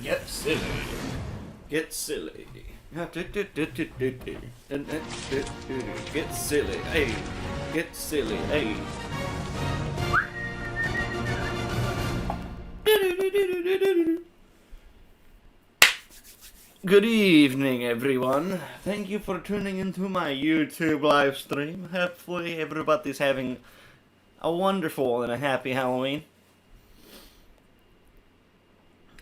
Get silly. Get silly. Get silly. Hey. Get silly. Hey. Good evening, everyone. Thank you for tuning into my YouTube live stream. Hopefully everybody's having a wonderful and a happy Halloween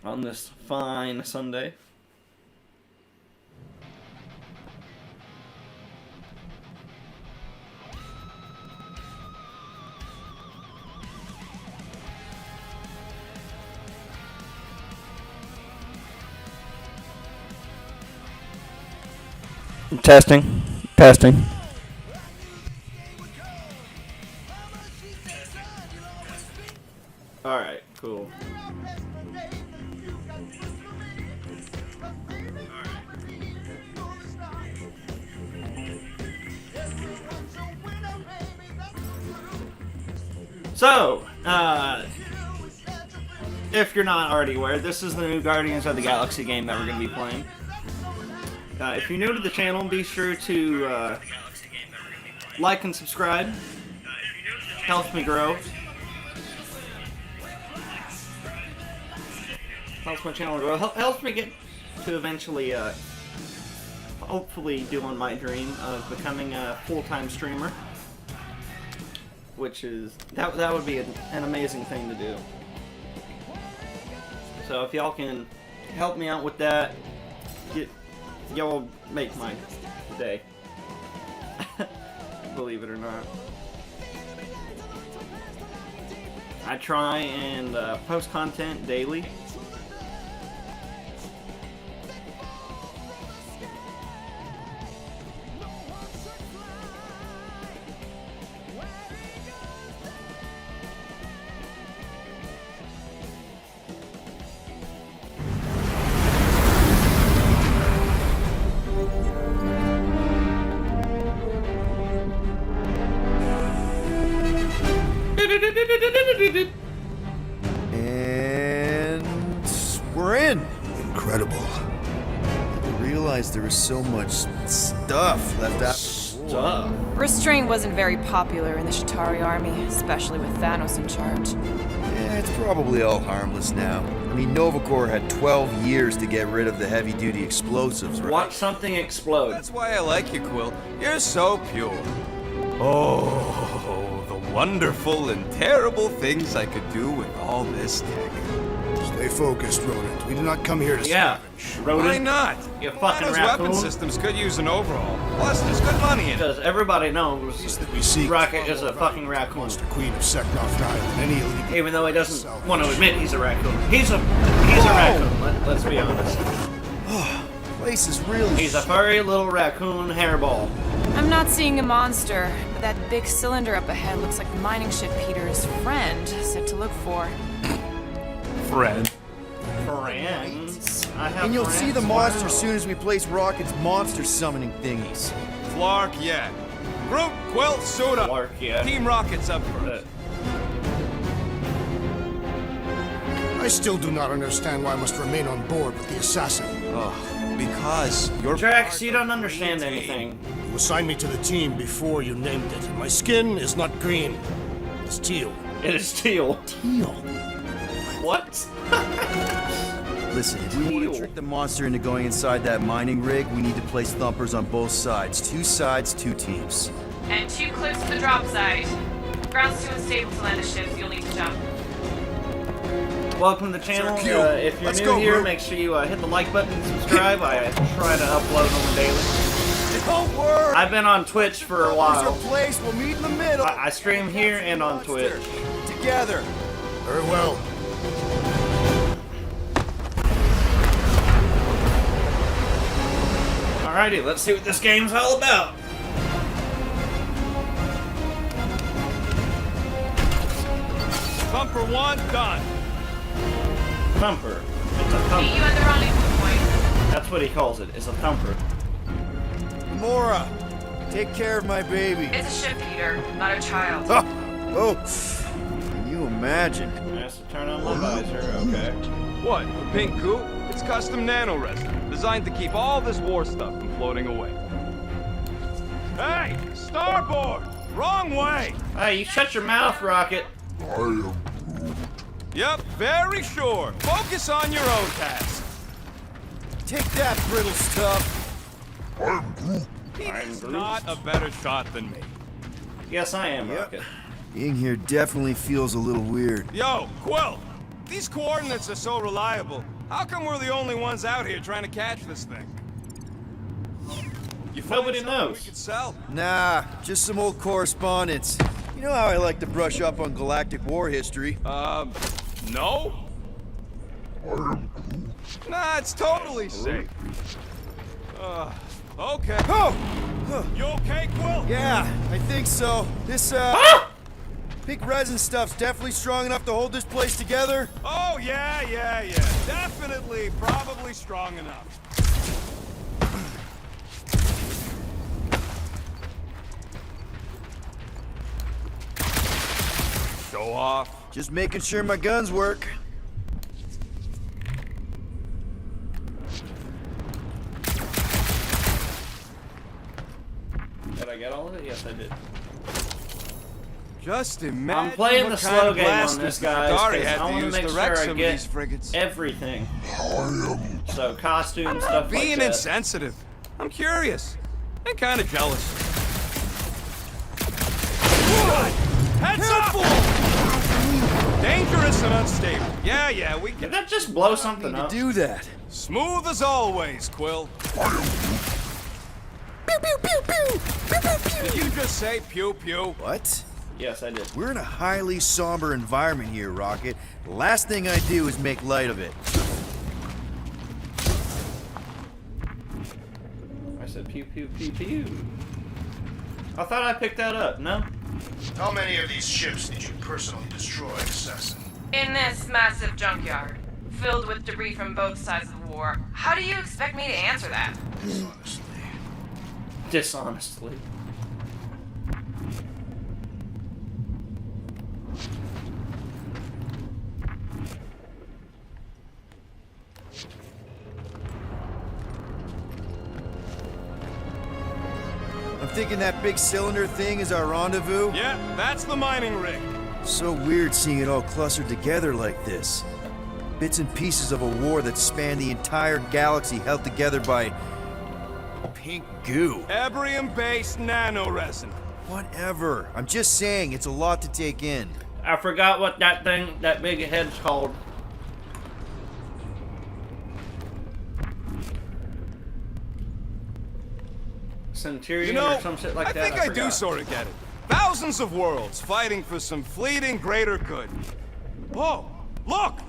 on this fine Sunday. Testing. Alright, cool. So, if you're not already aware, this is the new Guardians of the Galaxy game that we're going to be playing. If you're new to the channel, be sure to like and subscribe. Helps me grow. Helps my channel grow. Helps me get to eventually, hopefully, doing my dream of becoming a full-time streamer. Which is that would be an amazing thing to do. So if y'all can help me out with that, y'all make my day. Believe it or not. I try and post content daily. And we're in. Incredible. I didn't realize there was so much stuff left out. Stuff. Restraint wasn't very popular in the Chitauri army, especially with Thanos in charge. Yeah, it's probably all harmless now. I mean, Nova Corps had 12 years to get rid of the heavy-duty explosives, right? Watch something explode. That's why I like you, Quill. You're so pure. Oh, the wonderful and terrible things I could do with all this tech. Stay focused, Rodent. We did not come here to Yeah, Rodent. Why not? You fucking Those raccoon. weapon systems could use an overhaul. Plus, there's good money in it. Because everybody knows Least that we seek Rocket is a fucking raccoon. Monster Queen of Seknov 9 and any illegal... Even though he doesn't want to admit he's a raccoon. He's a raccoon, let's be honest. Place is really... He's a furry little raccoon hairball. I'm not seeing a monster, but that big cylinder up ahead looks like the mining ship Peter's friend said to look for. Friend. Friends. I have And you'll see the friends. monster Wow. as soon as we place Rocket's monster summoning thingies. Flark, yeah. Groot, Quill, suit up. Flark, yeah. Team Rocket's up first. I still do not understand why I must remain on board with the assassin. Because you're Drax, you don't understand anything. You assigned me to the team before you named it. My skin is not green. It's teal. It is teal. Teal? What? Listen, if we want Teal. to trick the monster into going inside that mining rig, we need to place thumpers on both sides. 2 sides, 2 teams. And 2 clips to the drop side. Ground's too unstable to land the ship, so you'll need to jump. Welcome to the channel. Sir Q, If you're let's new go, here, Groot. make sure you hit the like button and subscribe. I try to upload on the daily. Don't worry! I've been on Twitch for a Thumpers while. are placed, we'll meet in the middle. I stream here and on Twitch. Together. Very well. Alrighty, let's see what this game's all about. Thumper 1 done. Thumper. It's a Meet thumper. you at the rendezvous point. That's what he calls it. It's a thumper. Mora, take care of my baby. It's a ship, Peter, not a child. Oh, can you imagine? I have to turn on my visor. Okay. What, the pink goo? It's custom nano-resin, designed to keep all this war stuff from floating away. Hey! Starboard! Wrong way! Hey, you shut your mouth, Rocket. Yep, very sure. Focus on your own task. Take that, brittle stuff. He's not a better shot than me. Yes, I am, Yep. Rocket. Being here definitely feels a little weird. Yo, Quill! These coordinates are so reliable. How come we're the only ones out here trying to catch this thing? You find Nobody something knows. we could sell? Nah, just some old correspondence. You know how I like to brush up on galactic war history. No? Nah, it's totally safe. Okay. Oh! You okay, Quill? Yeah, I think so. This, pink resin stuff's definitely strong enough to hold this place together. Oh, yeah. Definitely, probably strong enough. Show off. Just making sure my guns work. Did I get all of it? Yes, I did. Just imagine I'm playing what the kind slow of game on blasters this, the guys, Qatari because had I want to use make wreck sure some I of get these frigates. everything. So, costumes, stuff like Being that. insensitive. I'm curious. And kind of jealous. Heads up! Dangerous and unstable. Yeah, we Did get that just blow something To up? do that. smooth as always, Quill. Did you just say pew pew? What? Yes, I did. We're in a highly somber environment here, Rocket. The last thing I do is make light of it. I said pew pew pew pew. I thought I picked that up, no? How many of these ships did you personally destroy, Assassin? In this massive junkyard, filled with debris from both sides of the war, how do you expect me to answer that? Honestly. Dishonestly. I'm thinking that big cylinder thing is our rendezvous. Yeah, that's the mining rig. So weird seeing it all clustered together like this. Bits and pieces of a war that spanned the entire galaxy held together by pink goo. Ebrium-based nanoresin. Whatever. I'm just saying, it's a lot to take in. I forgot what that thing, that big head's called. Centurion You know, or some shit like I that. think I do forgot. sort of get it. Thousands of worlds fighting for some fleeting greater good. Whoa, look!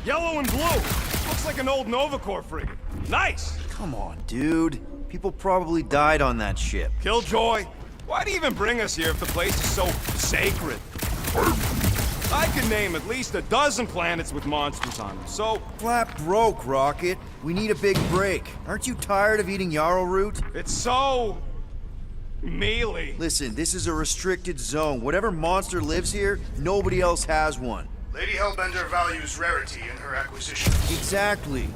Yellow and blue. Looks like an old Nova Corps frigate. Nice! Come on, dude. People probably died on that ship. Killjoy, why'd he even bring us here if the place is so sacred? I could name at least a dozen planets with monsters on them, so Flat broke, Rocket. We need a big break. Aren't you tired of eating yarrow root? it's so... mealy. Listen, this is a restricted zone. Whatever monster lives here, nobody else has one. Lady Hellbender values rarity in her acquisitions. Exactly.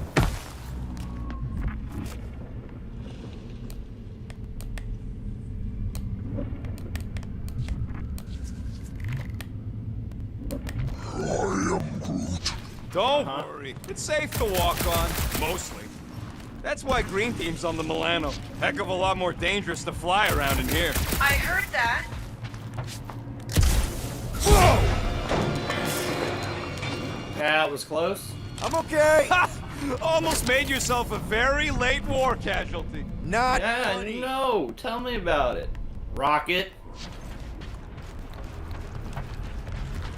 Don't worry, it's safe to walk on, mostly. That's why Green Team's on the Milano. Heck of a lot more dangerous to fly around in here. I heard that. That was close. I'm okay. Ha! Almost made yourself a very late war casualty. Not Yeah, funny. no. Tell me about it. Rocket.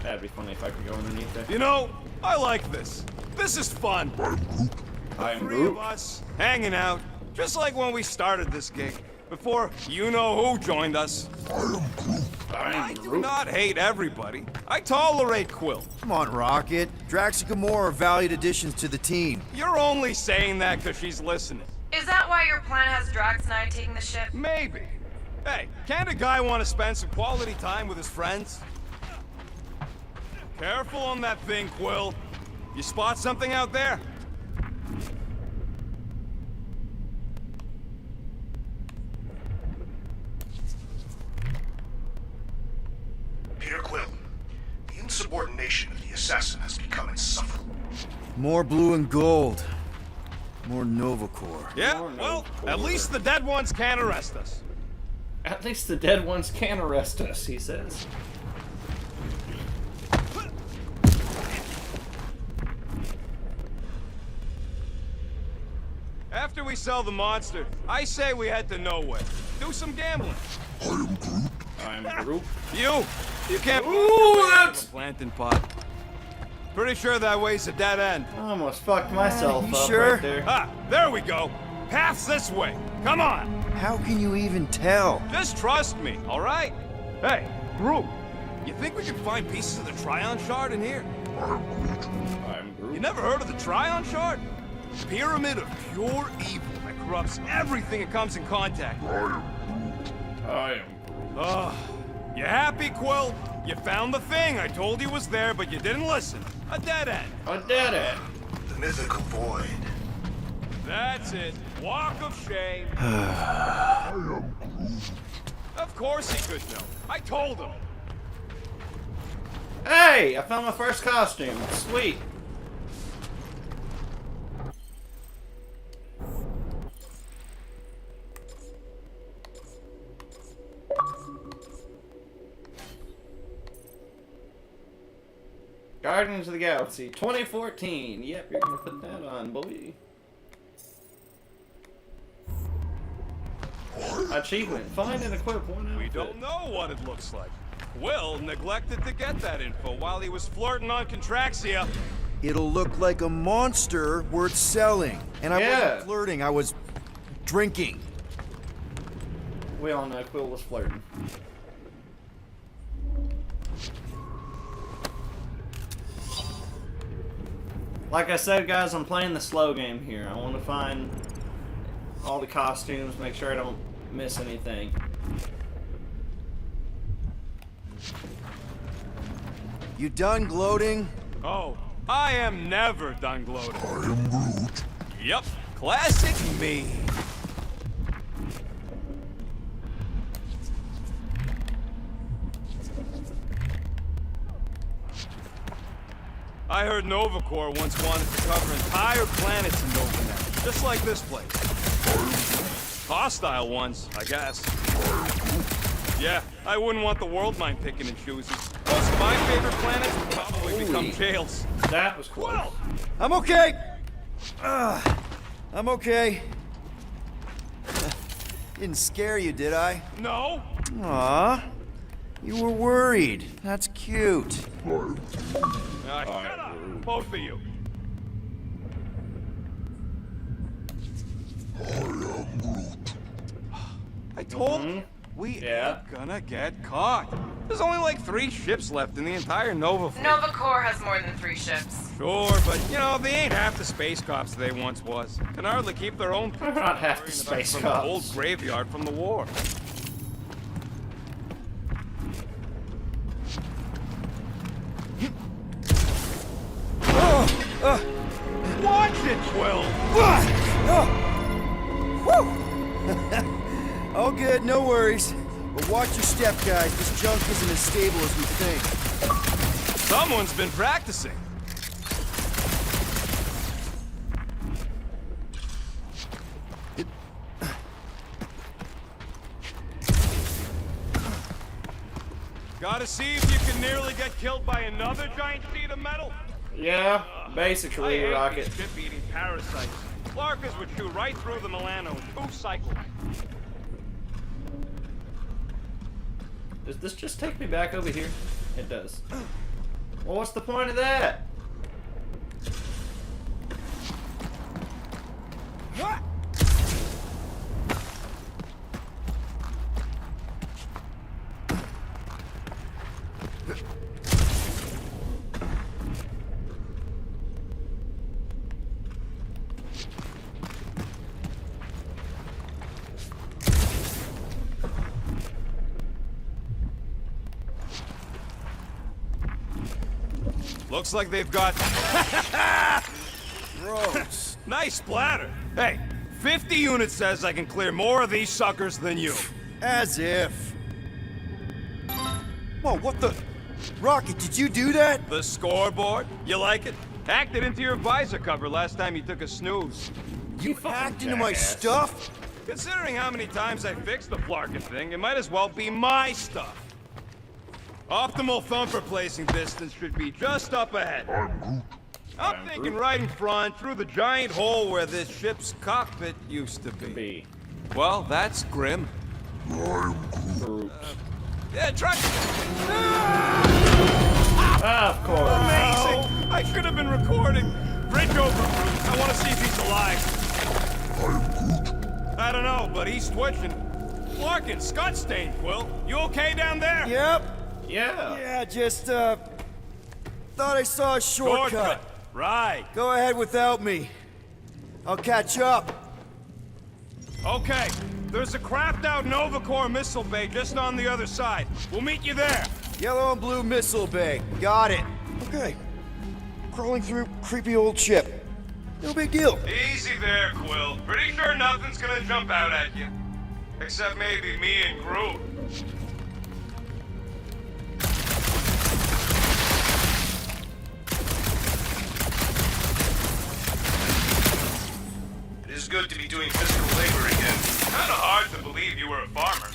That'd be funny if I could go underneath there. You know, I like this. This is fun. I'm Three Groot. of us, hanging out, just like when we started this gig. Before you-know-who joined us. I I'm do Groot. not hate everybody. I tolerate Quill. Come on, Rocket. Drax and Gamora are valued additions to the team. You're only saying that because she's listening. Is that why your plan has Drax and I taking the ship? Maybe. Hey, can't a guy want to spend some quality time with his friends? Careful on that thing, Quill. You spot something out there? Peter Quill, the insubordination of the assassin has become insufferable. More blue and gold. More Nova Corps. Yeah, well, at least the dead ones can't arrest us. At least the dead ones can arrest us, he says. After we sell the monster, I say we head to nowhere. Do some gambling. I'm Groot. You can't Ooh, that's... a planting pot. Pretty sure that way's a dead end. I almost fucked myself you up sure? right there. Ah, there we go. Path's this way. Come on. How can you even tell? Just trust me, all right? Hey, Groot, you think we can find pieces of the Tryon Shard in here? I'm You Groot. never heard of the Tryon Shard? Pyramid of pure evil that corrupts everything it comes in contact with. I am Groot. Ugh. You happy, Quill? You found the thing I told you was there, but you didn't listen. A dead end. A dead end. The mythical void. That's it. Walk of shame. Of course he could know. I told him. Hey, I found my first costume. Sweet. Guardians of the Galaxy 2014. Yep, you're gonna put that on, boy. Achievement. Find and equip one outfit. We don't know what it looks like. Will neglected to get that info while he was flirting on Contraxia. It'll look like a monster worth selling. And I Yeah. wasn't flirting, I was drinking. We all know Quill was flirting. Like I said, guys, I'm playing the slow game here. I want to find all the costumes, make sure I don't miss anything. You done gloating? Oh, I am never done gloating. I am Groot. Yep, classic me. I heard Nova Corps once wanted to cover entire planets in NovaNet, just like this place. Hostile ones, I guess. Yeah, I wouldn't want the world mine picking and choosing. Most of my favorite planets would probably become jails. That was close. Well, I'm okay. I'm okay. Didn't scare you, did I? no. Aw. You were worried. That's cute. Shut up, both of you. I told you, we ain't gonna get caught. There's only like 3 ships left in the entire Nova fleet. Nova Corps has more than 3 ships. Sure, but you know, they ain't half the space cops they once was. Can hardly keep their own They're not half the worrying about space some cops. old graveyard from the war. Watch it, Quill! All good, no worries. But watch your step, guys. This junk isn't as stable as we think. Someone's been practicing. Gotta see if you can nearly get killed by another giant sheet of metal. Yeah, basically, I hate Rocket. these ship-eating parasites. Larkers would chew right through the Milano in 2 cycles. Does this just take me back over here? It does. Well, what's the point of that? Looks like they've got... Gross. Nice splatter. Hey, 50 units says I can clear more of these suckers than you. As if. Whoa, what the? Rocket, did you do that? The scoreboard? You like it? Hacked it into your visor cover last time you took a snooze. You hacked into my stuff? Considering how many times I fixed the flarkin' thing, it might as well be my stuff. Optimal thumper placing distance should be just up ahead. I'm thinking right in front, through the giant hole where this ship's cockpit used to be. Well, that's grim. Yeah, try... Of course. Amazing! I should have been recording. Bridge over, Groot. I want to see if he's alive. I don't know, but he's twitching. Larkin, Scott stained, Quill. You okay down there? Yep. Yeah. Yeah, just, thought I saw a shortcut. Right. Go ahead without me. I'll catch up. Okay. There's a crapped out Nova Corps missile bay just on the other side. We'll meet you there. Yellow and blue missile bay. Got it. Okay. Crawling through creepy old ship. No big deal. Easy there, Quill. Pretty sure nothing's gonna jump out at you. Except maybe me and Groot. It is good to be doing physical labor again. Kinda hard to believe you were a farmer.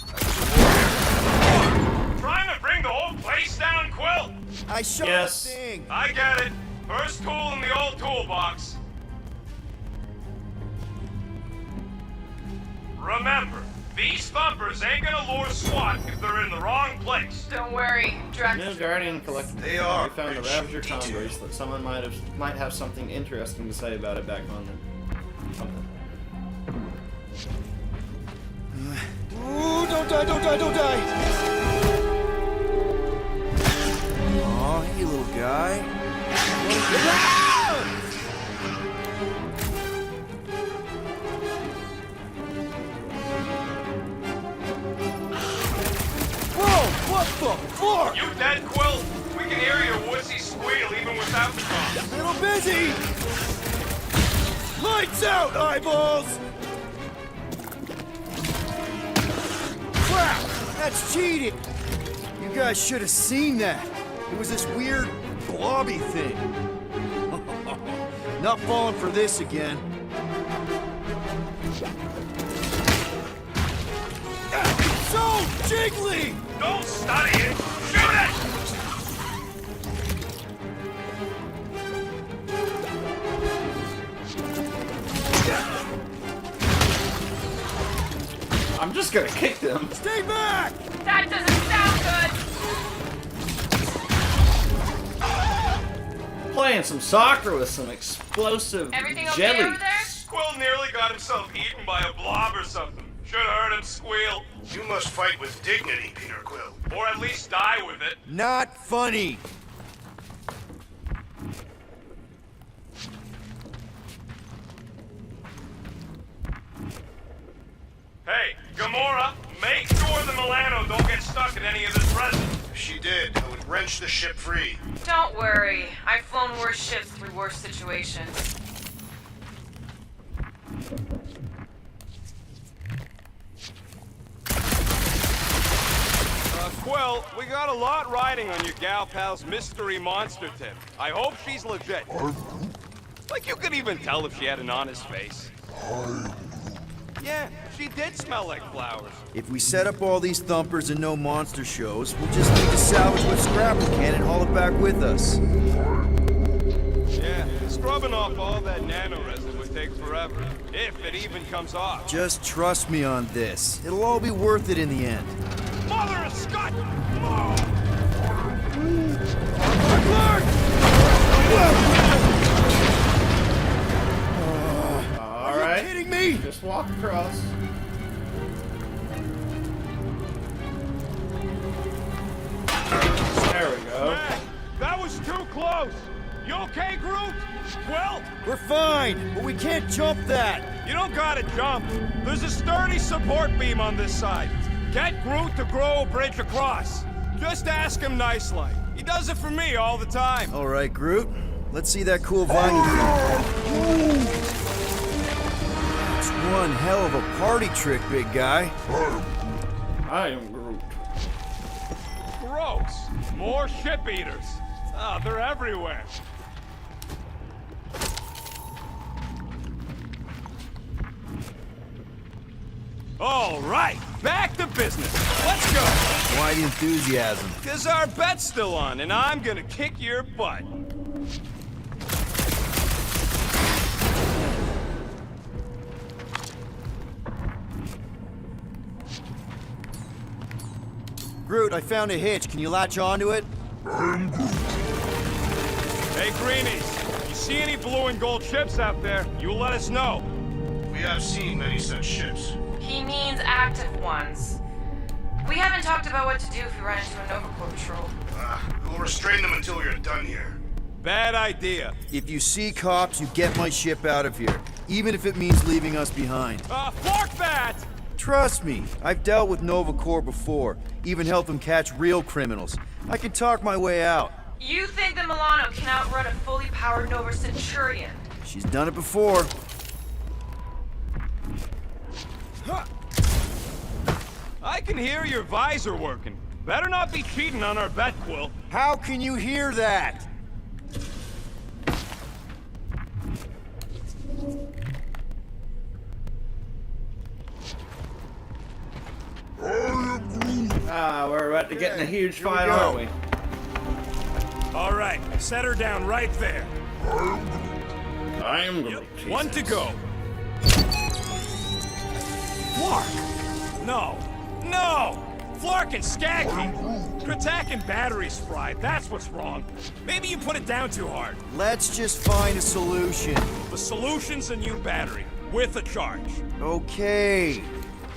Trying to bring the whole place down, Quill? I shot Yes. the thing. I get it. First tool in the old toolbox. Remember, these thumpers ain't gonna lure SWAT if they're in the wrong place. Don't worry, Drax. New Guardian collected. They are We found the rich Ravager in detail. Converse that someone might have something interesting to say about it back on the something. Ooh, don't die, don't die, don't die! Aw, hey, little guy. Whoa, what the fuck? You dead, Quill? We can hear your wussy squeal even without the comms. Little busy! Lights out, eyeballs! Crap! That's cheating! You guys should have seen that. It was this weird blobby thing. Not falling for this again. So jiggly! Don't study it! Shoot it! I'm just gonna kick them. Stay back! That doesn't sound good! Playing some soccer with some explosive Everything okay jelly. over there? Quill nearly got himself eaten by a blob or something. Should have heard him squeal. You must fight with dignity, Peter Quill. Or at least die with it. Not funny. Hey, Gamora, make sure the Milano don't get stuck in any of this resin. If she did, I would wrench the ship free. Don't worry. I've flown worse ships through worse situations. Quill, we got a lot riding on your gal pal's mystery monster tip. I hope she's legit. Like you could even tell if she had an honest face. Yeah, she did smell like flowers. If we set up all these thumpers and no monster shows, we'll just need to salvage what scrap we can and haul it back with us. Yeah, scrubbing off all that nano resin would take forever. If it even comes off. Just trust me on this. It'll all be worth it in the end. Mother of Scott! All right. Kidding me? Just walk across. There we go. Man, that was too close! You okay, Groot? Well, We're fine, but we can't jump that. you don't gotta jump. There's a sturdy support beam on this side. Get Groot to grow a bridge across. Just ask him nice like. He does it for me all the time. All right, Groot. Let's see that cool vinyl thing. It's one hell of a party trick, big guy. I am Groot. Gross. More ship eaters. Oh, they're everywhere. All right, back to business. Let's go. Why the enthusiasm? Because our bet's still on, and I'm gonna kick your butt. Groot, I found a hitch. Can you latch onto it? Hey, Greenies, you see any blue and gold ships out there, you let us know. We have seen many such ships. He means active ones. We haven't talked about what to do if we run into a Nova Corps patrol. We'll restrain them until we are done here. Bad idea. If you see cops, you get my ship out of here. Even if it means leaving us behind. Fork that! Trust me, I've dealt with Nova Corps before. Even helped them catch real criminals. I can talk my way out. You think the Milano can outrun a fully powered Nova Centurion? She's done it before. I can hear your visor working. Better not be cheating on our bet, Quill. How can you hear that? We're about to get in a huge Here we fight, go. aren't we? All right, set her down right there. I am Groot. Yep, one to go. Flark! No! No! Flark and Skaggy! Kratak and batteries fried, that's what's wrong. Maybe you put it down too hard. Let's just find a solution. The solution's a new battery, with a charge. Okay.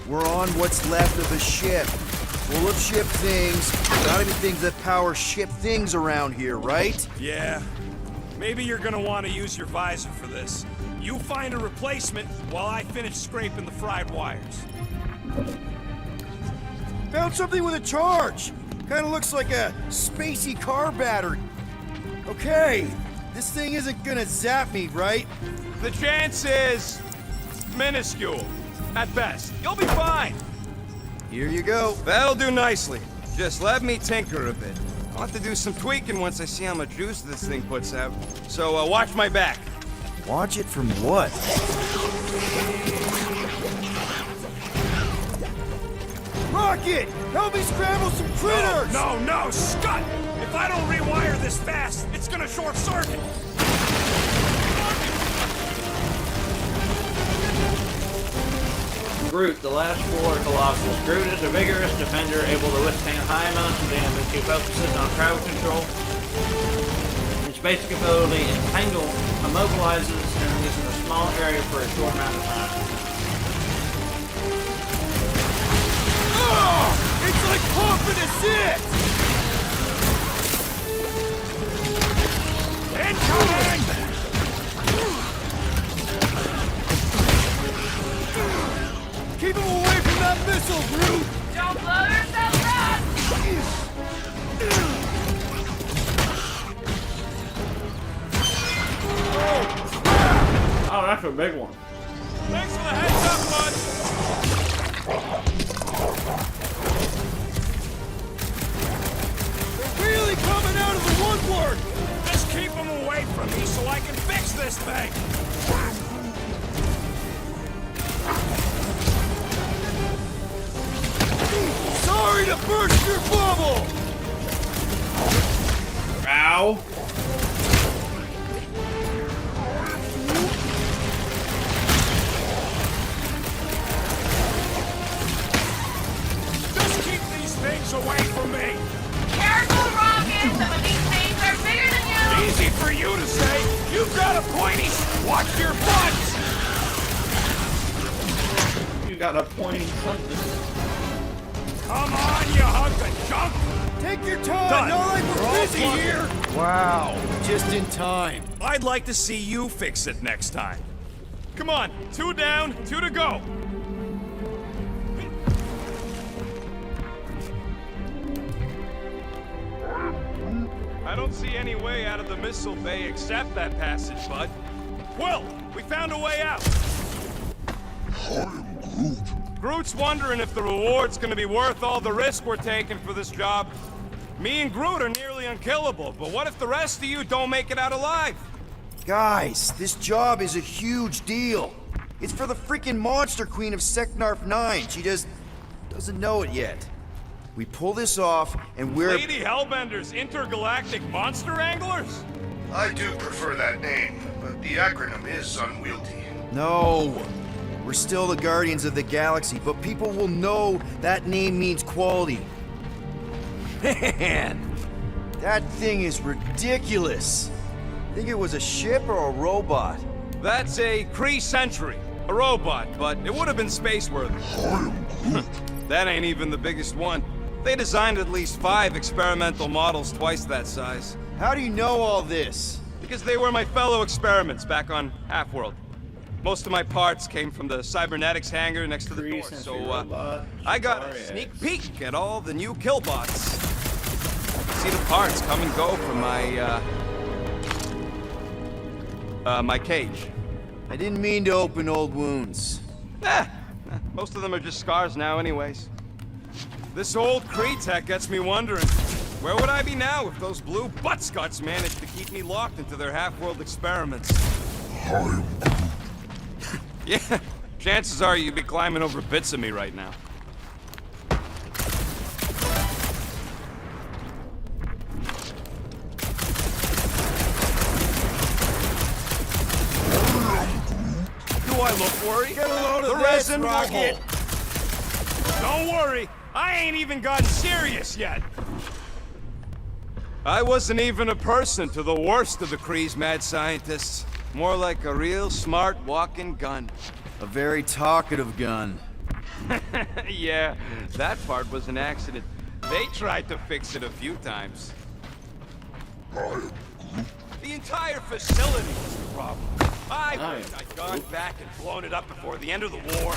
We're on what's left of the ship. Full of ship things. Not even things that power ship things around here, right? Yeah. Maybe you're gonna want to use your visor for this. You find a replacement while I finish scraping the fried wires. Found something with a charge. Kinda looks like a spacey car battery. Okay. This thing isn't gonna zap me, right? The chance is minuscule, at best. You'll be fine. Here you go. That'll do nicely. Just let me tinker a bit. I'll have to do some tweaking once I see how much juice this thing puts out. So watch my back. Watch it from what? Rocket! Help me scramble some critters! No, Scott! If I don't rewire this fast, it's gonna short circuit. Groot, the last floor Colossus. Groot is a vigorous defender able to withstand high amounts of damage. He focuses on crowd control. His basic ability, Entangle, immobilizes enemies in a small area for a short amount of time. Oh, it's like pumping a zit! Incoming! Keep him away from that missile, Groot! Don't blow yourself up! Oh, that's a big one. Thanks for the heads up, bud. They're really coming out of the woodwork! Just keep them away from me so I can fix this thing. Sorry to burst your bubble! Ow. Just keep these things away from me. Careful, Rocket! Some of these things are bigger than you! Easy for you to say. You've got a pointy. Watch your butts. You got a pointy something. Come on, you hunk of junk. Take your time, Done. not like We're we're all busy fucked. here! Wow, just in time. I'd like to see you fix it next time. Come on, 2 down, 2 to go. I don't see any way out of the missile bay except that passage, bud. Quill, we found a way out. Groot's wondering if the reward's gonna be worth all the risk we're taking for this job. Me and Groot are nearly unkillable, but what if the rest of you don't make it out alive? Guys, this job is a huge deal. It's for the freaking Monster Queen of Seknarf 9. She just doesn't know it yet. We pull this off, and we're... Lady Hellbender's Intergalactic Monster Anglers? I do prefer that name, but the acronym is unwieldy. No. We're still the Guardians of the Galaxy, but people will know that name means quality. Man, that thing is ridiculous. Think it was a ship or a robot? That's a Kree Sentry. A robot, but it would have been space-worthy. That ain't even the biggest one. They designed at least 5 experimental models twice that size. How do you know all this? Because they were my fellow experiments back on Half-World. Most of my parts came from the cybernetics hangar next to the door, so I got a sneak peek at all the new killbots. See the parts come and go from my cage. I didn't mean to open old wounds. Most of them are just scars now anyways. This old Kree tech gets me wondering, where would I be now if those blue butt-scuts managed to keep me locked into their half-world experiments? Yeah, chances are you'd be climbing over bits of me right now. Do I look worried? Get a load of the this, resin Rocket! Don't worry, I ain't even gotten serious yet. I wasn't even a person to the worst of the Kree's mad scientists. More like a real smart walking gun. A very talkative gun. Yeah, that part was an accident. They tried to fix it a few times. The entire facility was the problem. I wish I'd gone back and blown it up before the end of the war.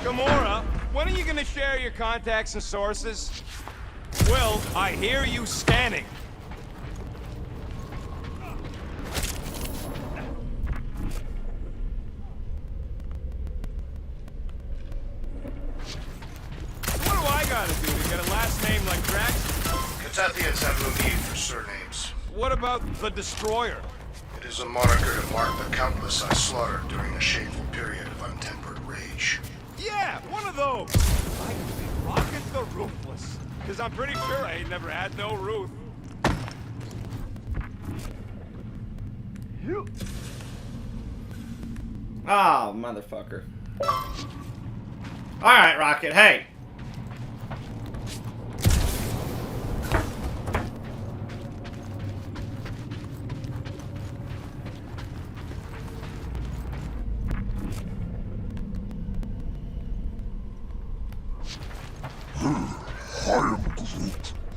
Gamora, when are you gonna share your contacts and sources? Will, I hear you scanning. What do I gotta do to get a last name like Drax? Catathians have no need for surnames. What about the Destroyer? It is a moniker to mark the countless I slaughtered during a shameful period of untempered rage. Yeah, one of those. I could be Rocket the Ruthless. Because I'm pretty sure I ain't never had no Ruth. Ah, motherfucker. Alright, Rocket, hey!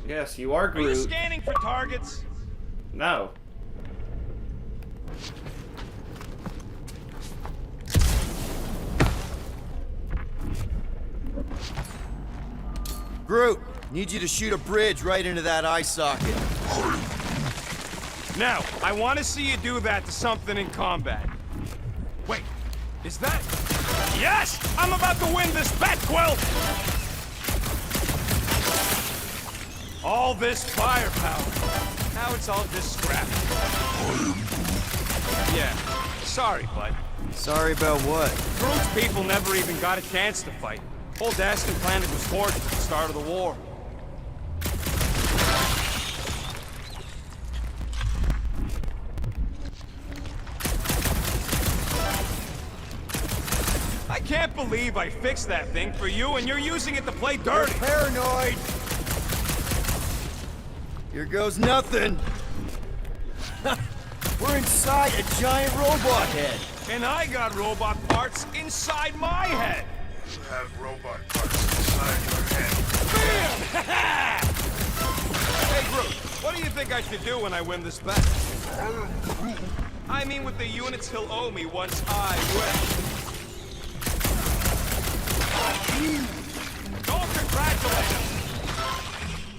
Yes, you are Are you Groot. scanning for targets? No. Groot, need you to shoot a bridge right into that eye socket. Now, I want to see you do that to something in combat. Wait, is that... Yes! I'm about to win this bet, Quill! All this firepower. Now it's all just scrap. Yeah, sorry, bud. Sorry about what? Groot's people never even got a chance to fight. Whole Daskin planet was torched at the start of the war. I can't believe I fixed that thing for you and you're using it to play dirty. You're paranoid! Here goes nothing! We're inside a giant robot head! And I got robot parts inside my head. You have robot parts inside your head. Bam! Hey, Groot, what do you think I should do when I win this bet? I mean with the units he'll owe me once I win. Don't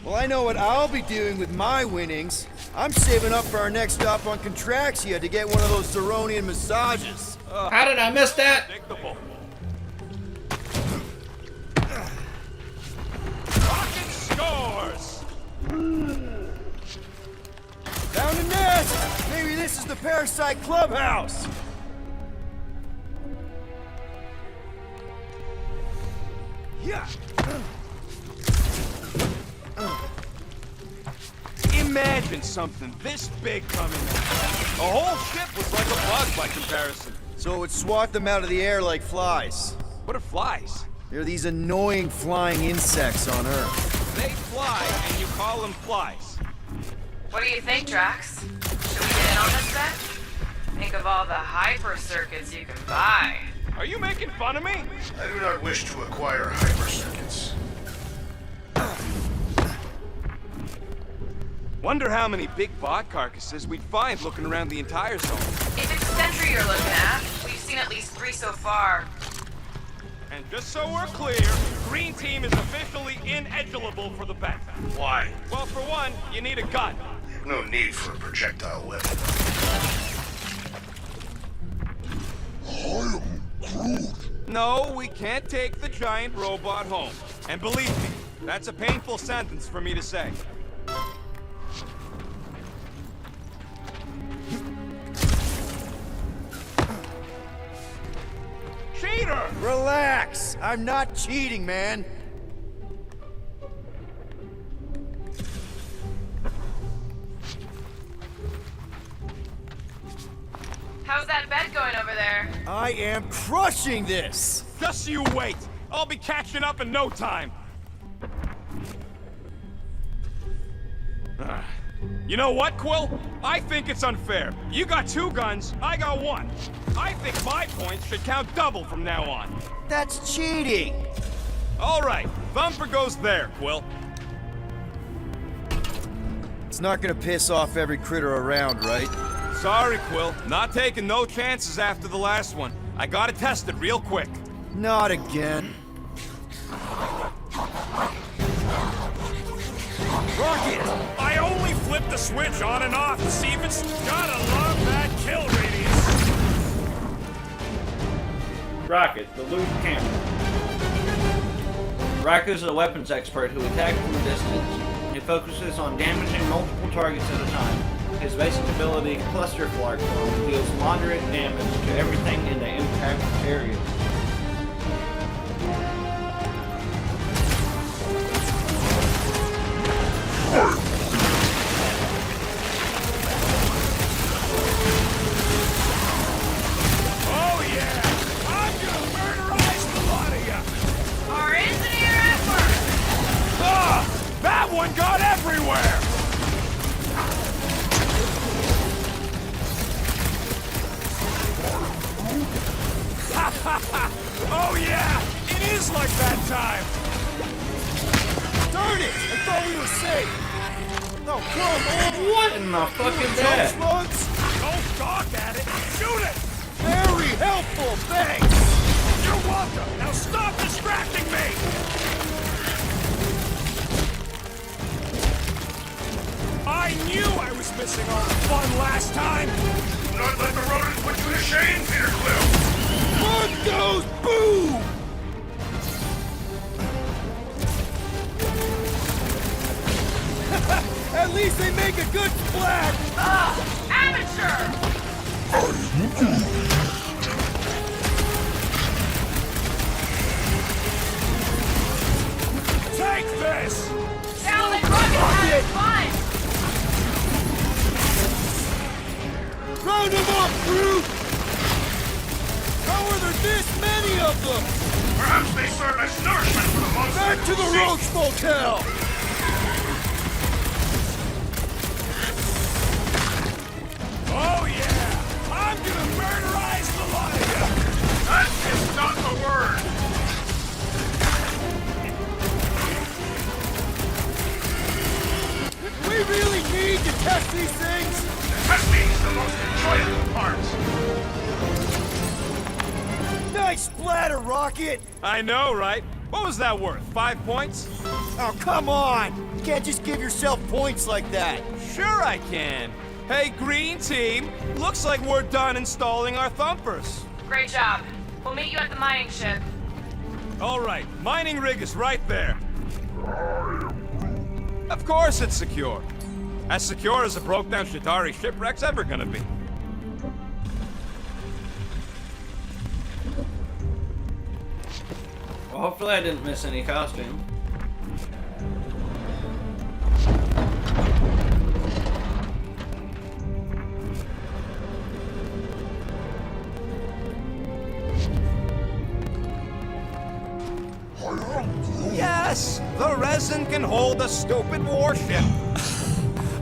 Well, I know what I'll be doing with my winnings. I'm saving up for our next stop on Contraxia to get one of those Zeronian massages. How did I miss that? Predictable. Rocket scores! Found a nest! Maybe this is the Parasite Clubhouse! Yeah! Imagine something this big coming in. The whole ship was like a bug by comparison. So it would swat them out of the air like flies. What are flies? They're these annoying flying insects on Earth. They fly, and you call them flies. What do you think, Drax? Should we get in on this bet? Think of all the hyper circuits you can buy. Are you making fun of me? I do not wish to acquire hyper circuits. Wonder how many big bot carcasses we'd find looking around the entire zone. If it's Sentry you're looking at, we've seen at least 3 so far. And just so we're clear, Green Team is officially ineligible for the bet. Why? Well, for one, you need a gun. No need for a projectile weapon. No, we can't take the giant robot home. And believe me, that's a painful sentence for me to say. Cheater! Relax! I'm not cheating, man! How's that bet going over there? I am crushing this! Just you wait! I'll be catching up in no time! You know what, Quill? I think it's unfair. You got 2 guns, I got 1. I think my points should count double from now on. That's cheating! All right, Thumper goes there, Quill. It's not gonna piss off every critter around, right? Sorry, Quill. Not taking no chances after the last one. I gotta test it real quick. Not again. Rocket! I only flipped the switch on and off to see if it's... Gotta love that kill radius! Rocket, the loot camera. Rocket is a weapons expert who attacks from a distance. He focuses on damaging multiple targets at a time. His basic ability, Cluster Flark Form, deals moderate damage to everything in the impact area. Oh yeah! I'm gonna murderize the lot of ya! Our engineer at work! Ah! That one got everywhere! Ha ha ha! Oh yeah! It is like that time! Darn it! I thought we were safe! No, come on! What in the fuck is that? Slugs! Don't gawk at it! Shoot it! Very helpful, thanks! You're welcome! Now stop distracting me! I knew I was missing all the fun last time! Do not let the rodents put you to shame, Peter Quill! Fuck those! Boom! At least they make a good splash! Ugh! Amateur! Take this! Down the rocket fun! Round them up, crew! How are there this many of them? Perhaps they serve as nourishment for the monsters. Back to the Roach Motel! Oh yeah! I'm gonna murderize the lot of you! That is not the word! We really need to test these things! Testing is the most enjoyable part. Nice splatter, Rocket! I know, right? What was that worth? 5 points? Oh, come on! You can't just give yourself points like that. Sure I can. Hey, green team. Looks like we're done installing our thumpers. Great job. We'll meet you at the mining ship. All right, mining rig is right there. Of course it's secure. As secure as a broke-down Shatari shipwreck's ever gonna be. Well, hopefully I didn't miss any costume. Yes! The resin can hold a stupid warship.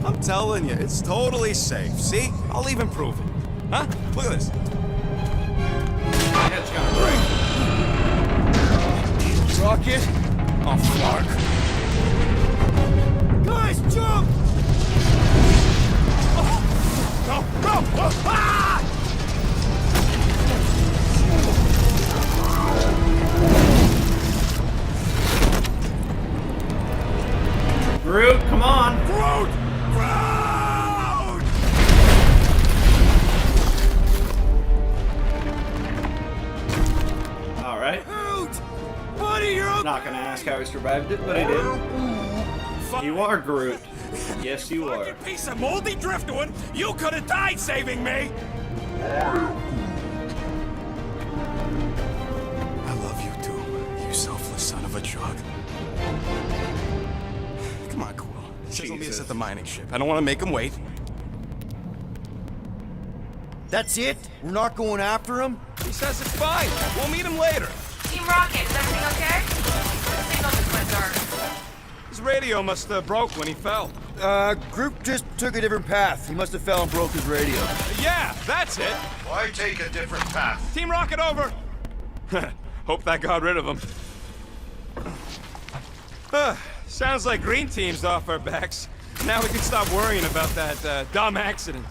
I'm telling you, it's totally safe. See? I'll even prove it. Huh? Look at this. My head's gonna break. Rocket? Oh, fuck. Guys, jump! No! No! Ah! Groot, come on! Groot! Groot! Alright. Groot! Buddy, you're okay. Not gonna ask how he survived it, but he did. You are Groot. Yes, you are. You piece of moldy driftwood! You could have died saving me! I love you too, you selfless son of a drug. Come on, Quill. Says he'll meet us at the mining ship. I don't want to make him wait. That's it? We're not going after him? He says it's fine. We'll meet him later. Team Rocket, is everything okay? The signal just went dark. His radio must have broke when he fell. Groot just took a different path. He must have fell and broke his radio. Yeah, that's it. Why take a different path? Team Rocket over. Hope that got rid of him. Sounds like green team's off our backs. Now we can stop worrying about that dumb accident.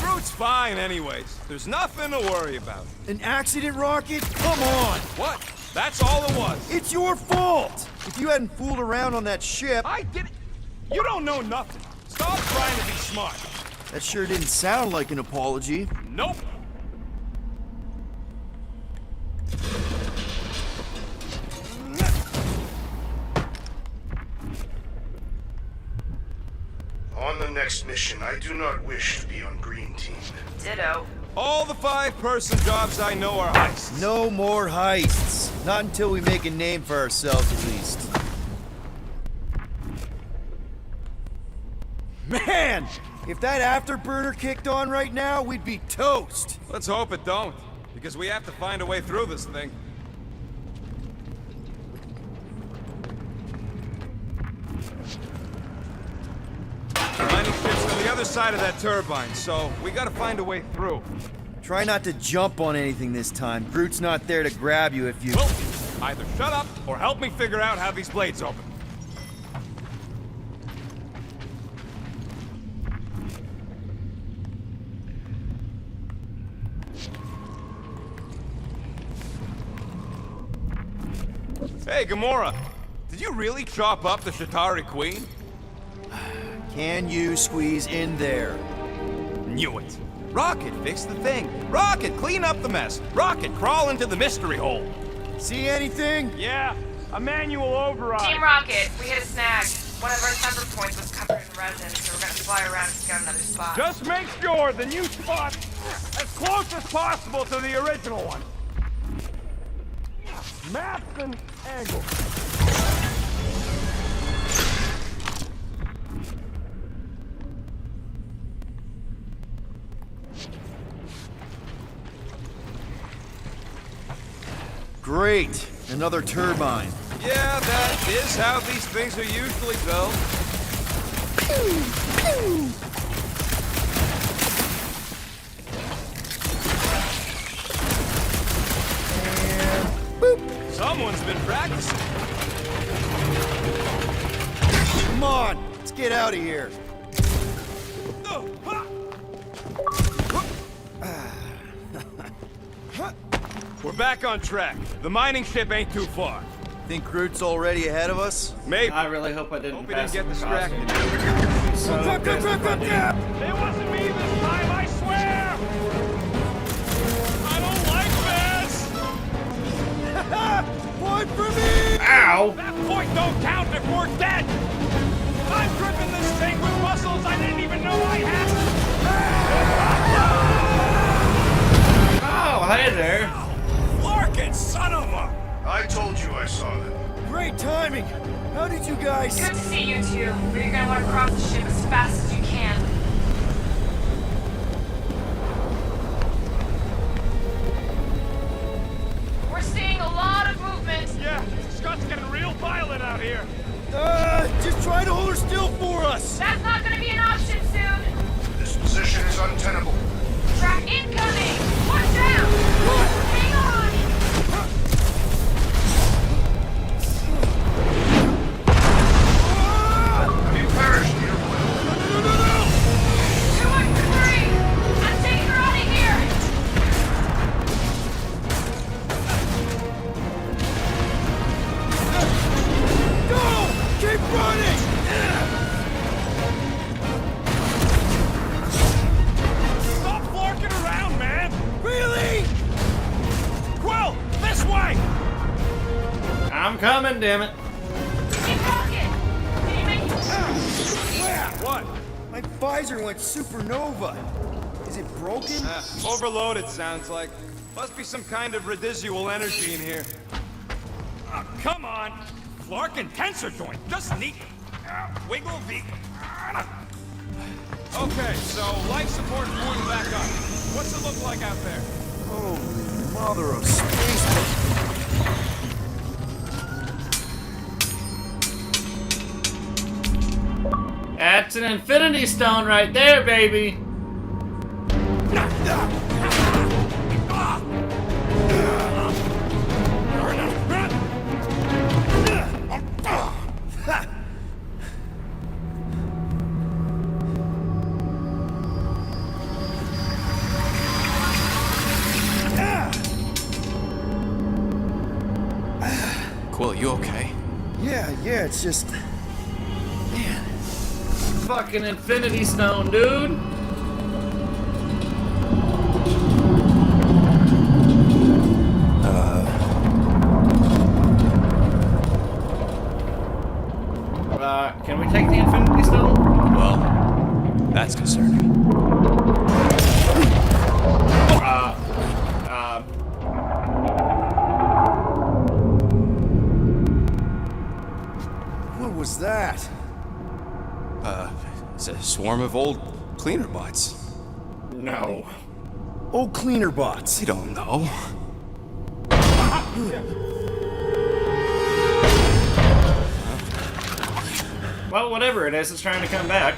Groot's fine anyways. There's nothing to worry about. An accident, Rocket? Come on! What? That's all it was. It's your fault! If you hadn't fooled around on that ship... I did it. You don't know nothing. Stop trying to be smart. That sure didn't sound like an apology. Nope. On the next mission, I do not wish to be on green team. Ditto. All the 5-person jobs I know are heists. No more heists. Not until we make a name for ourselves, at least. Man! If that afterburner kicked on right now, we'd be toast. Let's hope it don't, because we have to find a way through this thing. The mining ship's on the other side of that turbine, so we gotta find a way through. Try not to jump on anything this time. Groot's not there to grab you if you... Well, either shut up or help me figure out how these blades open. Hey, Gamora, did you really chop up the Shatari Queen? Can you squeeze in there? Knew it. Rocket, fix the thing. Rocket, clean up the mess. Rocket, crawl into the mystery hole. See anything? Yeah, a manual override. Team Rocket, we hit a snag. One of our temper points was covered in resin, so we're gonna fly around and scout another spot. Just make sure the new spot's as close as possible to the original one. Maps and angles. Great. Another turbine. Yeah, that is how these things are usually built. Someone's been practicing. Come on, let's get out of here. We're back on track. The mining ship ain't too far. Think Groot's already ahead of us? Maybe. I really hope I didn't Hope we pass didn't get the distracted. costume. So aggressive if I did. It wasn't me this time, I swear! I don't like this! Point for me! Ow! That point don't count if we're dead! I'm gripping this thing with muscles I didn't even know I had! Oh, hey there. Larkin, son of a... I told you I saw them. Great timing! How did you guys... Good to see you two, but you're gonna want to cross the ship as fast as you can. We're seeing a lot of movement. Yeah, Scott's getting real violent out here. Just try to hold her still for us! That's not gonna be an option soon. This position is untenable. Track incoming! Watch out! Hang on! You perished, Peter Quill. 213! I'm taking her out of here! Go! Keep running! Stop flarking around, man! Really? Quill, this way! I'm coming, damn it. Keep walking! Can you make it? What? My visor went supernova. Is it broken? Overloaded, sounds like. Must be some kind of residual energy in here. Oh, come on! Flark and tensor joint, just neat. Wiggle V. Okay, so life support going back up. What's it look like out there? Holy mother of space! That's an infinity stone right there, baby. Quill, you okay? Yeah, it's just... Man, Fucking infinity stone, dude. Can we take the infinity stone? Well, that's concerning. what was that? It's a swarm of old cleaner bots. No. Oh, cleaner bots. You don't know. Well, whatever it is, it's trying to come back.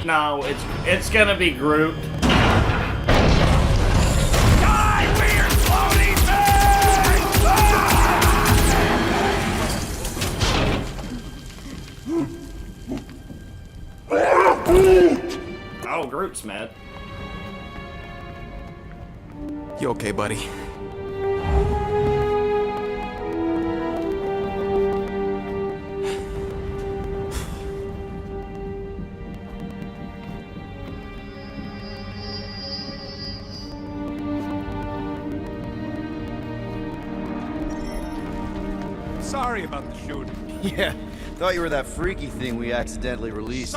No, it's gonna be Groot. Die, weird floaty thing! Oh, Groot's mad. You okay, buddy? Sorry about the shooting. Yeah, thought you were that freaky thing we accidentally released.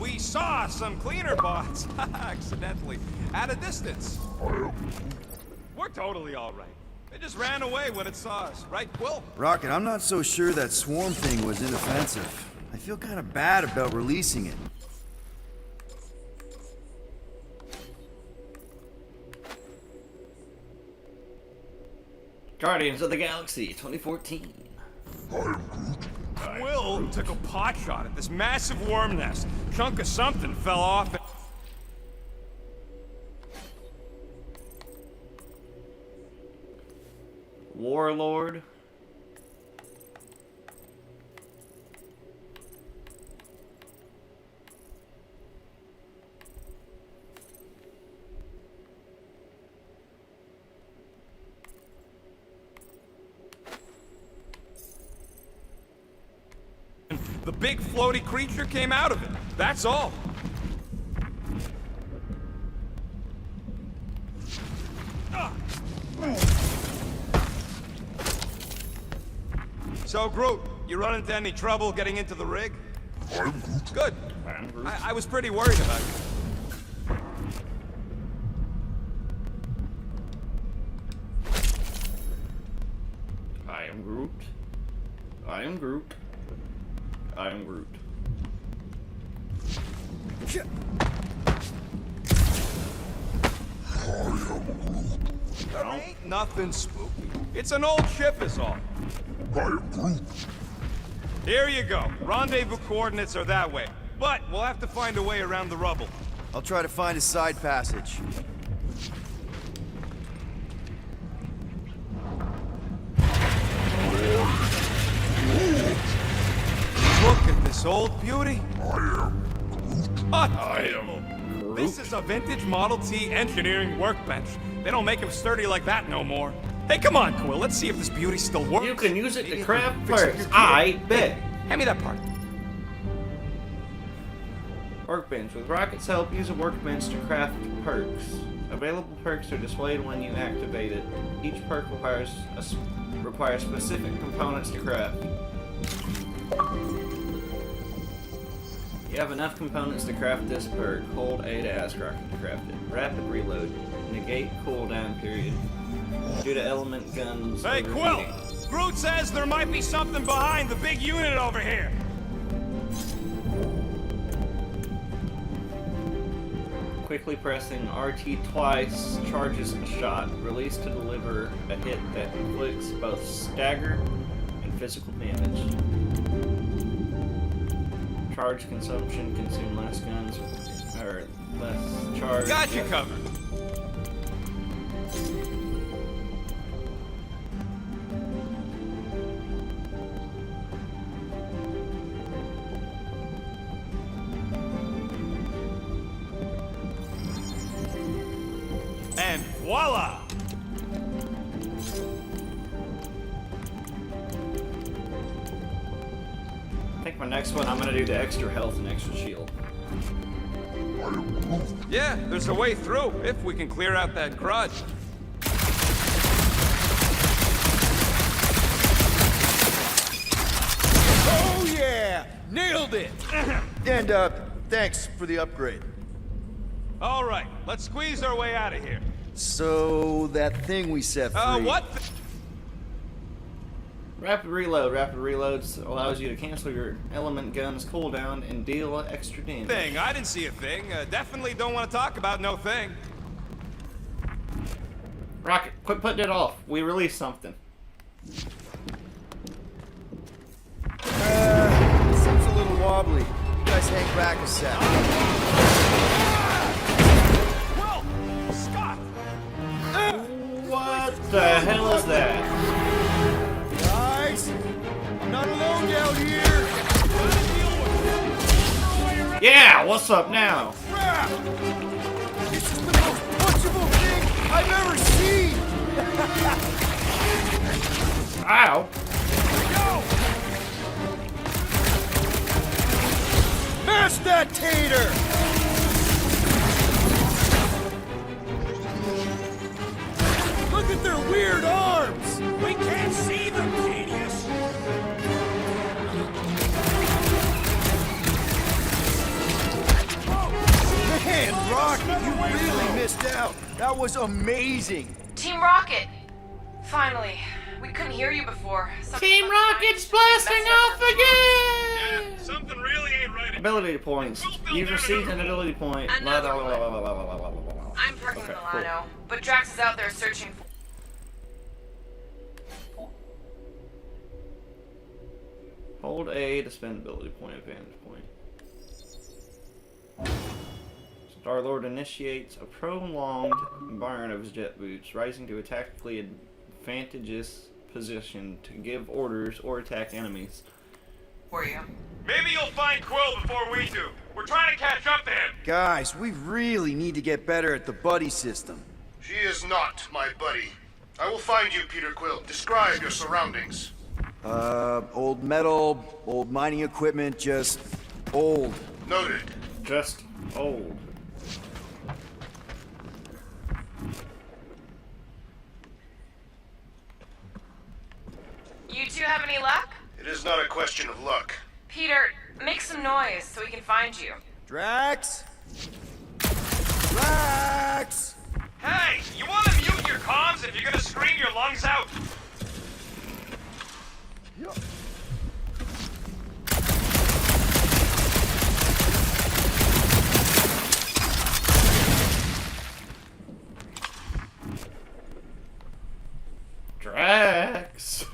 We saw some cleaner bots, accidentally, at a distance. We're totally all right. They just ran away when it saw us, right, Quill? Rocket, I'm not so sure that swarm thing was inoffensive. I feel kind of bad about releasing it. Guardians of the Galaxy 2014. Quill took a pot shot at this massive worm nest. Chunk of something fell off. Warlord. The big floaty creature came out of it. That's all. So, Groot, you run into any trouble getting into the rig? I'm Groot. Good. I was pretty worried about you. I am Groot. I am Groot. I am Groot. There ain't nothing spooky. It's an old ship is all. I am Groot. Here you go. Rendezvous coordinates are that way. But we'll have to find a way around the rubble. I'll try to find a side passage. Look at this old beauty. I am Unbelievable. This is a vintage Model T engineering workbench. They don't make them sturdy like that no more. Hey, come on, Quill. Let's see if this beauty still works. You can use it Maybe to if craft we fix up parts. your I gear. bet. Hand me that part. Workbench. With Rocket's help, use a workbench to craft perks. Available perks are displayed when you activate it. Each perk requires specific components to craft. You have enough components to craft this perk. Hold A to ask Rocket to craft it. Rapid reload. Negate cooldown period. Due to element guns. Hey, Quill! Groot says there might be something behind the big unit over here. Quickly pressing RT twice charges a shot. Release to deliver a hit that inflicts both stagger and physical damage. Charge consumption, consume less guns, or less charge. Got you covered. And voila! I think my next one, I'm gonna do the extra health and extra shield. Yeah, there's a way through, if we can clear out that grudge. Oh yeah! Nailed it! And thanks for the upgrade. All right, let's squeeze our way out of here. So, that thing we set free... What? Rapid reload. Rapid reloads allows you to cancel your element gun's cooldown and deal extra damage. Thing, I didn't see a thing. Definitely don't want to talk about no thing. Rocket, quit putting it off. We released something. Seems a little wobbly. You guys hang back a sec. Well, Scott! What the hell is that? Guys, I'm not alone down here. Yeah, what's up now? Crap! This is the most punchable thing I've ever seen. Ow. Go! Mash that tater! Look at their weird arms! We can't see them, genius! Man, Rocky, you really missed out. That was amazing. Team Rocket! Finally. We couldn't hear you before. Team Rocket's blasting off again! Something really ain't right. Ability points. You've received an ability point. Another Blah, blah, blah, blah, blah, blah, blah, blah, blah. I'm parking Okay, Milano, but Drax is out there searching for... Hold A to spend ability point, advantage point. Star-Lord initiates a prolonged burn of his jet boots, rising to a tactically advantageous position to give orders or attack enemies. For you. Maybe you'll find Quill before we do. We're trying to catch up to him. Guys, we really need to get better at the buddy system. She is not my buddy. I will find you, Peter Quill. Describe your surroundings. Old metal, old mining equipment, just old. Noted. Just old. You two have any luck? It is not a question of luck. Peter, make some noise so we can find you. Drax? Drax! Hey, you want to mute your comms if you're gonna scream your lungs out? Drax.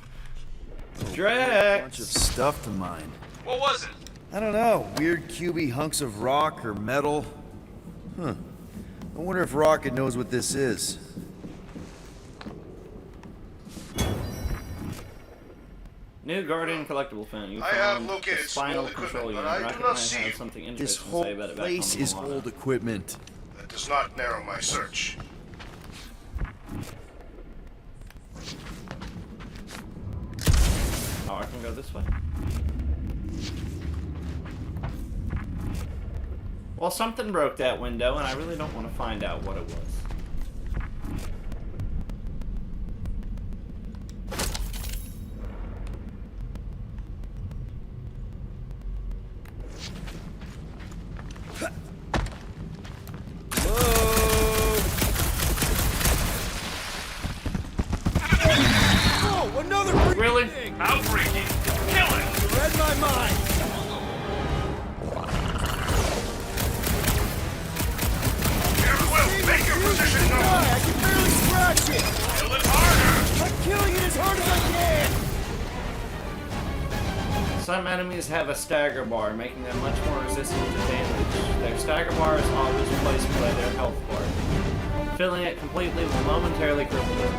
Bunch Drax. of stuff to mine. What was it? I don't know, weird cubey hunks of rock or metal. Huh. I wonder if Rocket knows what this is. New Guardian collectible found. You I have found located the spinal some old control equipment, unit. but I do Rocket not might see have you. something This interesting to whole say about it back place home in is Milano. old equipment. That does not narrow my search. Oh, I can go this way. Well, something broke that window, and I really don't want to find out what it was. Oh, another freaking Really? thing! Outbreaking. Kill it. You read my mind! Here, Quill, make your position known. I can barely scratch it! Kill it harder. I'm killing it as hard as I can! Some enemies have a stagger bar, making them much more resistant to damage. Their stagger bar is always replaced by their health bar. Filling it completely will momentarily cripple them.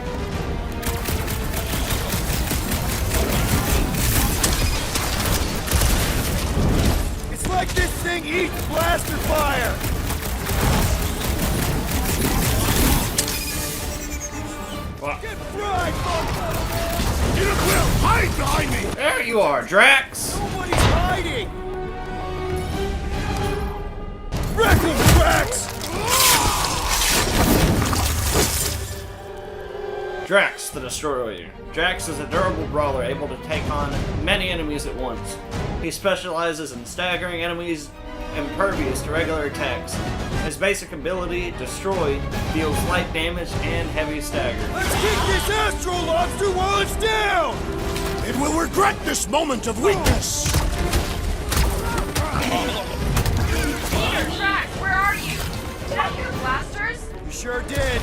It's like this thing eats blaster fire! Get fried, motherfucker! Get a Quill, hide behind me! There you are, Drax! Nobody's hiding! Wreck him, Drax! Drax the Destroyer. Drax is a durable brawler able to take on many enemies at once. He specializes in staggering enemies impervious to regular attacks. His basic ability, Destroy, deals light damage and heavy stagger. Let's kick this Astro Lobster while it's down! It will regret this moment of weakness! Peter, Drax, where are you? Did I hear blasters? You sure did.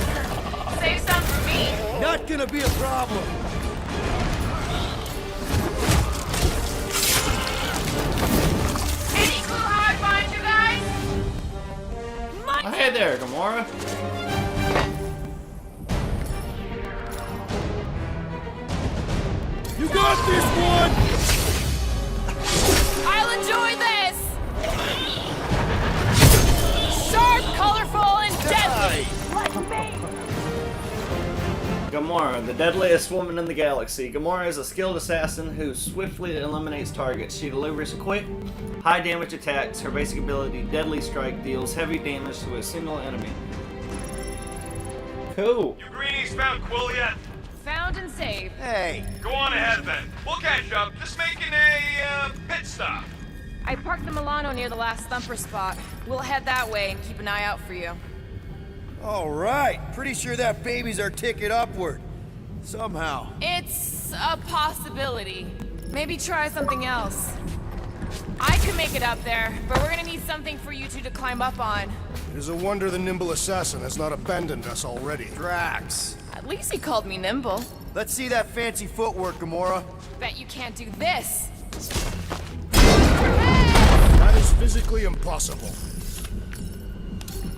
Save some for me. Not gonna be a problem. Any clue how I find you guys? Oh, hey there, Gamora. You got this one! I'll enjoy this! Sharp, colorful, and deadly! Like me! Gamora, the deadliest woman in the galaxy. Gamora is a skilled assassin who swiftly eliminates targets. She delivers quick, high damage attacks. Her basic ability, Deadly Strike, deals heavy damage to a single enemy. Cool. You greenies found Quill yet? Found and saved. Hey, Go on ahead then. We'll catch up. Just making a pit stop. I parked the Milano near the last thumper spot. We'll head that way and keep an eye out for you. all right. Pretty sure that baby's our ticket upward. Somehow. It's a possibility. Maybe try something else. I could make it up there, but we're gonna need something for you two to climb up on. It is a wonder the nimble assassin has not abandoned us already. Drax. At least he called me nimble. Let's see that fancy footwork, Gamora. Bet you can't do this. That is physically impossible.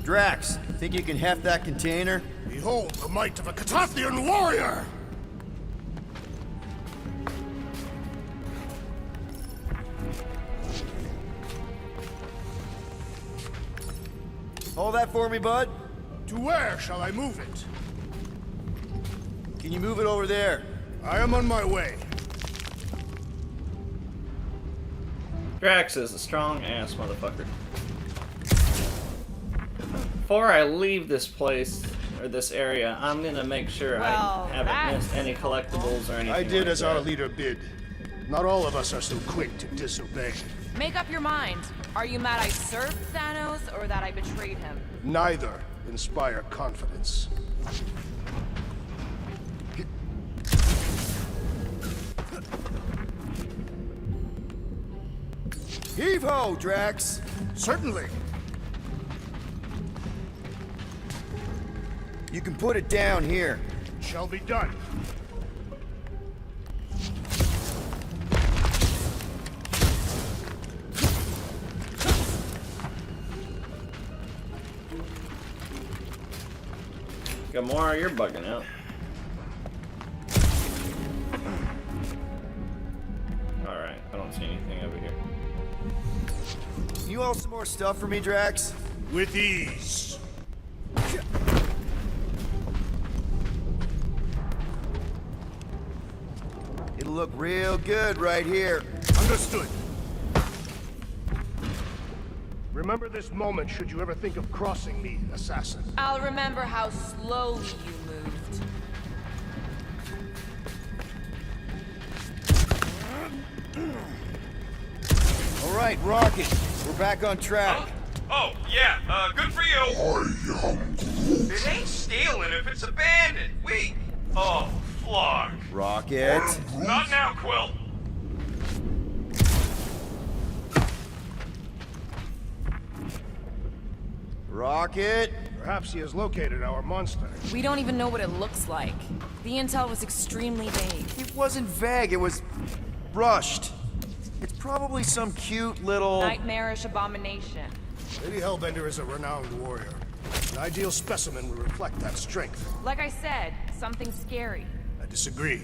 Drax, think you can heft that container? Behold the might of a Catathian warrior! Hold that for me, bud. To where shall I move it? Can you move it over there? I am on my way. Drax is a strong-ass motherfucker. Before I leave this place, or this area, I'm gonna make sure Well, I haven't that's missed any collectibles or anything I did like as that. our leader bid. Not all of us are so quick to disobey. Make up your mind. Are you mad I served Thanos or that I betrayed him? Neither inspire confidence. Heave-ho, Drax! Certainly. You can put it down here. Shall be done. Gamora, you're bugging out. Alright, I don't see anything over here. You all some more stuff for me, Drax? With ease. It'll look real good right here. Understood. Remember this moment should you ever think of crossing me, assassin. I'll remember how slowly you moved. All right, Rocket. We're back on track. Oh, yeah, good for you. It ain't stealing if it's abandoned. Oh, Flark. Rocket. Not now, Quill. Rocket. Perhaps he has located our monster. We don't even know what it looks like. The intel was extremely vague. It wasn't vague, it was rushed. It's probably some cute little... Nightmarish abomination. Lady Hellbender is a renowned warrior. An ideal specimen would reflect that strength. Like I said, something scary. I disagree.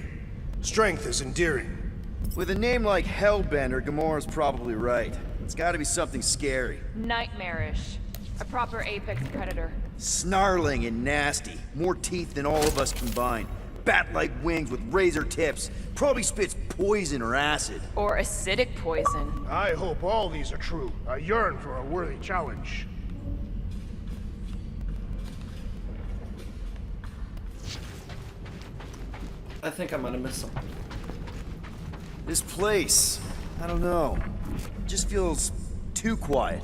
Strength is endearing. With a name like Hellbender, Gamora's probably right. It's gotta be something scary. Nightmarish. A proper apex predator. Snarling and nasty. More teeth than all of us combined. Bat-like wings with razor tips. Probably spits poison or acid. Or acidic poison. I hope all these are true. I yearn for a worthy challenge. I think I'm gonna miss something. This place, I don't know. It just feels too quiet.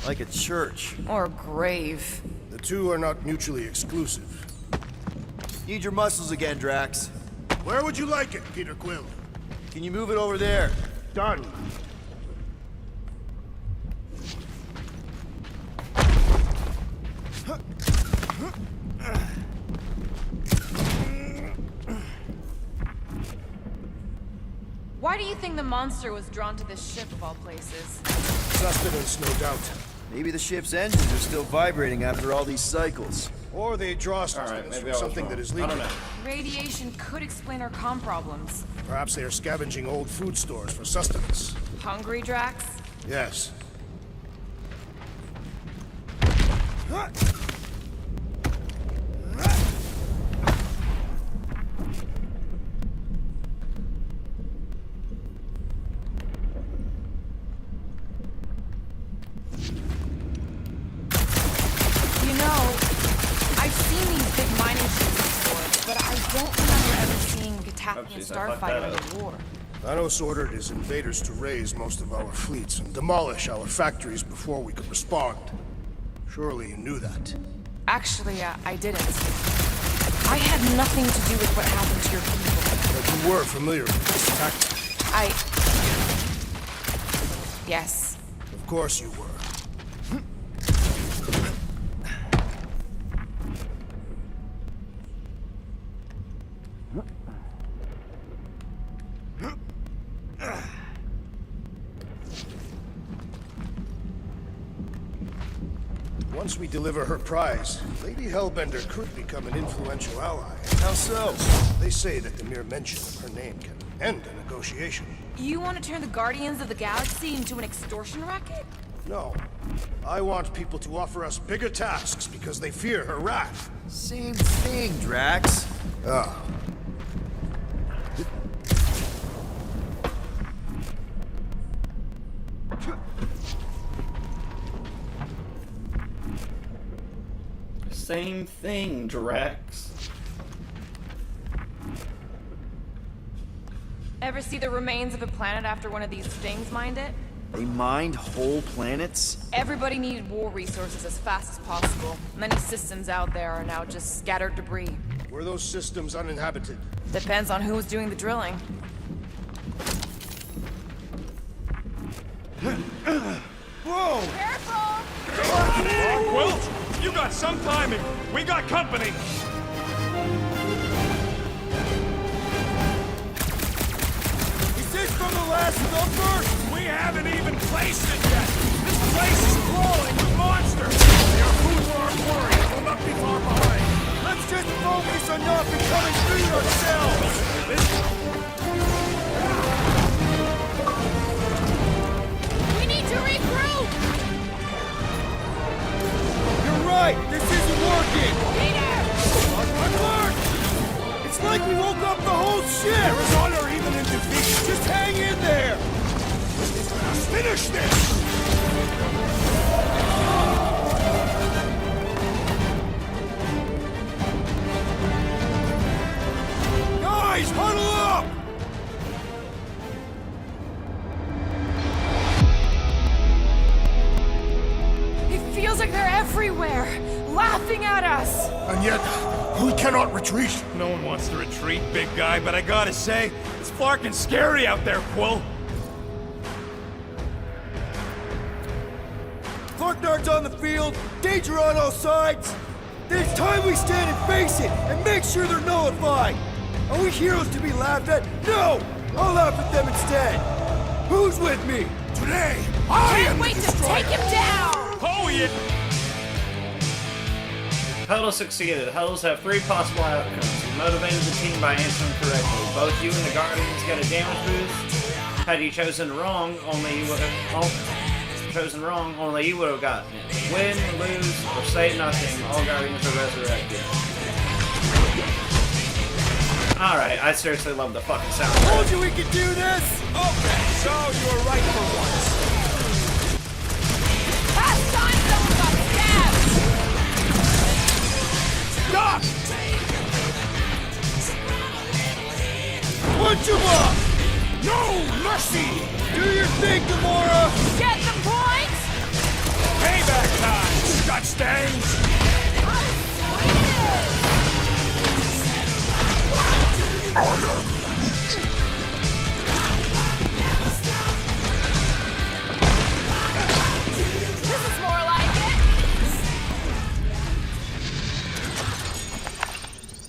Like a church. Or grave. The two are not mutually exclusive. Need your muscles again, Drax. Where would you like it, Peter Quill? Can you move it over there? Done. Why do you think the monster was drawn to this ship of all places? Sustenance, no doubt. Maybe the ship's engines are still vibrating after all these cycles. Or they draw Alright, sustenance maybe from I was something wrong. that is I legal. don't know. Radiation could explain our comm problems. Perhaps they are scavenging old food stores for sustenance. Hungry, Drax? Yes. You know, I've seen these big mining ships before, but I don't remember ever seeing a Gatafian Oopsies, I fucked starfighter that in the war. Thanos ordered his invaders to raise most of our fleets and demolish our factories before we could respond. Surely you knew that. Actually, I didn't. I had nothing to do with what happened to your people. But you were familiar with this tactic. Yes. Of course you were. Once we deliver her prize, Lady Hellbender could become an influential ally. How so? They say that the mere mention of her name can end a negotiation. You want to turn the Guardians of the Galaxy into an extortion racket? No. I want people to offer us bigger tasks because they fear her wrath. Same thing, Drax. Ah. Same thing, Drax. Ever see the remains of a planet after one of these things mined it? They mined whole planets? Everybody needed war resources as fast as possible. Many systems out there are now just scattered debris. Were those systems uninhabited? Depends on who was doing the drilling. Whoa! Careful! Quill, you got some timing. We got company. Is this from the last number? We haven't even placed it yet. This place is crawling with monsters. They are food for our quarry and will not be far behind. Let's just focus on not becoming food ourselves! We need to regroup! You're right! This isn't working! Peter! Alert! It's like we woke up the whole ship! Arizona are even in defeat. Just hang in there! Finish this! Guys, huddle up! It feels like they're everywhere, laughing at us! And yet, we cannot retreat. No one wants to retreat, big guy, but I gotta say, it's flarkin' scary out there, Quill. Clarknard's on the field, danger on all sides. Then it's time we stand and face it, and make sure they're nullified. Are we heroes to be laughed at? No! I'll laugh at them instead. Who's with me? Today, I am Can't wait the to destroyer. take him down! Oh, yeah. Huddle succeeded. Huddles have 3 possible outcomes. You motivated the team by answering correctly. Both you and the Guardians get a damage boost. Had you chosen wrong, only you would have gotten it. Win, lose, or say nothing, all Guardians are resurrected. Alright, I seriously love the fucking sound. Told you we could do this! Okay, so you were right for once. Last time someone got stabbed! Stop! Punch him up! No mercy! Do your thing, Gamora! Get the point? Payback time! Got stains! This is more like it!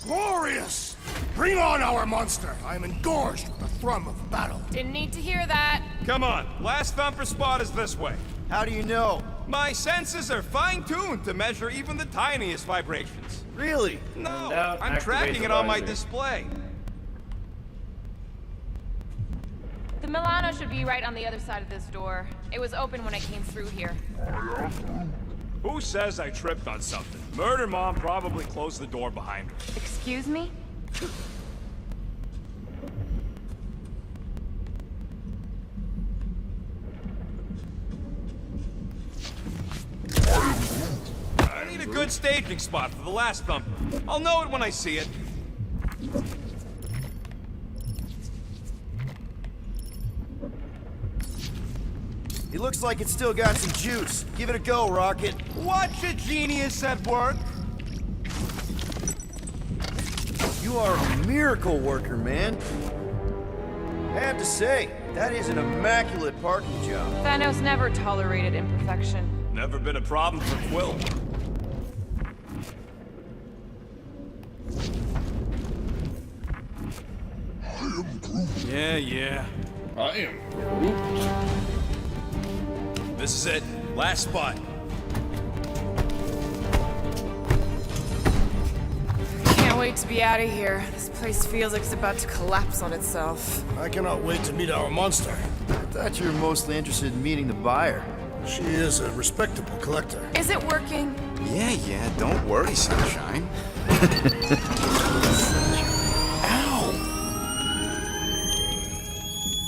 Glorious! Bring on our monster! I am engorged with the thrum of battle. Didn't need to hear that. Come on, last thumper spot is this way. How do you know? My senses are fine-tuned to measure even the tiniest vibrations. Really? No, doubt, I'm activate tracking the it on my visor. display. The Milano should be right on the other side of this door. It was open when I came through here. Who says I tripped on something? Murder Mom probably closed the door behind her. Excuse me? I need a good staging spot for the last thumper. I'll know it when I see it. It looks like it's still got some juice. Give it a go, Rocket. Watch a genius at work. You are a miracle worker, man. I have to say, that is an immaculate parking job. Thanos never tolerated imperfection. Never been a problem for Quill. Yeah. I am. This is it. Last spot. Can't wait to be out of here. This place feels like it's about to collapse on itself. I cannot wait to meet our monster. I thought you were mostly interested in meeting the buyer. She is a respectable collector. Is it working? Yeah, don't worry, Sunshine.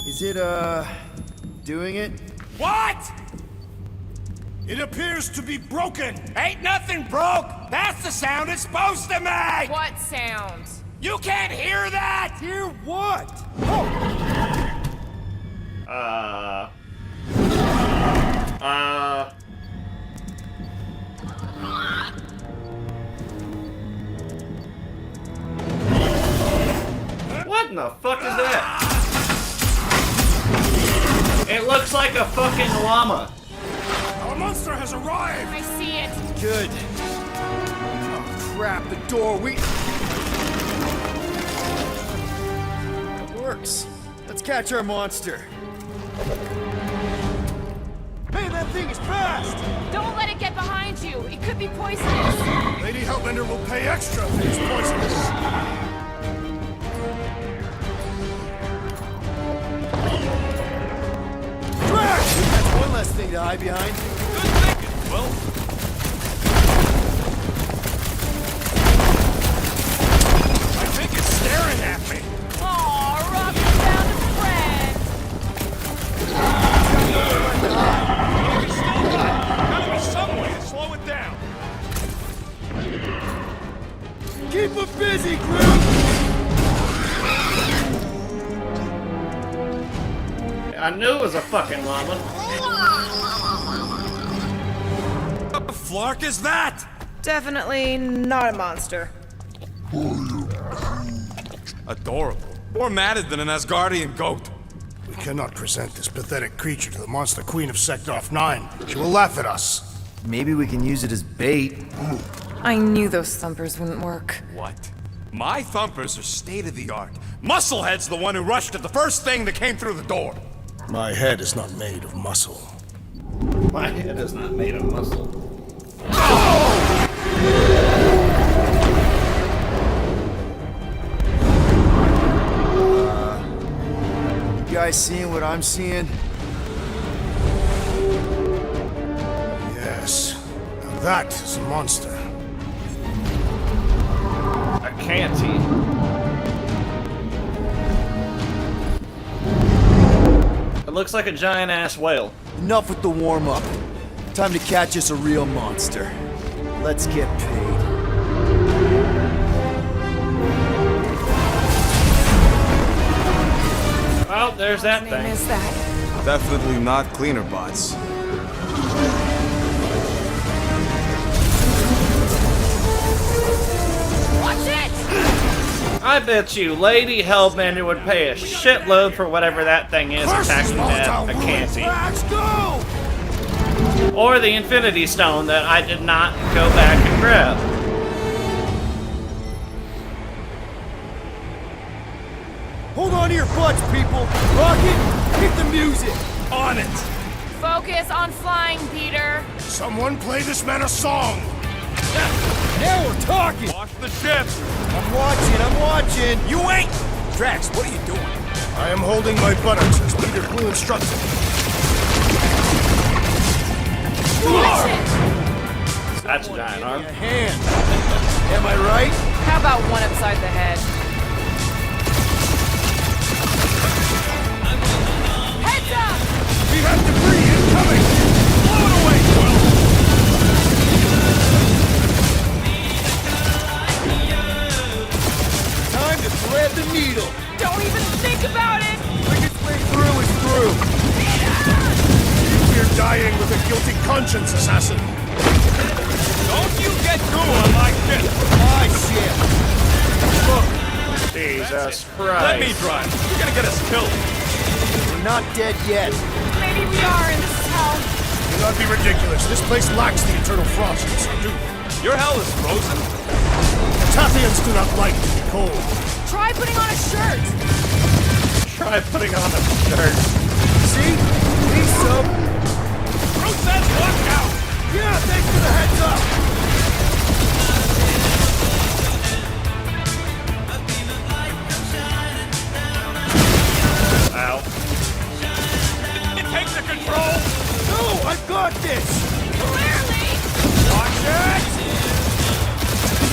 Is it, doing it? What? It appears to be broken. Ain't nothing broke! That's the sound it's supposed to make! What sound? You can't hear that! Hear what? What in the fuck is that? It looks like a fucking llama. Our monster has arrived. I see it. Good. Oh, crap, the door, It works. Let's catch our monster. Hey, that thing is fast! Don't let it get behind you. It could be poisonous. Lady Hellbender will pay extra if it's poisonous. That's one less thing to hide behind. Good thinking, Will. I think it's staring at me. Aw, Rocky found a friend. We still got it. Gotta be some way to slow it down. Keep him busy, Groot! I knew it was a fucking llama. What the flark is that? Definitely not a monster. Adorable. More matted than an Asgardian goat. We cannot present this pathetic creature to the Monster Queen of Sector 9. She will laugh at us. Maybe we can use it as bait. I knew those thumpers wouldn't work. What? My thumpers are state-of-the-art. Musclehead's the one who rushed at the first thing that came through the door. My head is not made of muscle. My head is not made of muscle. You guys seeing what I'm seeing? Yes. Now that is a monster. I can't see. It looks like a giant ass whale. Enough with the warm-up. Time to catch us a real monster. Let's get paid. Oh, there's that Name thing. is that? Definitely not cleaner bots. Watch it! I bet you Lady Hellbender would pay a shitload for whatever that thing is attacking that Acanthi. Let's go! Or the Infinity Stone that I did not go back and grab. Hold on to your butts, people! Rocket, hit the music! On it! Focus on flying, Peter. Someone play this man a song! Now we're talking! Watch the ship! I'm watching! You ain't! Drax, what are you doing? I am holding my buttocks as Peter Quill instructed. Watch it! That's a giant arm. A hand. Am I right? How about one upside the head? Heads up! We have debris incoming! Blow it away, Quill! Time to thread the needle! Don't even think about it! Quickest way through is through! We're dying with a guilty conscience, assassin! Don't you get goo on my ship! My shit! Look, Jesus Let me Christ. drive. You're gonna get us killed. we're not dead yet. Maybe we are, and this is hell. Do not be ridiculous. This place lacks the eternal frost of Sardu. Your hell is frozen? Tathians do not like to be cold. Try putting on a shirt. Try putting on a shirt. See? Need some. Groot says watch out! Yeah, thanks for the heads up! Ow. It takes the control! No, I've got this! Clearly! Watch it!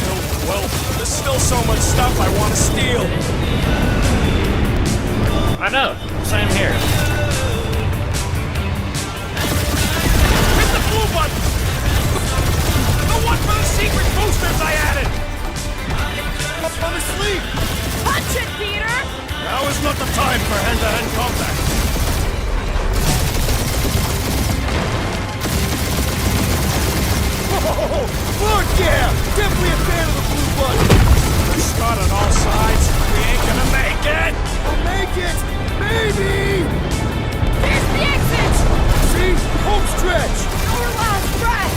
Oh, well, there's still so much stuff I want to steal. I know. Same here. Hit the blue button! shot on all sides. We ain't gonna make it! We'll make it! Maybe! Here's the exit! See? Home stretch! Our last breath!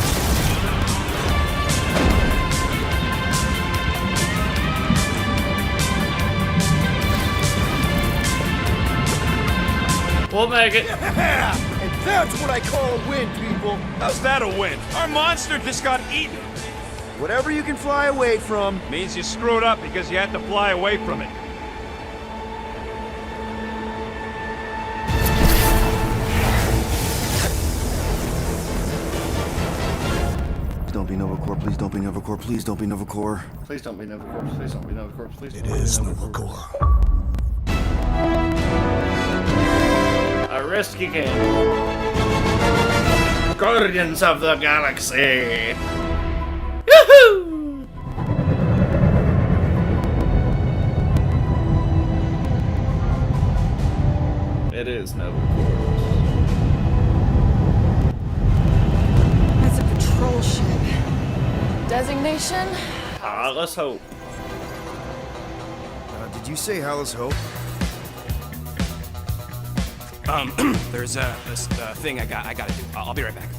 We'll make it. Yeah! And that's what I call a win, people! How's that a win? Our monster just got eaten. Whatever you can fly away from. Means you screwed up because you had to fly away from it. Don't be Nova Corps, please don't be Nova Corps, please don't be Nova Corps. Please don't be Nova Corps. Please don't be Nova Corps. Please don't It be is Nova Nova Corps. Corps. A risky game. Guardians of the Galaxy. Yoo-hoo! It is Nova Corps. That's a patrol ship. Designation? Let's hope. Did you say Hallis Hope? There's this thing I gotta do. I'll be right back.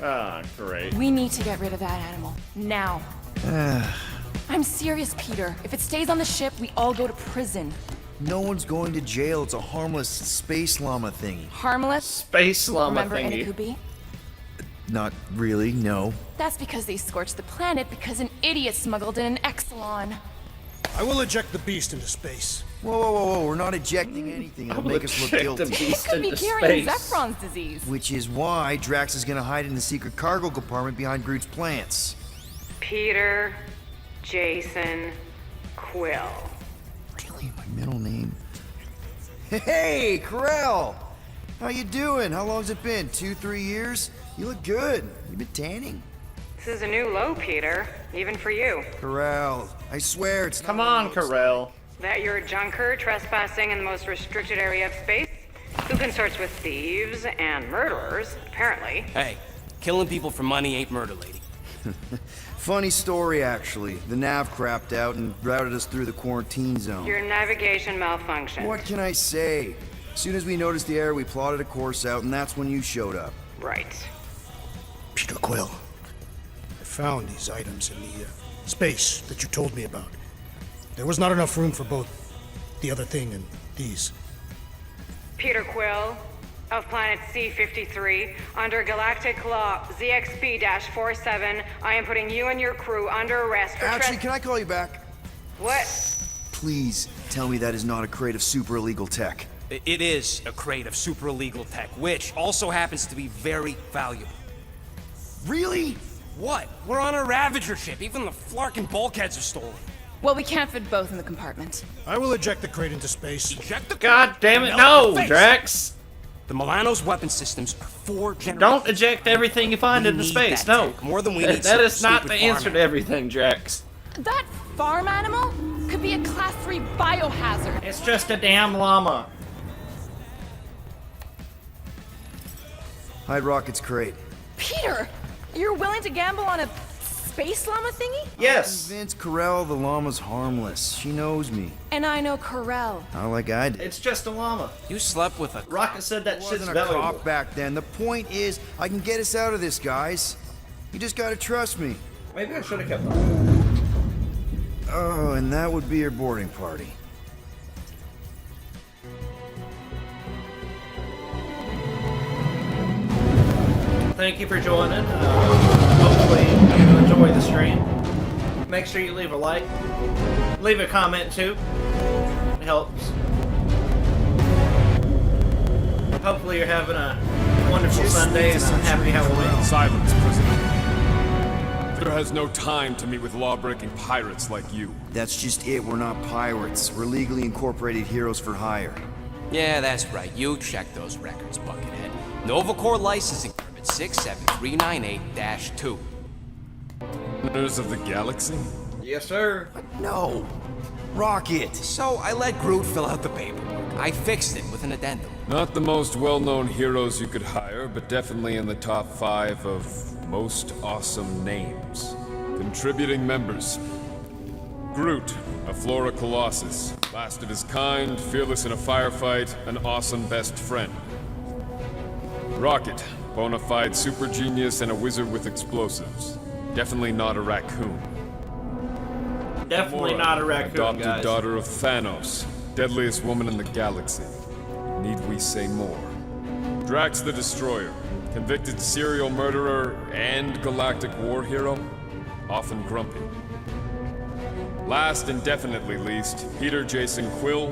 Ah, great. We need to get rid of that animal. Now. I'm serious, Peter. If it stays on the ship, we all go to prison. No one's going to jail. It's a harmless space llama thingy. Harmless? Space llama Remember thingy. Inakubi? Not really, no. That's because they scorched the planet because an idiot smuggled in an Exelon. I will eject the beast into space. Whoa, whoa, whoa, whoa. We're not ejecting anything. It'll make us look Eject the guilty. beast Could be into carrying space. Zephron's disease. Which is why Drax is gonna hide in the secret cargo compartment behind Groot's plants. Peter, Jason, Quill. Really? My middle name? Hey, Corell! How you doing? How long's it been? 2-3 years? You look good. You been tanning? This is a new low, Peter. Even for you. Corell, I swear it's Come not on, what it looks Carell. That you're a junker trespassing in the most restricted area of space? Who consorts with thieves and murderers, apparently. Hey, killing people for money ain't murder, lady. Funny story, actually. The nav crapped out and routed us through the quarantine zone. Your navigation malfunctioned. What can I say? As soon as we noticed the error, we plotted a course out, and that's when you showed up. Right. Peter Quill. I found these items in the space that you told me about. There was not enough room for both the other thing and these. Peter Quill, of planet C-53, under Galactic Law ZXP-47, I am putting you and your crew under arrest for Actually, can I call you back? What? Please tell me that is not a crate of super illegal tech. It is a crate of super illegal tech, which also happens to be very valuable. Really? What? We're on a Ravager ship. Even the Flarkin bulkheads are stolen. Well, we can't fit both in the compartment. I will eject the crate into space. Eject the God damn it, Melt no, the face. Drax! The Milano's weapon systems are 4 generations. Don't eject everything you find We into need space, that no. tech more than we need That some is not the stupid answer farm to everything, Drax. That farm animal could be a Class 3 biohazard. It's just a damn llama. Hide Rocket's crate. Peter, you're willing to gamble on a space llama thingy? Yes. Vince Corell, the llama's harmless. She knows me. And I know Corell. Not like I did. It's just a llama. You slept with a... Rocket said that I shit's wasn't a valuable. cop back then. The point is, I can get us out of this, guys. You just gotta trust me. Maybe I should have kept them. Oh, and that would be your boarding party. Thank you for joining. Hopefully you enjoy the stream. Make sure you leave a like. Leave a comment too. It helps. Hopefully you're having a wonderful Sunday and a happy Halloween. Silence, prisoner. Peter has no time to meet with law-breaking pirates like you. That's just it. We're not pirates. We're legally incorporated heroes for hire. Yeah, that's right. You check those records, Buckethead. Nova Corps licensing permit 67398-2. Winners of the galaxy? Yes, sir. No. Rocket. So I let Groot fill out the paperwork. I fixed it with an addendum. Not the most well-known heroes you could hire, but definitely in the top 5 of most awesome names. Contributing members. Groot, a Flora Colossus. Last of his kind, fearless in a firefight, an awesome best friend. Rocket, bona fide super genius and a wizard with explosives. Definitely not a raccoon. Definitely Gamora, not a raccoon, adopted guys. daughter of Thanos, deadliest woman in the galaxy. Need we say more? Drax the Destroyer, convicted serial murderer and galactic war hero, often grumpy. Last and definitely least, Peter Jason Quill.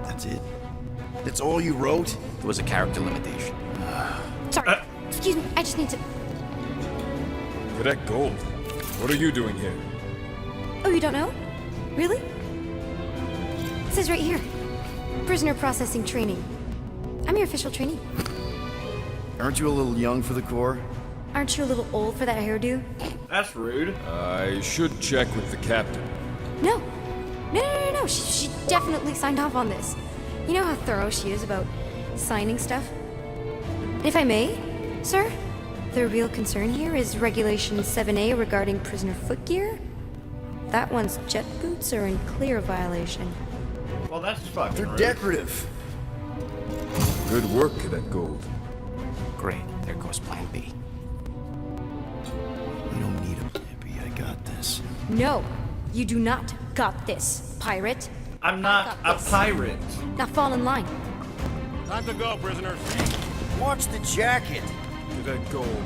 That's it? That's all you wrote? It was a character limitation. Sorry. Excuse me, I just need to... Cadet Gold, what are you doing here? Oh, you don't know? Really? It says right here. Prisoner processing training. I'm your official trainee. Aren't you a little young for the Corps? Aren't you a little old for that hairdo? That's rude. I should check with the captain. No. No. She definitely signed off on this. You know how thorough she is about signing stuff? And if I may, sir, the real concern here is Regulation 7A regarding prisoner footgear. That one's jet boots are in clear violation. Well, that's fucking They're rude. decorative. Good work, Cadet Gold. Great, there goes Plan B. We don't need a plan B. I got this. No, you do not got this, pirate. I'm not a pirate. Now fall in line. Time to go, prisoners. Watch the jacket. Cadet Gold,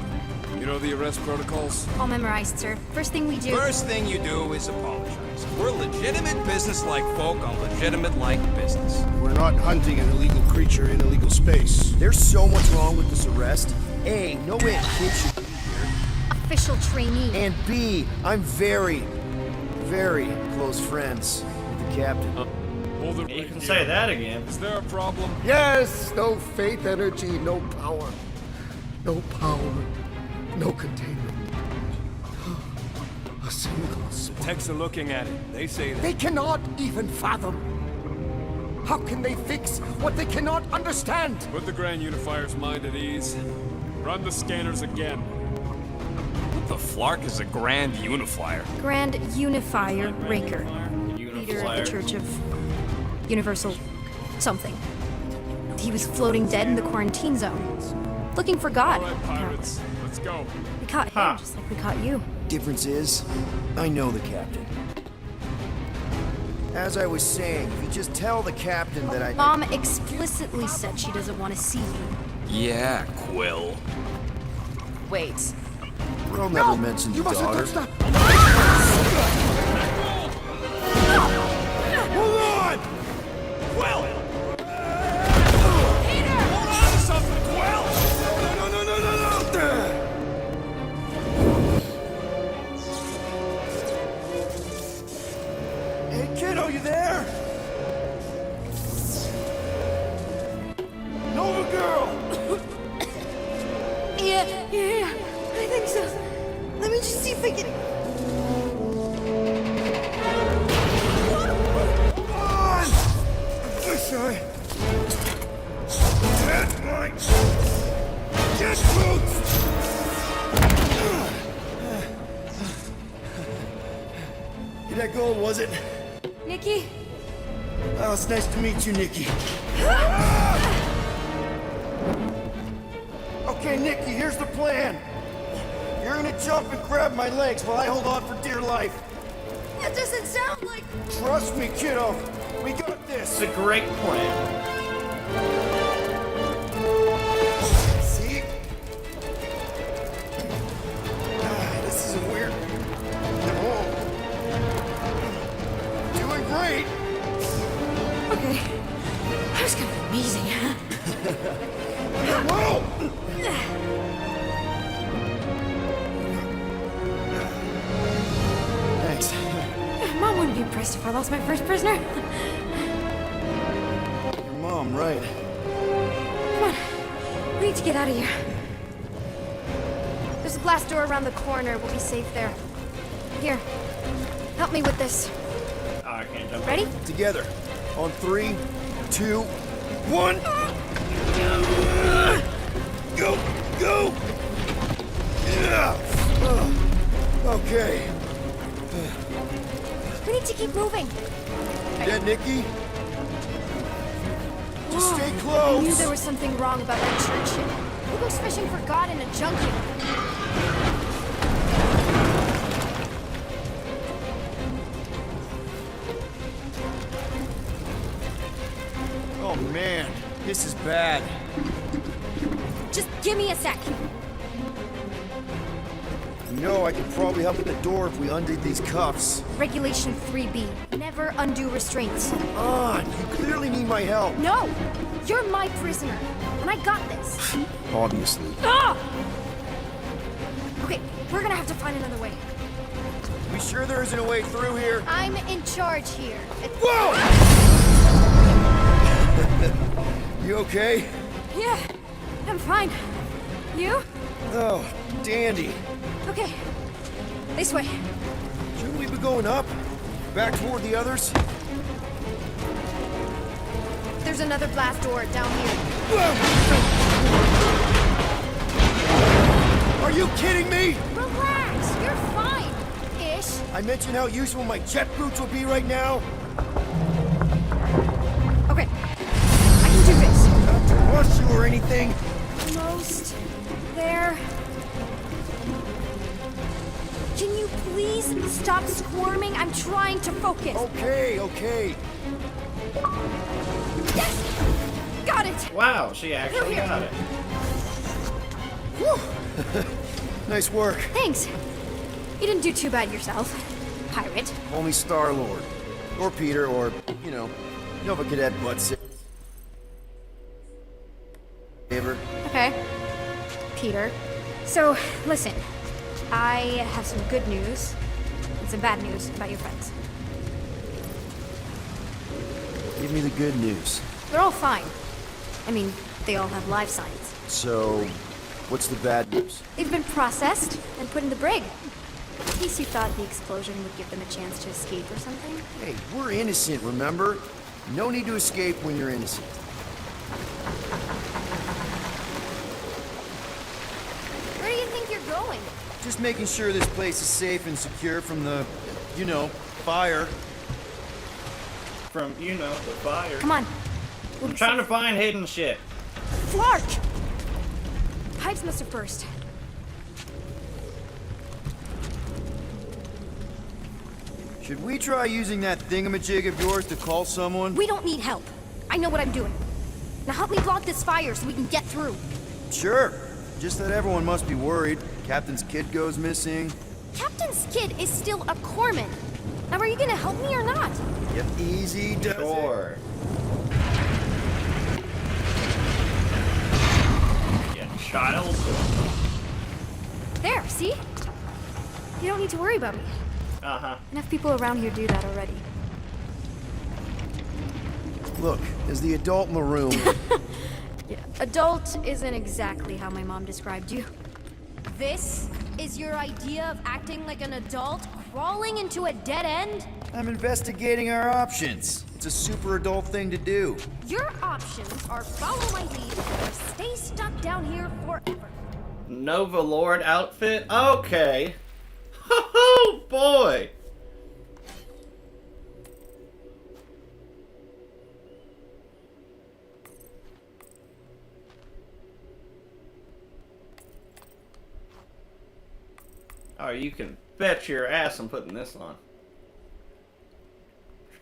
you know the arrest protocols? All memorized, sir. First thing we do... First thing you do is apologize. We're legitimate business-like folk on legitimate-like business. We're not hunting an illegal creature in illegal space. There's so much wrong with this arrest. A, no way a kid should be here. Official trainee. And B, I'm very, very close friends with the captain. Hold it You right can here. say that again. Is there a problem? Yes, no faith energy, no power. No power, no containment. A single spark. Techs are looking at it. They say that. They cannot even fathom. How can they fix what they cannot understand? Put the Grand Unifier's mind at ease. Run the scanners again. What the flark is a Grand Unifier? Grand Unifier Raker. Leader of the Unifier. Church of Universal something. He was floating dead in the quarantine zone. Looking for God. All right, pirates, let's go. We caught him just like we caught you. Difference is, I know the captain. As I was saying, if you just tell the captain that I... Mom explicitly said she doesn't want to see you. Yeah, Quill. Wait. Earl never mentioned You the mustn't daughter. touch that! Hold on! Quill! Hold on to something, Quill! No! Hey, kiddo, you there? Nova girl! Yeah, I think so. Let me just see if I can... Come on! Sorry. That's mine! Get boots! You that gold, was it? Nikki? Oh, it's nice to meet you, Nikki. Okay, Nikki, here's the plan. You're gonna jump and grab my legs while I hold on for dear life. That doesn't sound like... Trust me, kiddo. We got this. It's a great plan. See? This is a weird... Oh. Doing great. Okay. That was kind of amazing. Whoa! Thanks. Mom wouldn't be impressed if I lost my first prisoner. Your mom, right? Come on. We need to get out of here. There's a glass door around the corner. We'll be safe there. Here. Help me with this. Oh, I can't jump. Ready? Together. On 3, 2, 1. Go! Go! Yeah! Okay. We need to keep moving. Yeah, Nikki? Just stay I knew close! there was something wrong about that church ship. Who goes fishing for God in a junkyard? Oh man, this is bad. Just give me a sec. You know, I could probably help with the door if we undid these cuffs. Regulation 3B. Never undo restraints. Come on, you clearly need my help. No! You're my prisoner, and I got this. Obviously. Ah! Okay, we're gonna have to find another way. We sure there isn't a way through here? I'm in charge here. Whoa! You okay? Yeah, I'm fine. You? Oh, dandy. Okay, this way. Shouldn't we be going up? Back toward the others? There's another blast door down here. Are you kidding me? Relax, you're fine. Ish. I mentioned how useful my jet boots will be right now. Okay, I can do this. Not to rush you or anything. Almost there. Can you please stop squirming? I'm trying to focus. Okay, okay. Yes! Got it! Wow, she actually got it. Nice work. Thanks. You didn't do too bad yourself, pirate. Call me Star-Lord. Or Peter, or, you know, Nova Cadet Butt Saver. Okay. Peter. So, listen. I have some good news and some bad news about your friends. Give me the good news. They're all fine. I mean, they all have life signs. So, what's the bad news? They've been processed and put in the brig. In case you thought the explosion would give them a chance to escape or something. Hey, we're innocent, remember? No need to escape when you're innocent. Where do you think you're going? Just making sure this place is safe and secure from the, you know, fire. From, you know, the fire. Come on. I'm trying to find hidden shit. Flark! Pipes must have burst. Should we try using that thingamajig of yours to call someone? We don't need help. I know what I'm doing. Now help me block this fire so we can get through. Sure. Just that everyone must be worried. Captain's kid goes missing. Captain's kid is still a corpsman. Now are you gonna help me or not? Yep, easy does Sure. Yeah, child. There, see? You don't need to worry about me. Uh-huh. Enough people around here do that already. Look, as the adult in the room... Yeah, adult isn't exactly how my mom described you. This is your idea of acting like an adult, crawling into a dead end? I'm investigating our options. It's a super adult thing to do. Your options are follow my lead or stay stuck down here forever. Nova Lord outfit? Okay. Oh boy! Oh, you can bet your ass I'm putting this on.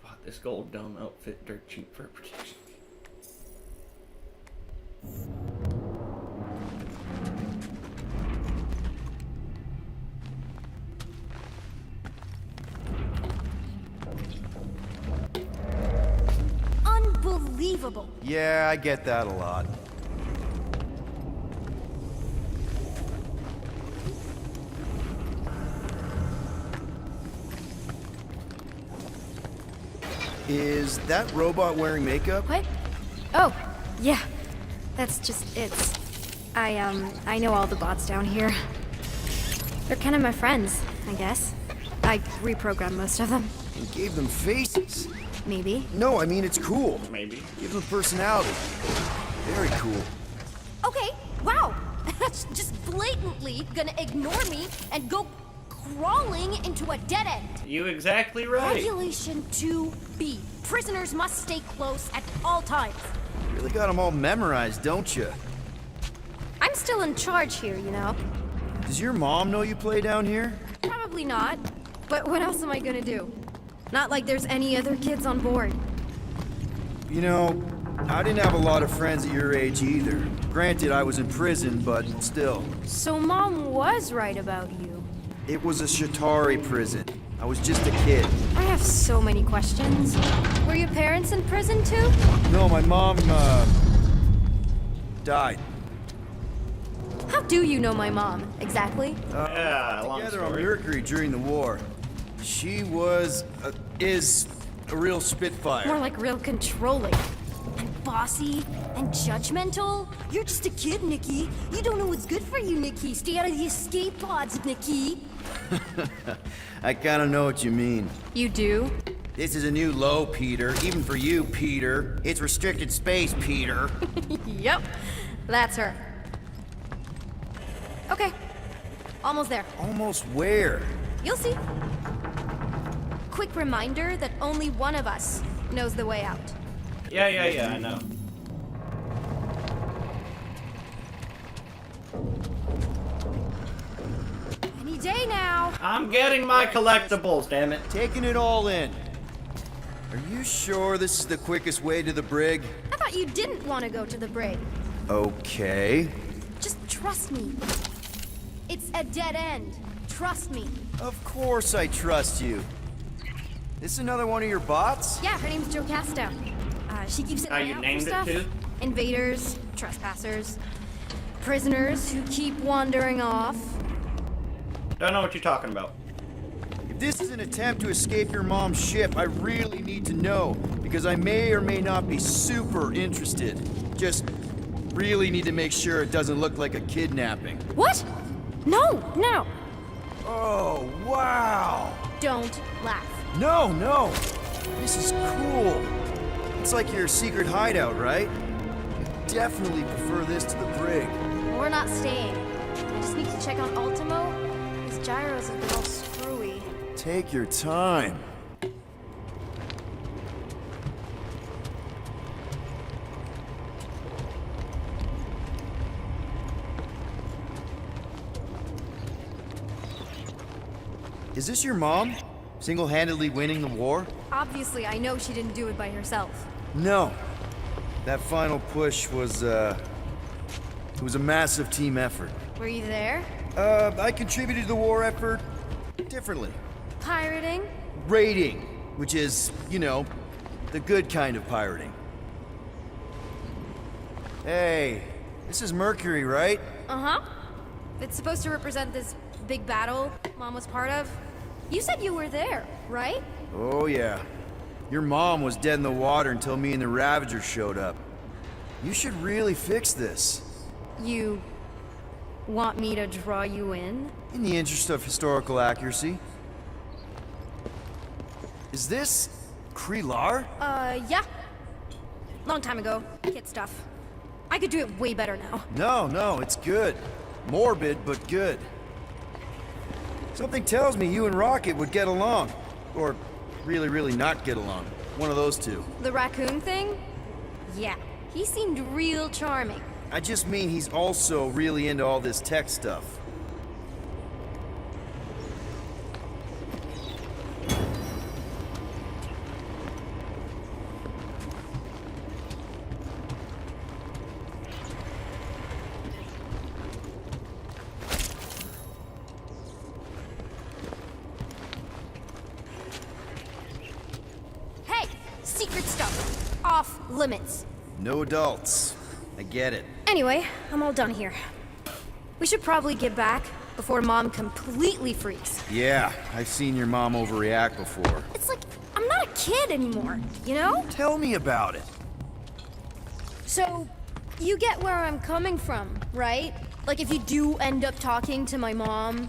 Bought this gold dome outfit dirt cheap for protection. Unbelievable. Yeah, I get that a lot. Is that robot wearing makeup? What? Oh, yeah. That's just it. I know all the bots down here. They're kind of my friends, I guess. I reprogrammed most of them. And gave them faces. Maybe. No, I mean, it's cool. Maybe. Give them personality. Very cool. Okay, wow! that's just blatantly gonna ignore me and go crawling into a dead end. You exactly right. Regulation 2B. Prisoners must stay close at all times. Really got them all memorized, don't you? I'm still in charge here, you know. Does your mom know you play down here? Probably not. But what else am I gonna do? Not like there's any other kids on board. You know, I didn't have a lot of friends at your age either. Granted, I was in prison, but still. So Mom was right about you. It was a Shatari prison. I was just a kid. I have so many questions. Were your parents in prison too? No, my mom, died. How do you know my mom, exactly? Yeah, long Together on story. Mercury during the war. She was, is a real spitfire. More like real controlling. And bossy and judgmental. You're just a kid, Nikki. You don't know what's good for you, Nikki. Stay out of the escape pods, Nikki. I kinda know what you mean. You do? This is a new low, Peter. Even for you, Peter. It's restricted space, Peter. Yep. That's her. Okay. Almost there. Almost where? You'll see. Quick reminder that only one of us knows the way out. Yeah, I know. Any day now. I'm getting my collectibles, damn it. Taking it all in. Are you sure this is the quickest way to the brig? I thought you didn't want to go to the brig. Okay. Just trust me. It's a dead end. Trust me. Of course I trust you. This another one of your bots? Yeah, her name's Joe Casto. She keeps an eye you out for named it stuff. too? Invaders, trespassers, prisoners who keep wandering off. Don't know what you're talking about. If this is an attempt to escape your mom's ship, I really need to know, because I may or may not be super interested. Just really need to make sure it doesn't look like a kidnapping. What? No, no. Oh, wow! Don't laugh. No, no! This is cool. It's like your secret hideout, right? I definitely prefer this to the brig. We're not staying. I just need to check on Ultimo. His gyros have been all screwy. Take your time. Is this your mom? Single-handedly winning the war? Obviously, I know she didn't do it by herself. No. That final push was, it was a massive team effort. Were you there? I contributed to the war effort differently. Pirating? Raiding, which is, you know, the good kind of pirating. Hey, this is Mercury, right? Uh-huh. It's supposed to represent this big battle Mom was part of. You said you were there, right? Oh, yeah. Your mom was dead in the water until me and the Ravagers showed up. You should really fix this. You want me to draw you in? In the interest of historical accuracy. Is this Krelar? Yeah. Long time ago. Kid stuff. I could do it way better now. No, it's good. Morbid, but good. Something tells me you and Rocket would get along. Or really not get along. One of those two. The raccoon thing? Yeah. He seemed real charming. I just mean he's also really into all this tech stuff. Hey! Secret stuff. Off limits. No adults. I get it. Anyway, I'm all done here. We should probably get back before Mom completely freaks. Yeah, I've seen your mom overreact before. It's like, I'm not a kid anymore, you know? Tell me about it. So, you get where I'm coming from, right? Like if you do end up talking to my mom,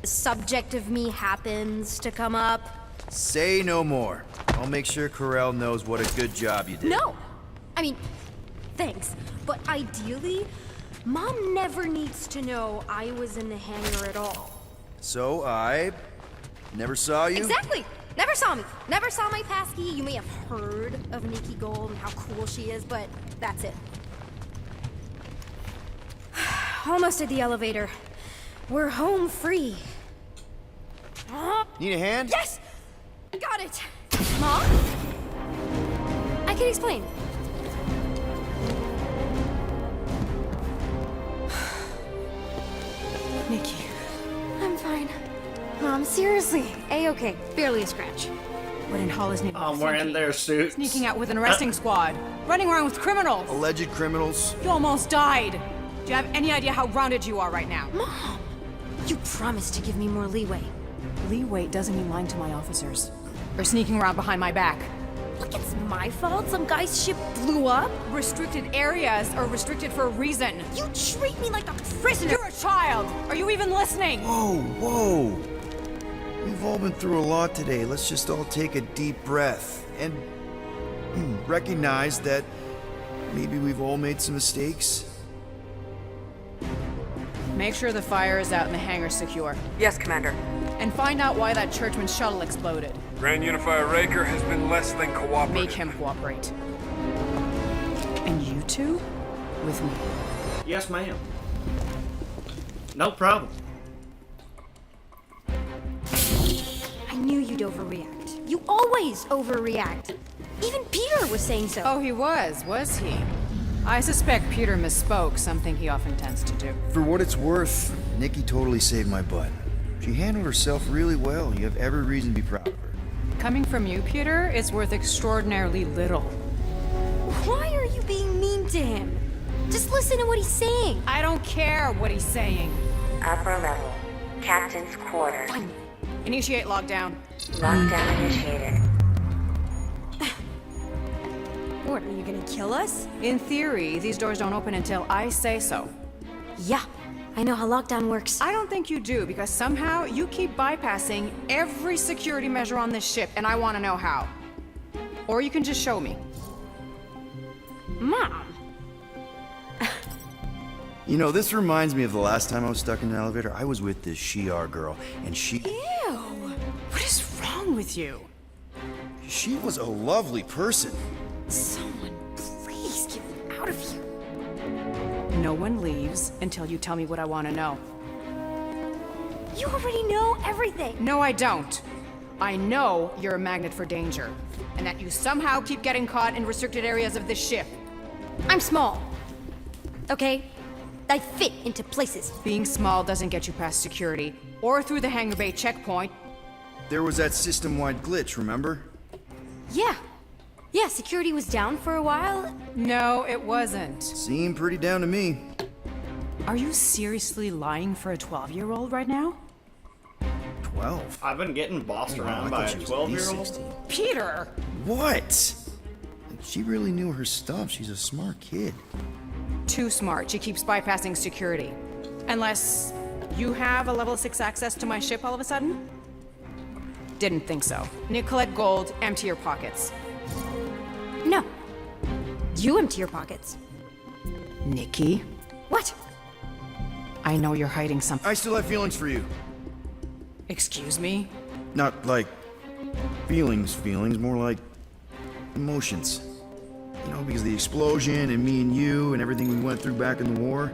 the subject of me happens to come up. Say no more. I'll make sure Corell knows what a good job you did. No! I mean, thanks. But ideally, Mom never needs to know I was in the hangar at all. So I never saw you? Exactly! Never saw me. Never saw my passkey. You may have heard of Nikki Gold and how cool she is, but that's it. Almost at the elevator. We're home free. Need a hand? Yes! Got it! Mom? I can explain. Nikki. I'm fine. Mom, seriously. A-okay. Barely a scratch. What in Hall is Nikki? Wearing their suits. Sneaking out with an arresting squad. Running around with criminals. Alleged criminals? You almost died. Do you have any idea how grounded you are right now? Mom! You promised to give me more leeway. Leeway doesn't mean lying to my officers. Or sneaking around behind my back. Look, it's my fault some guy's ship blew up. Restricted areas are restricted for a reason. You treat me like a prisoner. You're a child. Are you even listening? Whoa, whoa. We've all been through a lot today. Let's just all take a deep breath and recognize that maybe we've all made some mistakes. Make sure the fire is out and the hangar's secure. Yes, Commander. And find out why that churchman's shuttle exploded. Grand Unifier Raker has been less than cooperative. Make him cooperate. And you two? With me. Yes, ma'am. No problem. I knew you'd overreact. You always overreact. Even Peter was saying so. Oh, he was he? I suspect Peter misspoke, something he often tends to do. For what it's worth, Nikki totally saved my butt. She handled herself really well. You have every reason to be proud of her. Coming from you, Peter, it's worth extraordinarily little. Why are you being mean to him? Just listen to what he's saying. I don't care what he's saying. Upper level. Captain's quarters. Initiate lockdown. Lockdown initiated. What, are you gonna kill us? In theory, these doors don't open until I say so. Yeah, I know how lockdown works. I don't think you do, because somehow you keep bypassing every security measure on this ship, and I want to know how. Or you can just show me. Mom! You know, this reminds me of the last time I was stuck in an elevator. I was with this Shi'ar girl, and Ew! What is wrong with you? she was a lovely person. Someone, please get me out of here. No one leaves until you tell me what I want to know. You already know everything. No, I don't. I know you're a magnet for danger, and that you somehow keep getting caught in restricted areas of this ship. I'm small. Okay? I fit into places. Being small doesn't get you past security, or through the hangar bay checkpoint. There was that system-wide glitch, remember? Yeah. Yeah, security was down for a while. No, it wasn't. Seemed pretty down to me. Are you seriously lying for a 12-year-old right now? 12? I've been getting bossed Wow, around I by a thought she was at least 12-year-old. 16. Peter! What? She really knew her stuff. She's a smart kid. Too smart. She keeps bypassing security. Unless you have a level 6 access to my ship all of a sudden? Didn't think so. Nicolette Gold, empty your pockets. No. You empty your pockets. Nikki? What? I know you're hiding something. I still have feelings for you. Excuse me? Not like feelings, more like emotions. You know, because of the explosion and me and you and everything we went through back in the war.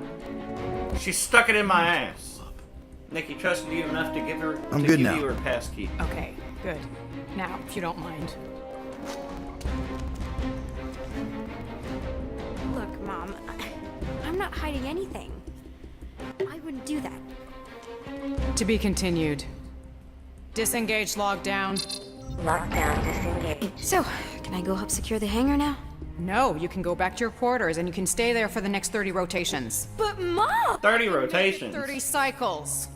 She stuck it in my ass. Nikki trusted you enough to give her I'm to good give now. you her passkey. Okay, good. Now, if you don't mind. Look, Mom, I'm not hiding anything. I wouldn't do that. To be continued. Disengage lockdown. Lockdown disengaged. So, can I go help secure the hangar now? No, you can go back to your quarters and you can stay there for the next 30 rotations. But Mom! 30 rotations. 30 cycles.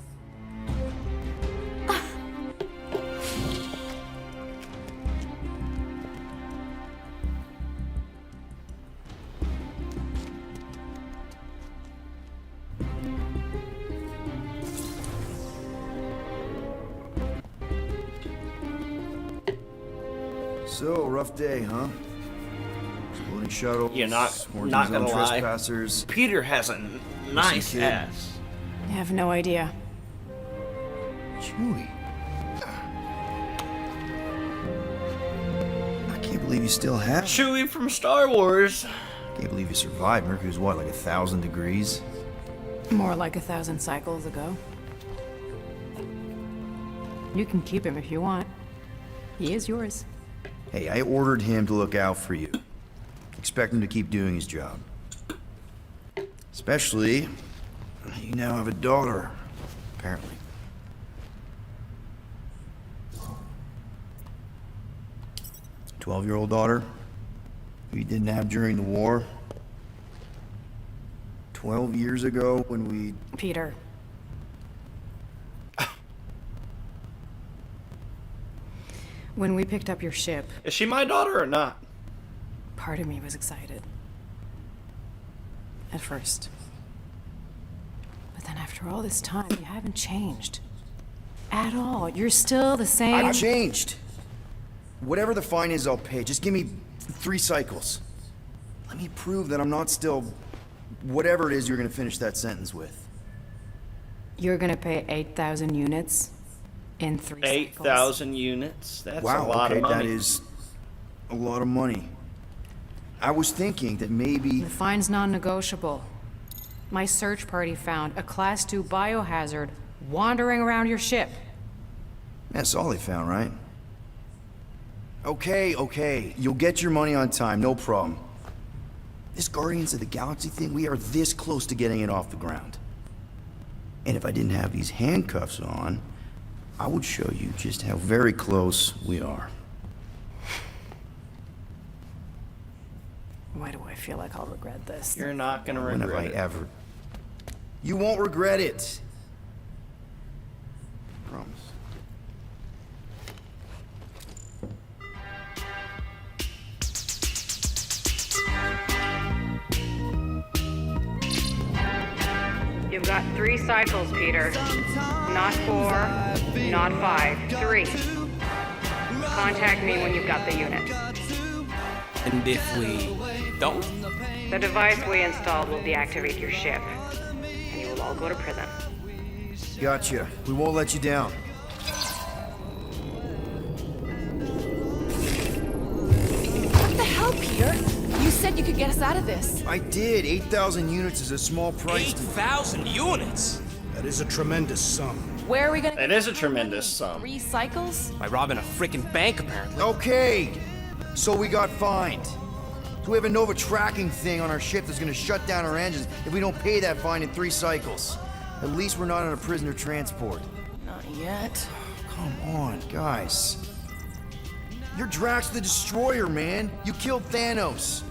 So, rough day, huh? Exploding shuttle. You're not gonna lie. Trespassers. Peter has a Nice kid. ass. I have no idea. Chewie. I can't believe you still have. Chewie from Star Wars. Can't believe you survived. Mercury's what, like 1,000 degrees? More like 1,000 cycles ago. You can keep him if you want. He is yours. Hey, I ordered him to look out for you. Expect him to keep doing his job. Especially, you now have a daughter, apparently. A 12-year-old daughter who you didn't have during the war. 12 years ago when we... Peter. When we picked up your ship... Is she my daughter or not? Part of me was excited. At first. But then after all this time, you haven't changed. At all. You're still the same... I've changed. Whatever the fine is, I'll pay. Just give me 3 cycles. Let me prove that I'm not still... whatever it is you're gonna finish that sentence with. You're gonna pay 8,000 units in 3 cycles. 8,000 units? That's Wow, a lot okay, of money. that is a lot of money. I was thinking that maybe... The fine's non-negotiable. My search party found a Class 2 biohazard wandering around your ship. That's all they found, right? Okay. You'll get your money on time, no problem. This Guardians of the Galaxy thing, we are this close to getting it off the ground. And if I didn't have these handcuffs on, I would show you just how very close we are. Why do I feel like I'll regret this? You're not gonna When have regret I it. ever? You won't regret it. Promise. You've got 3 cycles, Peter. Not 4, not 5, 3. Contact me when you've got the unit. And if we don't? The device we installed will deactivate your ship, and you will all go to prison. Gotcha. We won't let you down. What the hell, Peter? You said you could get us out of this. I did. 8,000 units is a small price. 8,000 units? That is a tremendous sum. Where are we gonna... It is a tremendous sum. 3 cycles? By robbing a freaking bank, apparently. Okay. So we got fined. So we have a Nova tracking thing on our ship that's gonna shut down our engines if we don't pay that fine in 3 cycles. At least we're not on a prisoner transport. Not yet. Come on, guys. You're Drax the Destroyer, man. You killed Thanos.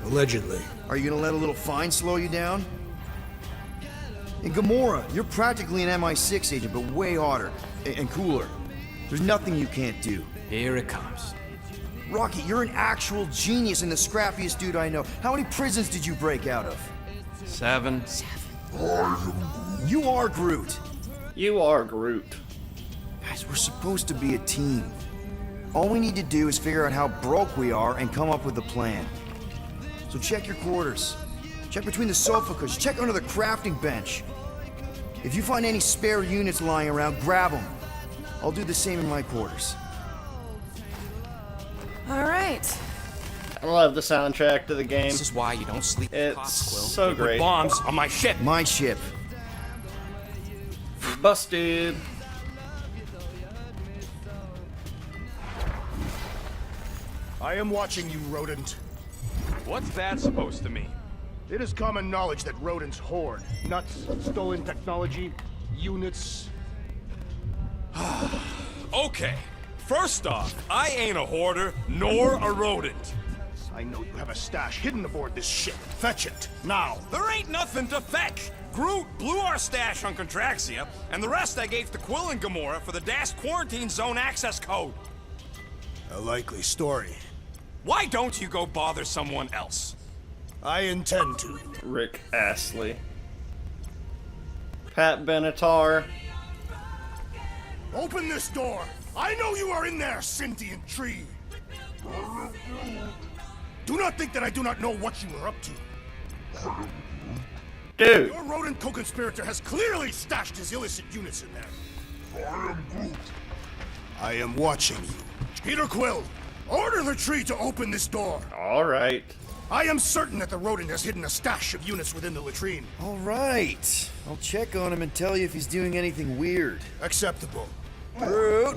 Allegedly. Are you gonna let a little fine slow you down? And Gamora, you're practically an MI6 agent, but way hotter and cooler. There's nothing you can't do. Here it comes. Rocky, you're an actual genius and the scrappiest dude I know. How many prisons did you break out of? 7. You are Groot. You are Groot. Guys, we're supposed to be a team. All we need to do is figure out how broke we are and come up with a plan. So check your quarters. Check between the sofa cushions. Check under the crafting bench. If you find any spare units lying around, grab them. I'll do the same in my quarters. All right. I love the soundtrack to the game. This is why you don't sleep with It's cops, Quill. so They put great. bombs on my ship. My ship. Busted. I am watching you, rodent. What's that supposed to mean? It is common knowledge that rodents hoard nuts, stolen technology, units. Okay, first off, I ain't a hoarder nor a rodent. I know you have a stash hidden aboard this ship. Fetch it, now. There ain't nothing to fetch. Groot blew our stash on Contraxia, and the rest I gave to Quill and Gamora for the DAS quarantine zone access code. A likely story. Why don't you go bother someone else? I intend to. Rick Astley. Pat Benatar. Open this door! I know you are in there, sentient tree! Do not think that I do not know what you are up to. Dude. Your rodent co-conspirator has clearly stashed his illicit units in there. I am Groot. I am watching you. Peter Quill, order the tree to open this door. All right. I am certain that the rodent has hidden a stash of units within the latrine. All right. I'll check on him and tell you if he's doing anything weird. Acceptable. Groot,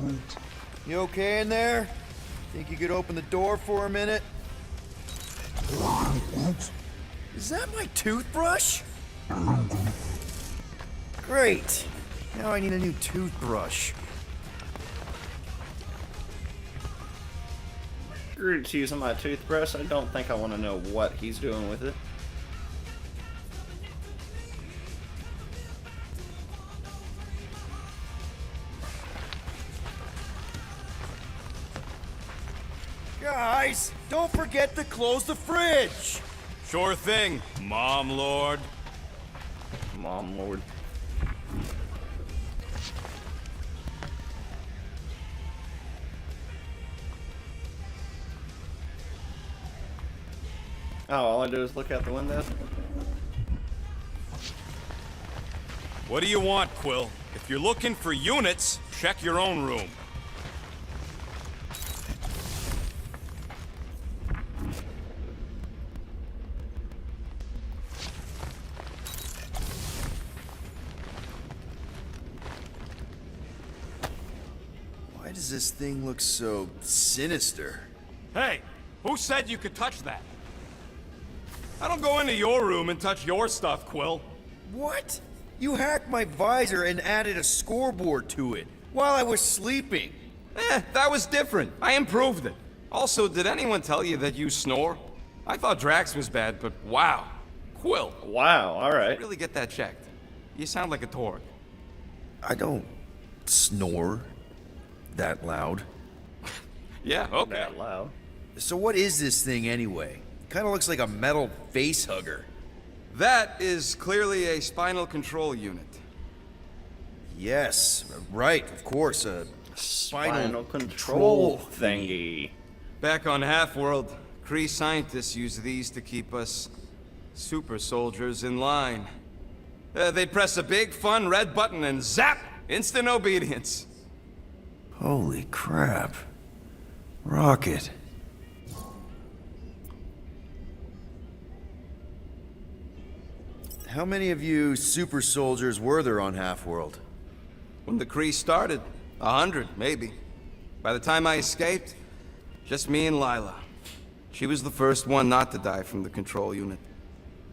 you okay in there? Think you could open the door for a minute? Is that my toothbrush? Great. Now I need a new toothbrush. Groot's using my toothbrush. I don't think I want to know what he's doing with it. Guys, don't forget to close the fridge. Sure thing, Mom Lord. Mom Lord. Oh, all I do is look out the window? What do you want, Quill? If you're looking for units, check your own room. Why does this thing look so sinister? Hey, who said you could touch that? I don't go into your room and touch your stuff, Quill. What? You hacked my visor and added a scoreboard to it while I was sleeping. That was different. I improved it. Also, did anyone tell you that you snore? I thought Drax was bad, but wow. Quill. Wow, alright. Really get that checked. You sound like a Torg. I don't snore that loud. Yeah, okay. That loud. So what is this thing anyway? Kind of looks like a metal face hugger. That is clearly a spinal control unit. Yes, right, of course, a Spinal control thingy. Back on Half-World, Kree scientists use these to keep us super soldiers in line. They'd press a big, fun red button and zap! Instant obedience. Holy crap. Rocket. How many of you super soldiers were there on Half-World? When the Kree started, 100, maybe. By the time I escaped, just me and Lila. She was the first one not to die from the control unit.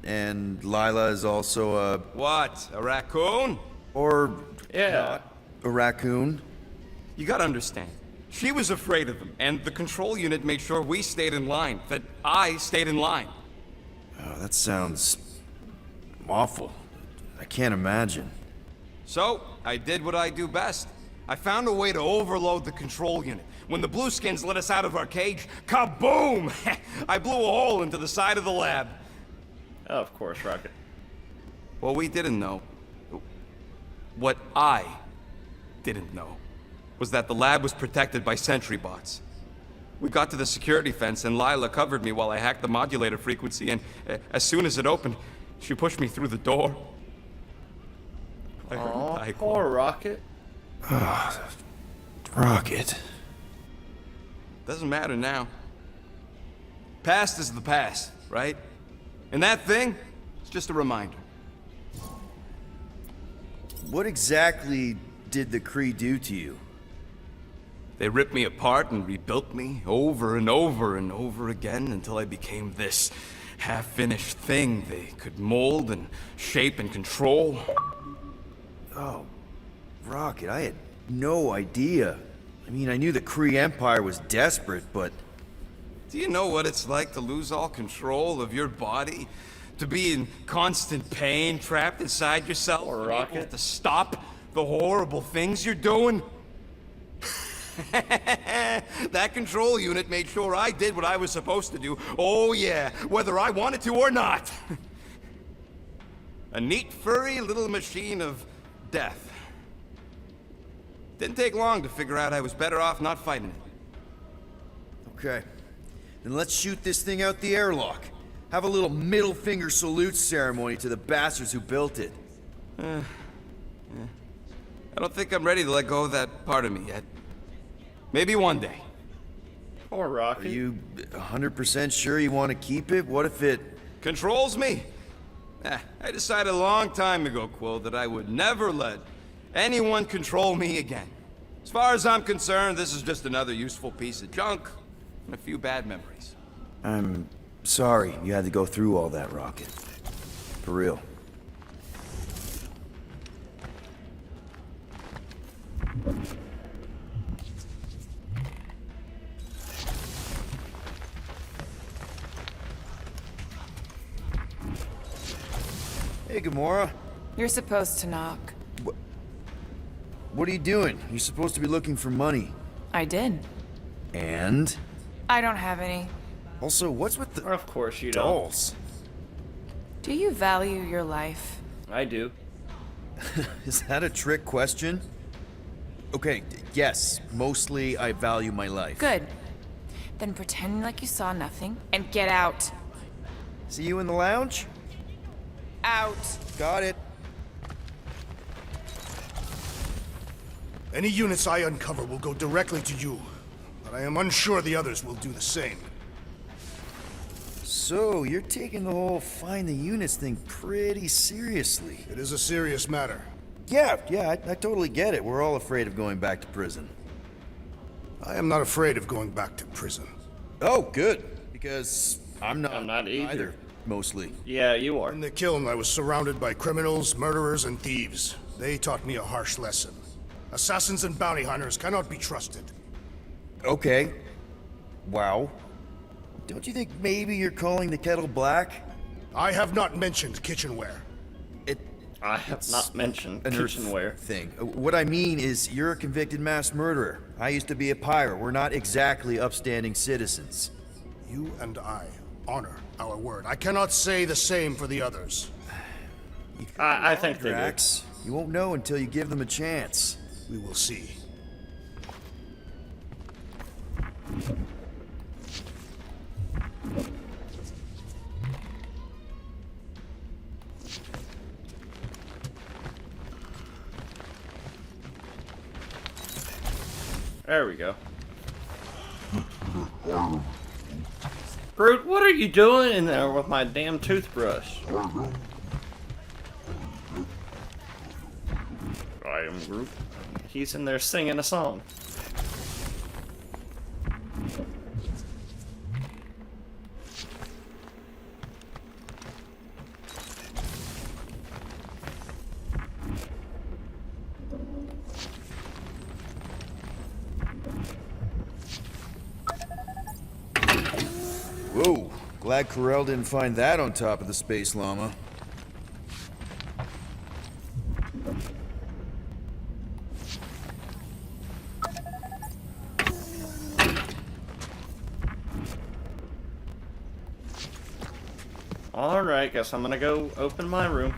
And Lila is also a... What? A raccoon? Or... Yeah. not a raccoon? You gotta understand. She was afraid of them, and the control unit made sure we stayed in line. That I stayed in line. Oh, that sounds... awful. I can't imagine. So, I did what I do best. I found a way to overload the control unit. When the Blueskins let us out of our cage, kaboom! I blew a hole into the side of the lab. Oh, of course, Rocket. What we didn't know, what I didn't know, was that the lab was protected by sentry bots. We got to the security fence and Lila covered me while I hacked the modulator frequency, and as soon as it opened, she pushed me through the door. Aw, poor Rocket. Rocket. Doesn't matter now. Past is the past, right? And that thing, it's just a reminder. What exactly did the Kree do to you? They ripped me apart and rebuilt me over and over and over again until I became this half-finished thing they could mold and shape and control. Oh, Rocket, I had no idea. I mean, I knew the Kree Empire was desperate, but... Do you know what it's like to lose all control of your body? To be in constant pain, trapped inside yourself, Or unable Rocket. to stop the horrible things you're doing? That control unit made sure I did what I was supposed to do. Oh yeah, whether I wanted to or not. A neat, furry little machine of death. Didn't take long to figure out I was better off not fighting it. Okay. Then let's shoot this thing out the airlock. Have a little middle finger salute ceremony to the bastards who built it. I don't think I'm ready to let go of that part of me yet. Maybe one day. Poor Rocky. Are you 100% sure you want to keep it? What if it... Controls me? I decided a long time ago, Quill, that I would never let anyone control me again. As far as I'm concerned, this is just another useful piece of junk and a few bad memories. I'm sorry you had to go through all that, Rocket. For real. Hey, Gamora. You're supposed to knock. What are you doing? You're supposed to be looking for money. I did. And? I don't have any. Also, what's with the Of course you dolls? Do you value your life? don't. I do. Is that a trick question? Okay, yes, mostly I value my life. Good. Then pretend like you saw nothing and get out. See you in the lounge? Out. Got it. Any units I uncover will go directly to you, but I am unsure the others will do the same. So, you're taking the whole find the units thing pretty seriously. It is a serious matter. Yeah, I totally get it. We're all afraid of going back to prison. I am not afraid of going back to prison. Oh, good. Because I'm not either. Mostly. Yeah, you are. In the kiln, I was surrounded by criminals, murderers, and thieves. They taught me a harsh lesson. Assassins and bounty hunters cannot be trusted. Okay. Wow. Don't you think maybe you're calling the kettle black? I have not mentioned kitchenware. I have not mentioned An kitchenware. Earth thing. What I mean is, you're a convicted mass murderer. I used to be a pirate. We're not exactly upstanding citizens. You and I honor our word. I cannot say the same for the others. I think they do. Drax, you won't know until you give them a chance. We will see. There we go. Groot, what are you doing in there with my damn toothbrush? I am Groot. He's in there singing a song. Whoa, glad Corel didn't find that on top of the space llama. Alright, guess I'm gonna go open my room.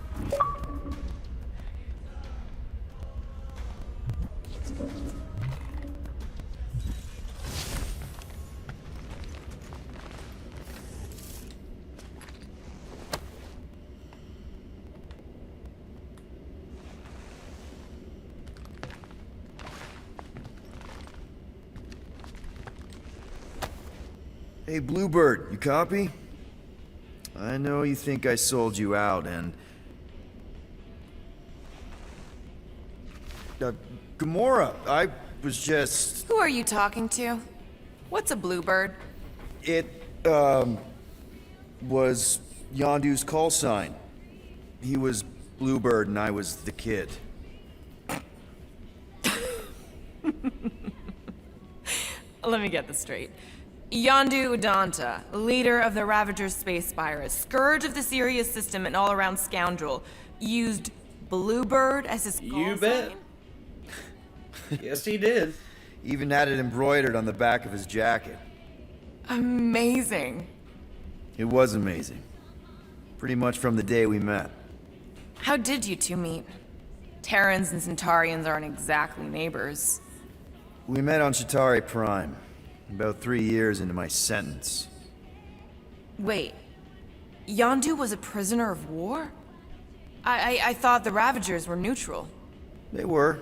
Hey, Bluebird, you copy? I know you think I sold you out, and... Gamora, I was just... Who are you talking to? What's a bluebird? It, was Yondu's call sign. He was Bluebird and I was the kid. Let me get this straight. Yondu Udanta, leader of the Ravager's space virus, scourge of the Sirius system and all-around scoundrel, used Bluebird as his call You bet. sign? Yes, he did. Even had it embroidered on the back of his jacket. Amazing. It was amazing. Pretty much from the day we met. How did you two meet? Terrans and Centaurians aren't exactly neighbors. We met on Chitauri Prime, about 3 years into my sentence. Wait, Yondu was a prisoner of war? I thought the Ravagers were neutral. They were.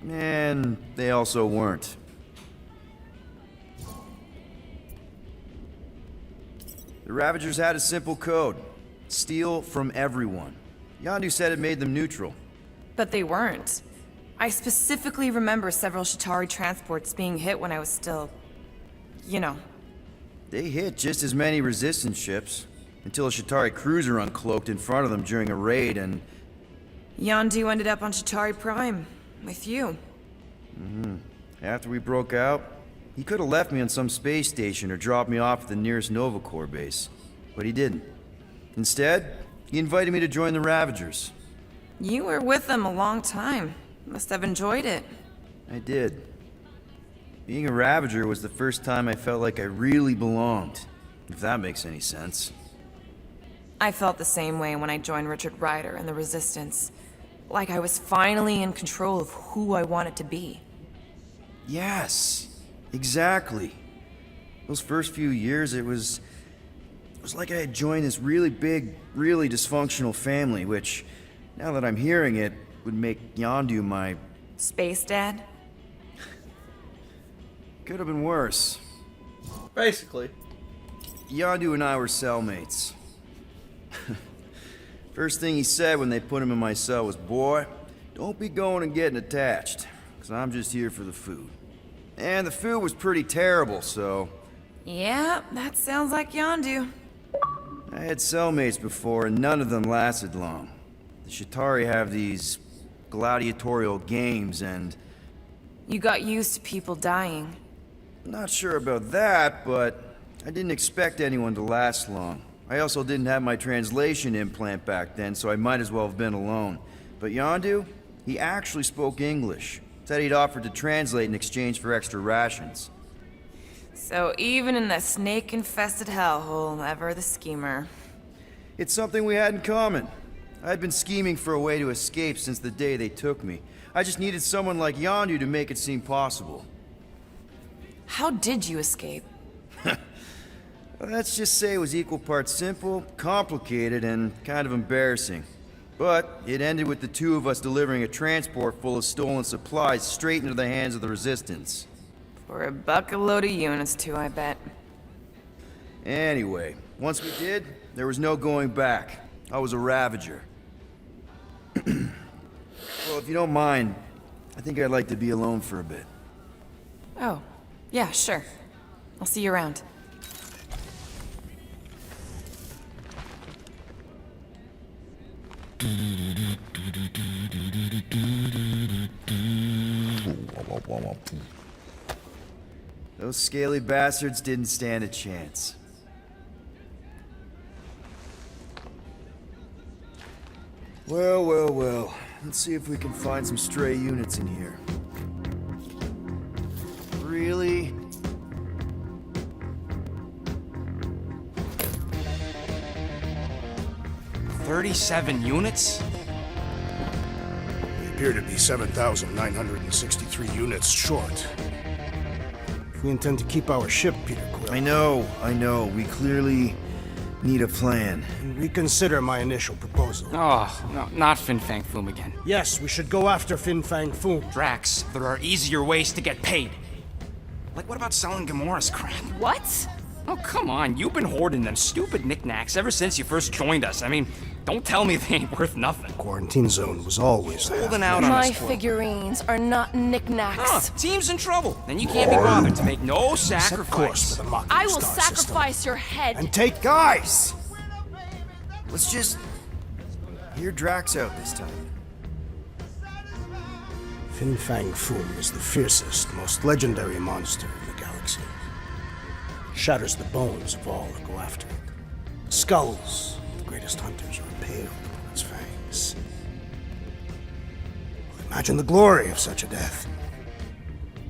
And they also weren't. The Ravagers had a simple code. Steal from everyone. Yondu said it made them neutral. But they weren't. I specifically remember several Shatari transports being hit when I was still... you know. They hit just as many resistance ships, until a Shatari cruiser uncloaked in front of them during a raid and... Yondu ended up on Shatari Prime, with you. After we broke out, he could have left me on some space station or dropped me off at the nearest Nova Corps base. But he didn't. Instead, he invited me to join the Ravagers. You were with them a long time. Must have enjoyed it. I did. Being a Ravager was the first time I felt like I really belonged, if that makes any sense. I felt the same way when I joined Richard Ryder and the Resistance. Like I was finally in control of who I wanted to be. Yes, exactly. Those first few years, it was like I had joined this really big, really dysfunctional family, which, now that I'm hearing it, would make Yondu my... Space Dad? Could have been worse. Basically. Yondu and I were cellmates. First thing he said when they put him in my cell was, "Boy, don't be going and getting attached, because I'm just here for the food." And the food was pretty terrible, so... Yeah, that sounds like Yondu. I had cellmates before, and none of them lasted long. The Shatari have these gladiatorial games, and... You got used to people dying. Not sure about that, but I didn't expect anyone to last long. I also didn't have my translation implant back then, so I might as well have been alone. But Yondu, he actually spoke English. Said he'd offered to translate in exchange for extra rations. So even in the snake-infested hellhole, ever the schemer. It's something we had in common. I'd been scheming for a way to escape since the day they took me. I just needed someone like Yondu to make it seem possible. How did you escape? Well, let's just say it was equal parts simple, complicated, and kind of embarrassing. But it ended with the two of us delivering a transport full of stolen supplies straight into the hands of the Resistance. For a bucket-load of units, too, I bet. Anyway, once we did, there was no going back. I was a Ravager. Well, if you don't mind, I think I'd like to be alone for a bit. Oh, yeah, sure. I'll see you around. Those scaly bastards didn't stand a chance. Well, well, well. Let's see if we can find some stray units in here. Really? "37 units? We appear to be 7,963 units short. If we intend to keep our ship, Peter Quill... I know. We clearly need a plan. Reconsider my initial proposal. Oh, no, not Fin Fang Foom again. Yes, we should go after Fin Fang Foom. Drax, there are easier ways to get paid. Like, what about selling Gamora's crap? What? Oh, come on. You've been hoarding them stupid knickknacks ever since you first joined us. I mean, don't tell me they ain't worth nothing. Quarantine zone was always there. Holding out on My us, Quill. figurines are not knickknacks. Team's in trouble. Then you can't be bothered to make no sacrifice. I will sacrifice your head. And take guys! Let's just hear Drax out this time. Fin Fang Foom is the fiercest, most legendary monster in the galaxy. Shatters the bones of all who go after it. Skulls, the greatest hunters, are impaled upon its fangs. Well, imagine the glory of such a death.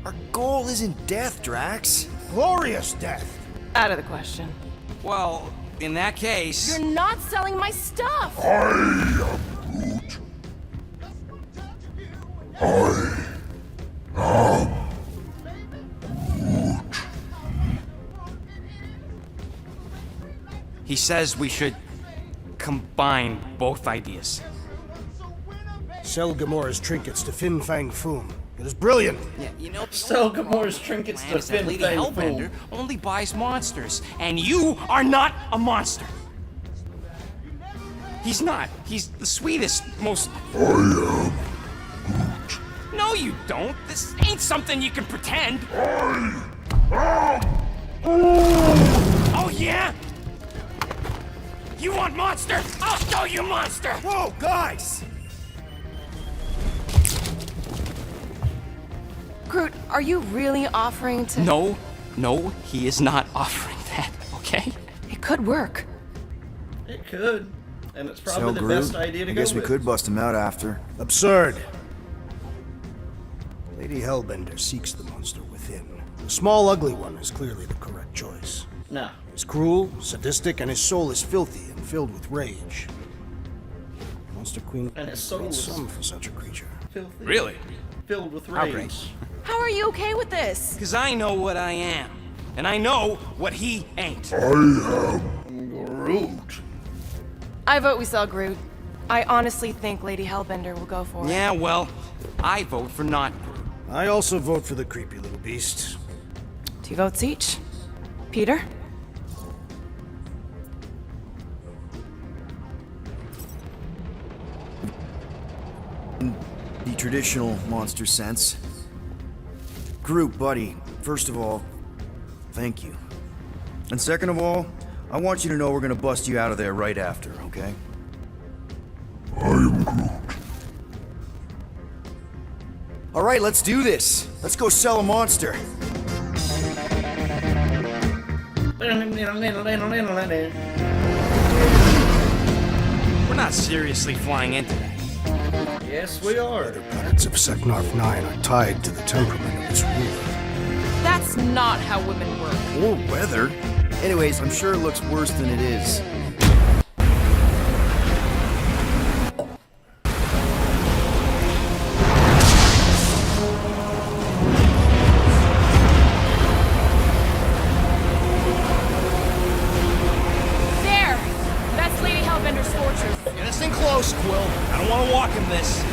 Our goal isn't death, Drax. Glorious death! Out of the question. Well, in that case... You're not selling my stuff! He says we should combine both ideas. Sell Gamora's trinkets to Fin Fang Foom. It is brilliant. Yeah, you know, Sell Gamora's trinkets to Fin Lady Fang Hellbender Foom. only buys monsters, and you are not a monster. He's not. He's the sweetest, most... I am. No, you don't. This ain't something you can pretend. Oh, yeah? You want monster? I'll show you monster! Whoa, guys! Groot, are you really offering to... No, he is not offering that, okay? It could work. It could. And it's probably So, the Groot, best idea to I go guess we with. could bust him out after. Absurd. Lady Hellbender seeks the monster within. The small, ugly one is clearly the correct choice. No. He's cruel, sadistic, and his soul is filthy and filled with rage. Monster Queen And his soul needs is some for such a creature. filthy. Really? Filled with How rage. great. How are you okay with this? Because I know what I am. And I know what he ain't. I am Groot. I vote we sell Groot. I honestly think Lady Hellbender will go for it. Yeah, well, I vote for not Groot. I also vote for the creepy little beast. 2 votes each. Peter? In the traditional monster sense. Groot, buddy, first of all, thank you. And second of all, I want you to know we're gonna bust you out of there right after, okay? I am Groot. All right, let's do this. Let's go sell a monster. We're not seriously flying into that. Yes, we are. The planets of Seknarf 9 are tied to the temperament of its ruler. That's not how women work. Or weather. Anyways, I'm sure it looks worse than it is. There! That's Lady Hellbender's fortress. Get us in close, Quill. I don't want to walk in this.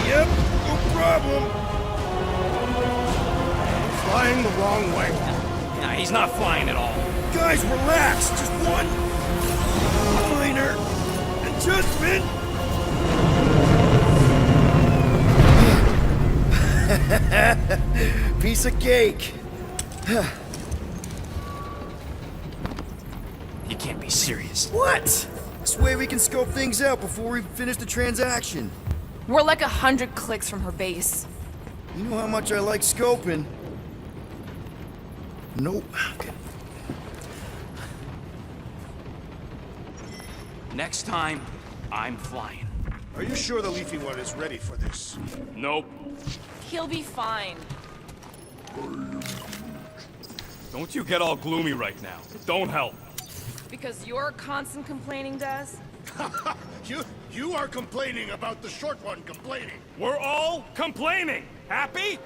Yep, no problem. Flying the wrong way. Nah, he's not flying at all. Guys, relax. Just one minor adjustment. Piece of cake. You can't be serious. What? This way we can scope things out before we finish the transaction. We're like 100 clicks from her base. You know how much I like scoping. Nope. Okay. Next time, I'm flying. Are you sure the Leafy One is ready for this? Nope. He'll be fine. Don't you get all gloomy right now. It don't help. Because your constant complaining does? You are complaining about the short one complaining. We're all complaining. Happy?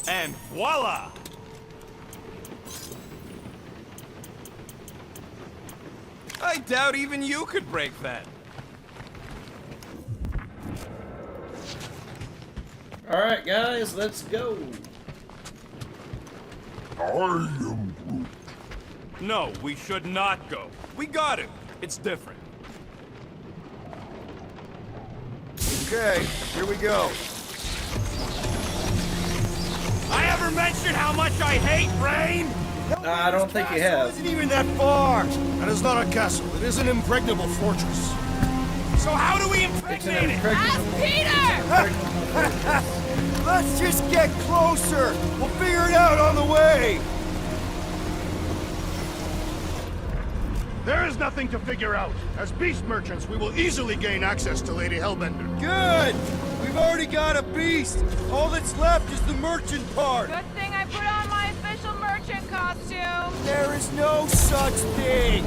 And voila! I doubt even you could break that. Alright, guys, let's go. No, we should not go. We got it. It's different. Okay, here we go. I ever mentioned how much I hate rain? I don't think you have. Isn't even that far. That is not a castle. It is an impregnable fortress. So how do we It's impregnate an it? impregnable. Peter! Let's just get closer. We'll figure it out on the way. There is nothing to figure out. As beast merchants, we will easily gain access to Lady Hellbender. Good! We've already got a beast! All that's left is the merchant part! Good thing I put on my official merchant costume. There is no such thing!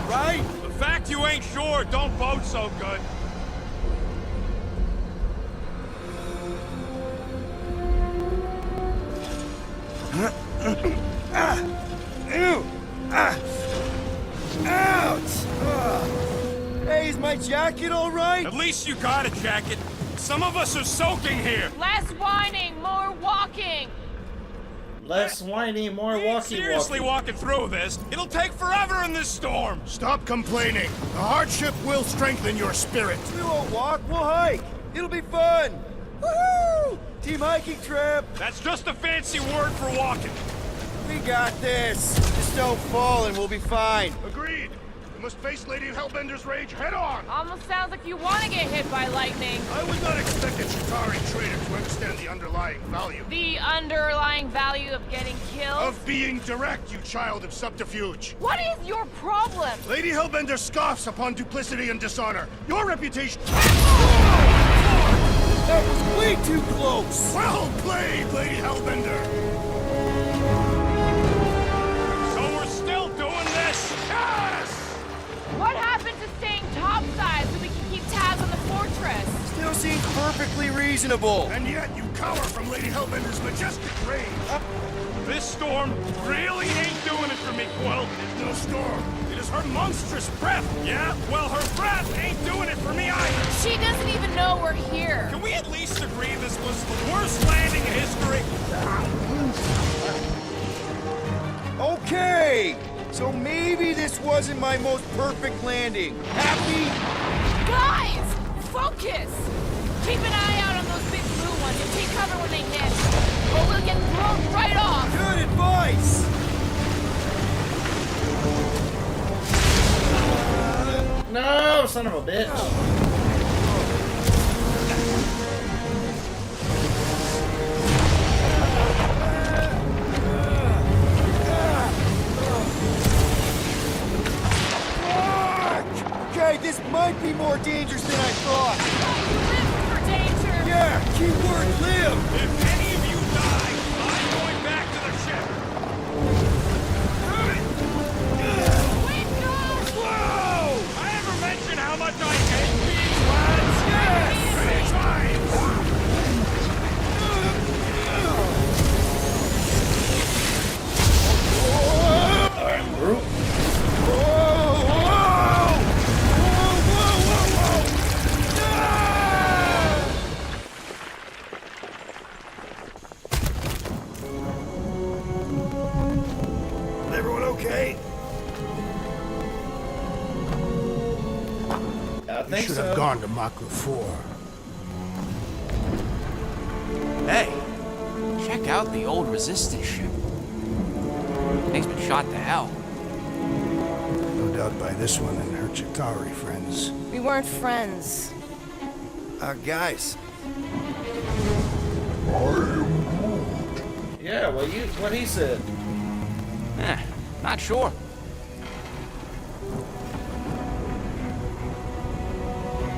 Right? The fact you ain't sure don't bode so good. Ew! Ouch! Hey, is my jacket all right? At least you got a jacket. Some of us are soaking here. Less whining, more walking. Less whining, more walkie. Seriously walking through this. It'll take forever in this storm. Stop complaining. The hardship will strengthen your spirit. We won't walk, we'll hike. It'll be fun. Woohoo! Team hiking trip. That's just a fancy word for walking. We got this. Just don't fall and we'll be fine. Agreed. We must face Lady Hellbender's rage head on. Almost sounds like you want to get hit by lightning. I would not expect a Chitauri trader to understand the underlying value. The underlying value of getting killed? Of being direct, you child of subterfuge. What is your problem? Lady Hellbender scoffs upon duplicity and dishonor. Your reputation... That was way too close! Well played, Lady Hellbender! So we're still doing this? Yes! What happened to staying topside so we can keep tabs on the fortress? Still seems perfectly reasonable. And yet you cower from Lady Hellbender's majestic rage. This storm really ain't doing it for me, Quill. It is no storm. It is her monstrous breath. Yeah, well, her breath ain't doing it for me either. She doesn't even know we're here. Can we at least agree this was the worst landing in history? Okay! So maybe this wasn't my most perfect landing. Happy? Guys! Focus! Keep an eye out on those big blue ones and take cover when they hit. Or we'll get thrown right off! Good advice! No, son of a bitch. Okay, this might be more dangerous than I thought. Live for danger! Yeah, keyword live! If any of you die, I'm going back to the ship. Wait, no! Whoa! I ever mention how much I hate these lads? Yes! Many times! I'm Groot. Everyone okay? I You think should so. have gone to Mach 4. Hey, check out the old resistance ship. Thing's been shot to hell. No doubt by this one and her Chitauri friends. We weren't friends. Guys. Yeah, what he said. Not sure.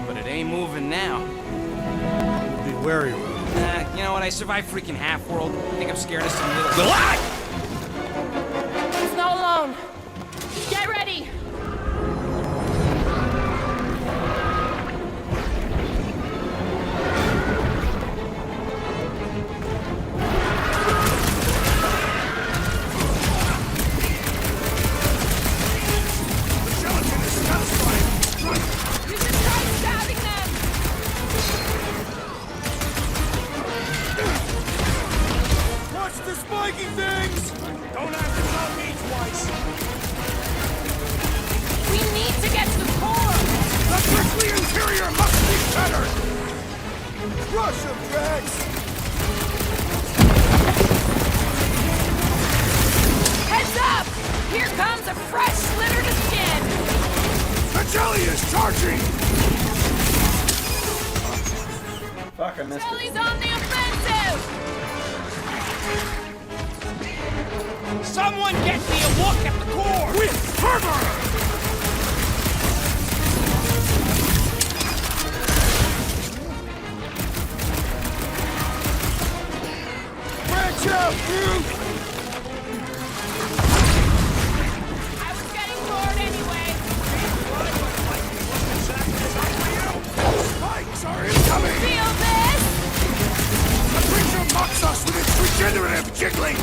But it ain't moving now. Be wary, Ron. You know what? I survived freaking Half-World. I think I'm scared of some little... He's not alone. Get ready! You should try stabbing them! Watch the spiky things! Don't have to tell me twice. We need to get to the core! The prickly interior must be shattered! Rush them, Drax! Heads up! Here comes a fresh litter to skin! The jelly is charging! Fuck, I missed Jelly's it. on the offensive! Someone get me a look at the core! With fervor! brute! I was getting bored anyway. Spikes are incoming! Feel this? The creature mocks us with its regenerative jiggling!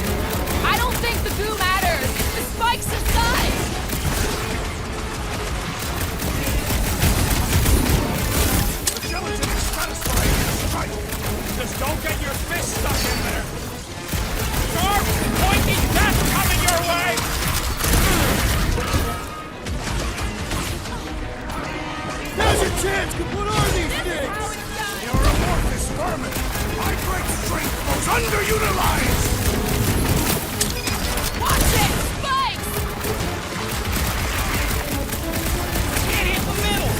I don't think the goo matters. It's the spikes inside. The gelatin is satisfying the strike! Just don't get your fist stuck in there. Sharp, pointy death coming your way! There's your chance! What are these things? You're amorphous vermin! My great strength goes underutilized! Watch it! Spikes! Can't hit the middle!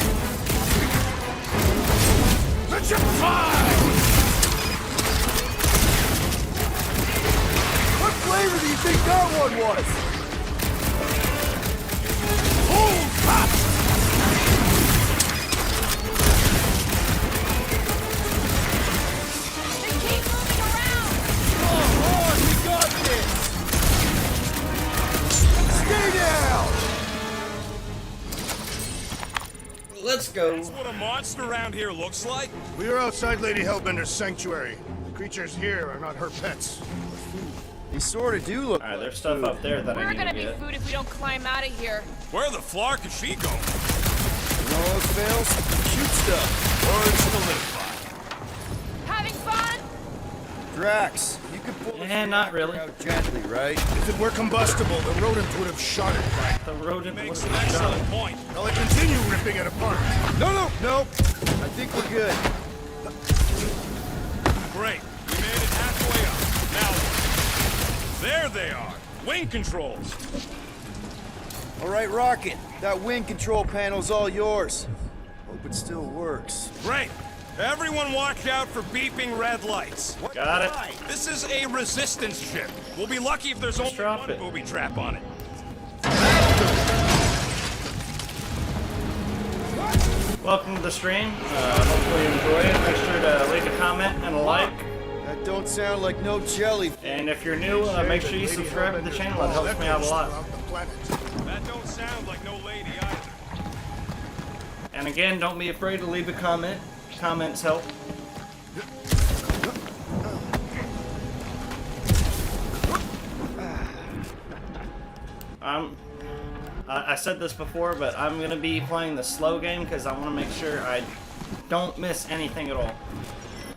Let you fly! What flavor do you think that one was? Hold fast! They keep moving around. Come on, we got this! Stay down! Let's go. That's what a monster around here looks like? We are outside Lady Hellbender's sanctuary. The creatures here are not her pets. They sort of do look. Alright, there's stuff up there that I We're need gonna to be get. food if we don't climb out of here. Where the flark is she going? You know those fails? Shoot stuff. Words solidified. Having fun? Drax, you could pull this Not really. out gently, right? If it were combustible, the rodent would have shot it right. The rodent Makes would an have excellent done. point. Now I continue ripping it apart. No. I think we're good. Great. We made it halfway up. Now, there they are. Wing controls. All right, Rocket. That wing control panel's all yours. Hope it still works. Great. Everyone watch out for beeping red lights. Got it. This is a resistance ship. We'll be lucky if there's only drop one it. booby trap on it. Welcome to the stream. Hopefully you enjoy it. Make sure to leave a comment and a like. That don't sound like no jelly. And if you're new, make sure you subscribe to the channel. It helps me out a lot. That don't sound like no lady either. And again, don't be afraid to leave a comment. Comments help. I said this before, but I'm going to be playing the slow game because I want to make sure I don't miss anything at all.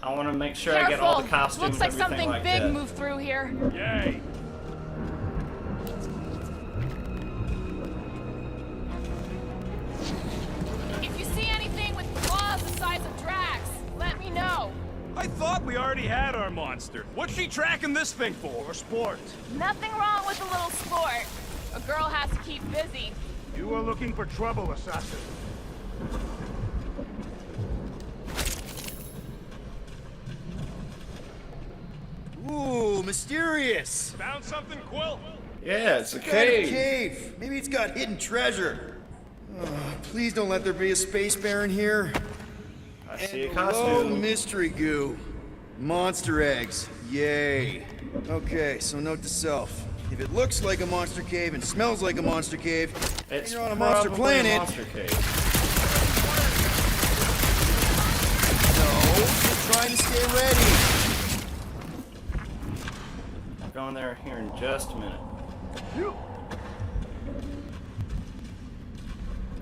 I want to make sure I get all the costumes, Looks like everything something like big that. moved through here. Yay. If you see anything with claws the size of Drax, let me know. I thought we already had our monster. What's she tracking this thing for? For sport. Nothing wrong with a little sport. A girl has to keep busy. You are looking for trouble, assassin. Ooh, mysterious. Found something, Quill? Yeah, it's a Got a cave. cave. Maybe it's got hidden treasure. Please don't let there be a space baron here. I see a Oh, costume. mystery goo. Monster eggs. Yay. Okay, so note to self. If it looks like a monster cave and smells like a monster cave, It's you're on a monster probably planet. a monster cave. No, just trying to stay ready. I'm going there here in just a minute.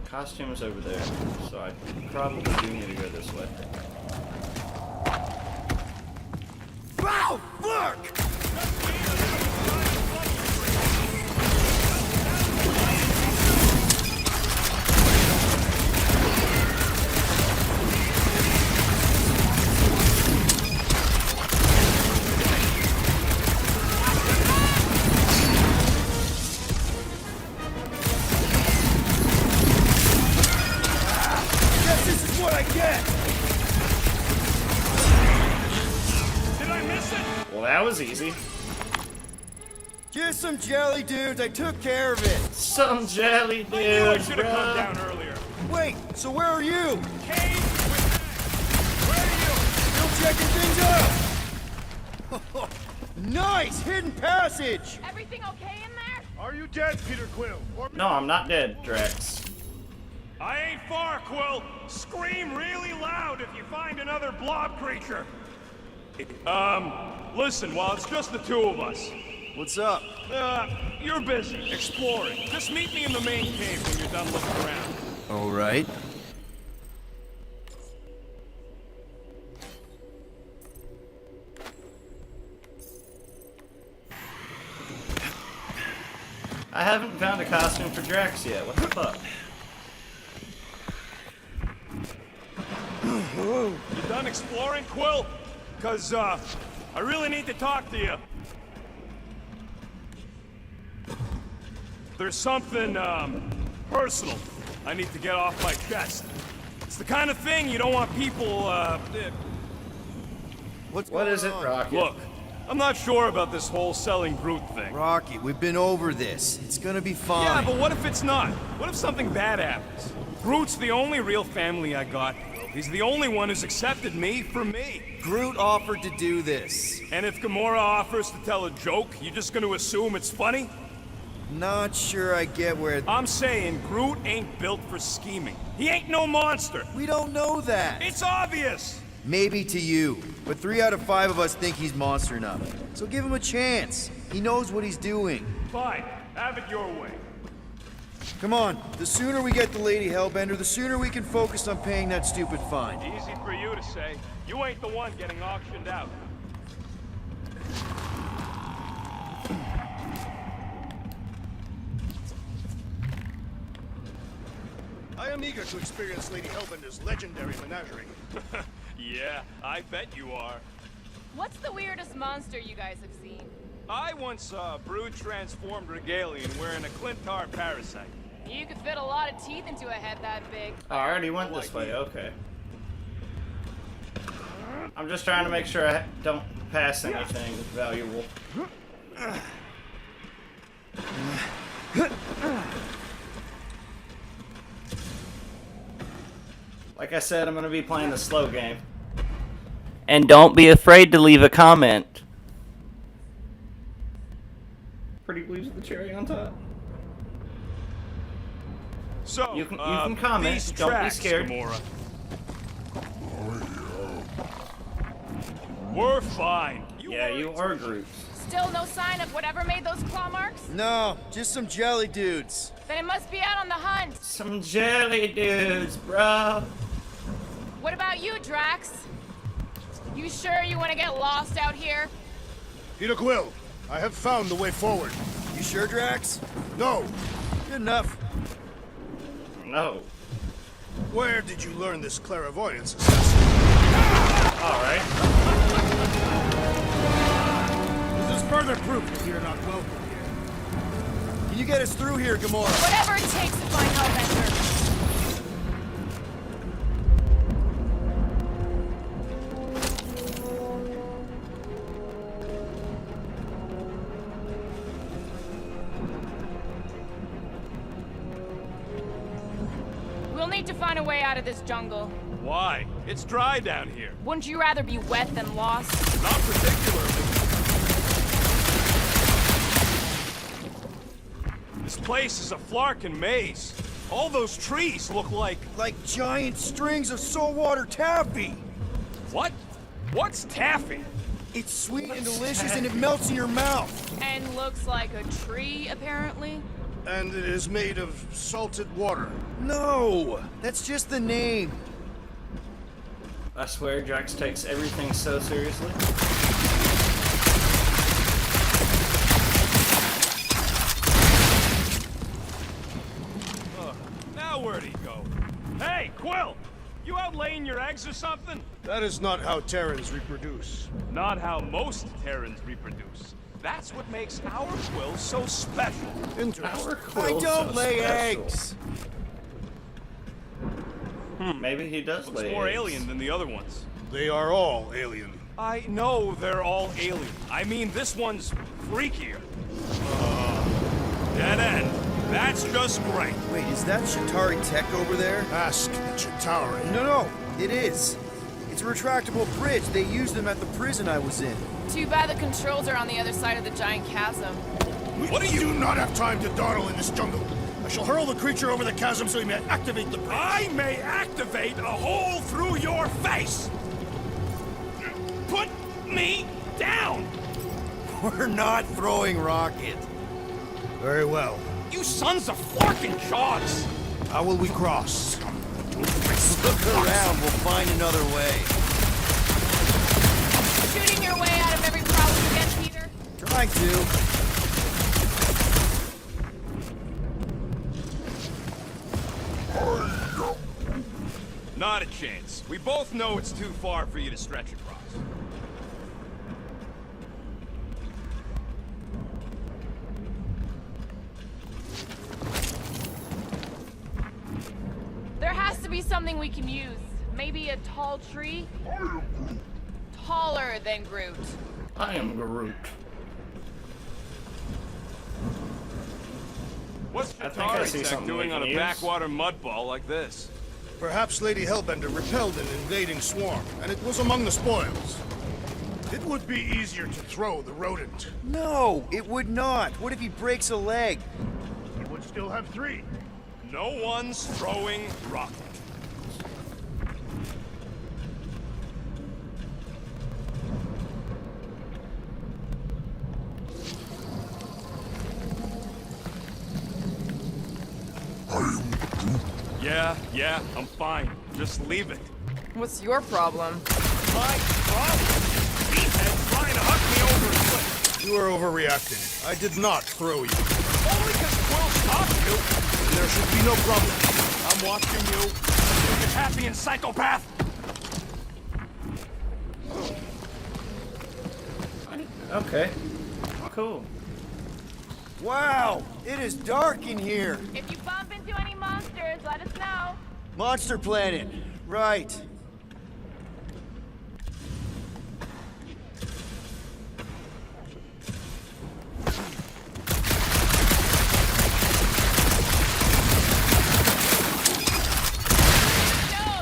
Costume is over there, so I probably do need to go this way. Wow! Look! Guess this is what I get! Did I miss it? Well, that was easy. Just some jelly dudes, I took care of it. Some jelly I knew I dudes, should have come bro. down earlier. Wait, so where are you? Cave with... Where are you? Still checking things out. Nice! Hidden passage! Everything okay in there? Are you dead, Peter Quill? Or No, I'm not dead, Drax. I ain't far, Quill. Scream really loud if you find another blob creature. Listen, while it's just the two of us. What's up? You're busy, exploring. Just meet me in the main cave when you're done looking around. All right. I haven't found a costume for Drax yet. What the fuck? You done exploring, Quill? Cause, I really need to talk to you. There's something, personal I need to get off my chest. It's the kind of thing you don't want people, What is it, Rocket? Look, I'm not sure about this whole selling Groot thing. Rocky, we've been over this. It's gonna be fine. Yeah, but what if it's not? What if something bad happens? Groot's the only real family I got. He's the only one who's accepted me for me. Groot offered to do this. And if Gamora offers to tell a joke, you just gonna assume it's funny? Not sure I get where... I'm saying Groot ain't built for scheming. He ain't no monster. We don't know that. It's obvious. Maybe to you, but 3 out of 5 of us think he's monster enough. So give him a chance. He knows what he's doing. Fine, have it your way. Come on, the sooner we get the Lady Hellbender, the sooner we can focus on paying that stupid fine. Easy for you to say. You ain't the one getting auctioned out. I am eager to experience Lady Hellbender's legendary menagerie. Yeah, I bet you are. What's the weirdest monster you guys have seen? I once saw a brood transformed Regalian wearing a Clintar parasite. You could fit a lot of teeth into a head that big. Oh, I already went this way, okay. I'm just trying to make sure I don't pass anything valuable. Like I said, I'm going to be playing the slow game. And don't be afraid to leave a comment. Pretty pleased with the cherry on top. So, you can comment, these don't tracks, be scared. Gamora. We're fine. You are Groot. Still no sign of whatever made those claw marks? No, just some jelly dudes. Then it must be out on the hunt. Some jelly dudes, bro. What about you, Drax? You sure you want to get lost out here? Peter Quill, I have found the way forward. You sure, Drax? No. Good enough. No. Where did you learn this clairvoyance, assassin? Alright. This is further proof that you're not welcome here. Can you get us through here, Gamora? Whatever it takes to find Hellbender. We'll need to find a way out of this jungle. Why? It's dry down here. Wouldn't you rather be wet than lost? Not particularly. This place is a flarkin' maze. All those trees look like giant strings of saltwater taffy. What? What's taffy? It's sweet and delicious and it melts in your mouth. And looks like a tree, apparently. And it is made of salted water. No, that's just the name. I swear Drax takes everything so seriously. Now where'd he go? Hey, Quill! You out laying your eggs or something? That is not how Terrans reproduce. Not how most Terrans reproduce. That's what makes our Quill so special. Interesting. I don't lay eggs. Maybe he does Looks lay more eggs. alien than the other ones. They are all alien. I know they're all alien. I mean, this one's freakier. Dead end. That's just great. Wait, is that Chitauri Tech over there? Ask Chitauri. No, it is. It's It's a retractable bridge. They used them at the prison I was in. Too bad the controls are on the other side of the giant chasm. We do not have time to dawdle in this jungle. I shall hurl the creature over the chasm so he may activate the bridge. I may activate a hole through your face! Put me down! We're not throwing rockets. Very well. You sons of forking shots! How will we cross? Look around, we'll find another way. Shooting your way out of every problem again, Peter? Trying to. Not a chance. We both know it's too far for you to stretch across. There has to be something we can use. Maybe a tall tree? Taller than Groot. I am Groot. What's I think I see Tech something doing we on can a use. backwater mud ball like this? Perhaps Lady Hellbender repelled an invading swarm, and it was among the spoils. It would be easier to throw the rodent. No, it would not. What if he breaks a leg? He would still have 3. No one's throwing rocket. Yeah, I'm fine. Just leave it. What's your problem? My problem? Meathead's trying to huck me over a cliff. You are overreacting. I did not throw you. Only because Quill stopped you. There should be no problem. I'm watching you. You happy and psychopath. Okay. Cool. Wow, it is dark in here. If you bump into any monsters, let us know. Monster Planet. Right.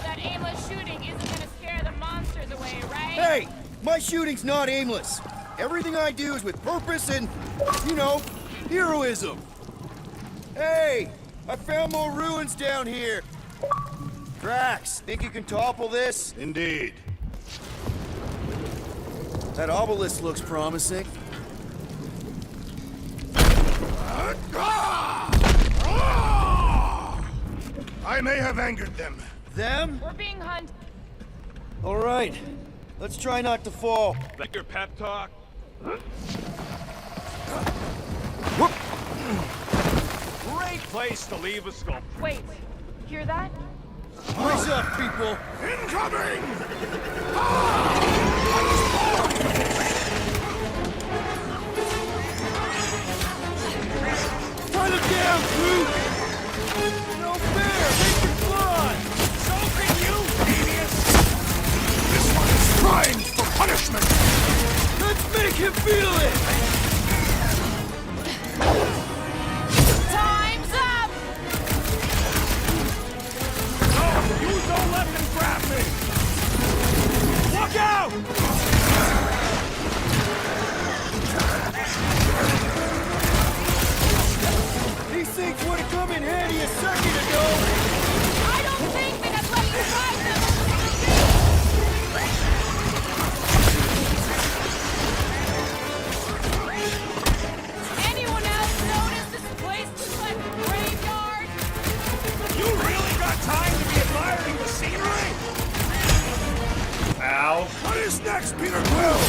That aimless shooting isn't gonna scare the monsters away, right? Hey, my shooting's not aimless. Everything I do is with purpose and, you know, heroism. Hey, I found more ruins down here. Drax, think you can topple this? Indeed. That obelisk looks promising. I may have angered them. Them? We're being hunted. All right, let's try not to fall. Like your pep talk? Great place to leave a sculpture. Wait, hear that? Rise up, people! Incoming! Run it down, Groot! No fair! Make it fly! So can you, genius! This one is primed for punishment! Let's make him feel it! Time's up! No, you don't let them grab me! Look out! These things would have come in handy a second ago! I don't think they have let you find them! Anyone else notice this place looks like a graveyard? You really got time to be admiring the scenery? Ow. What is next, Peter Quill?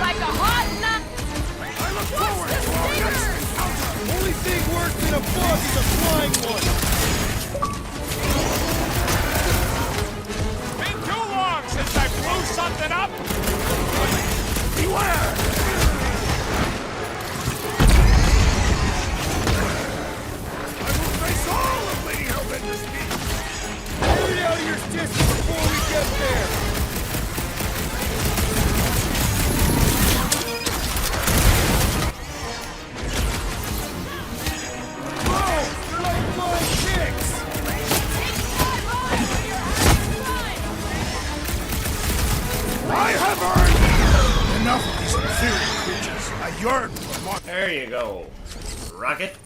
Like a hot nut! I look forward to our next encounter! Only thing worse than a bug is a flying one! Been too long since I blew something up! Beware! I will face all of Lady Hellbender's needs! Get it out of your distance before we get there! Whoa! They're like flying yearn for more. There you go. Rocket.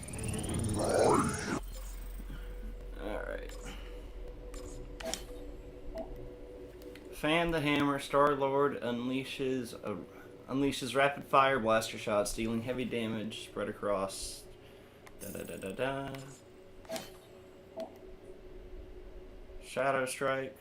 Alright. Fan the hammer. Star-Lord unleashes rapid fire blaster shots, dealing heavy damage spread across. Shadow strike.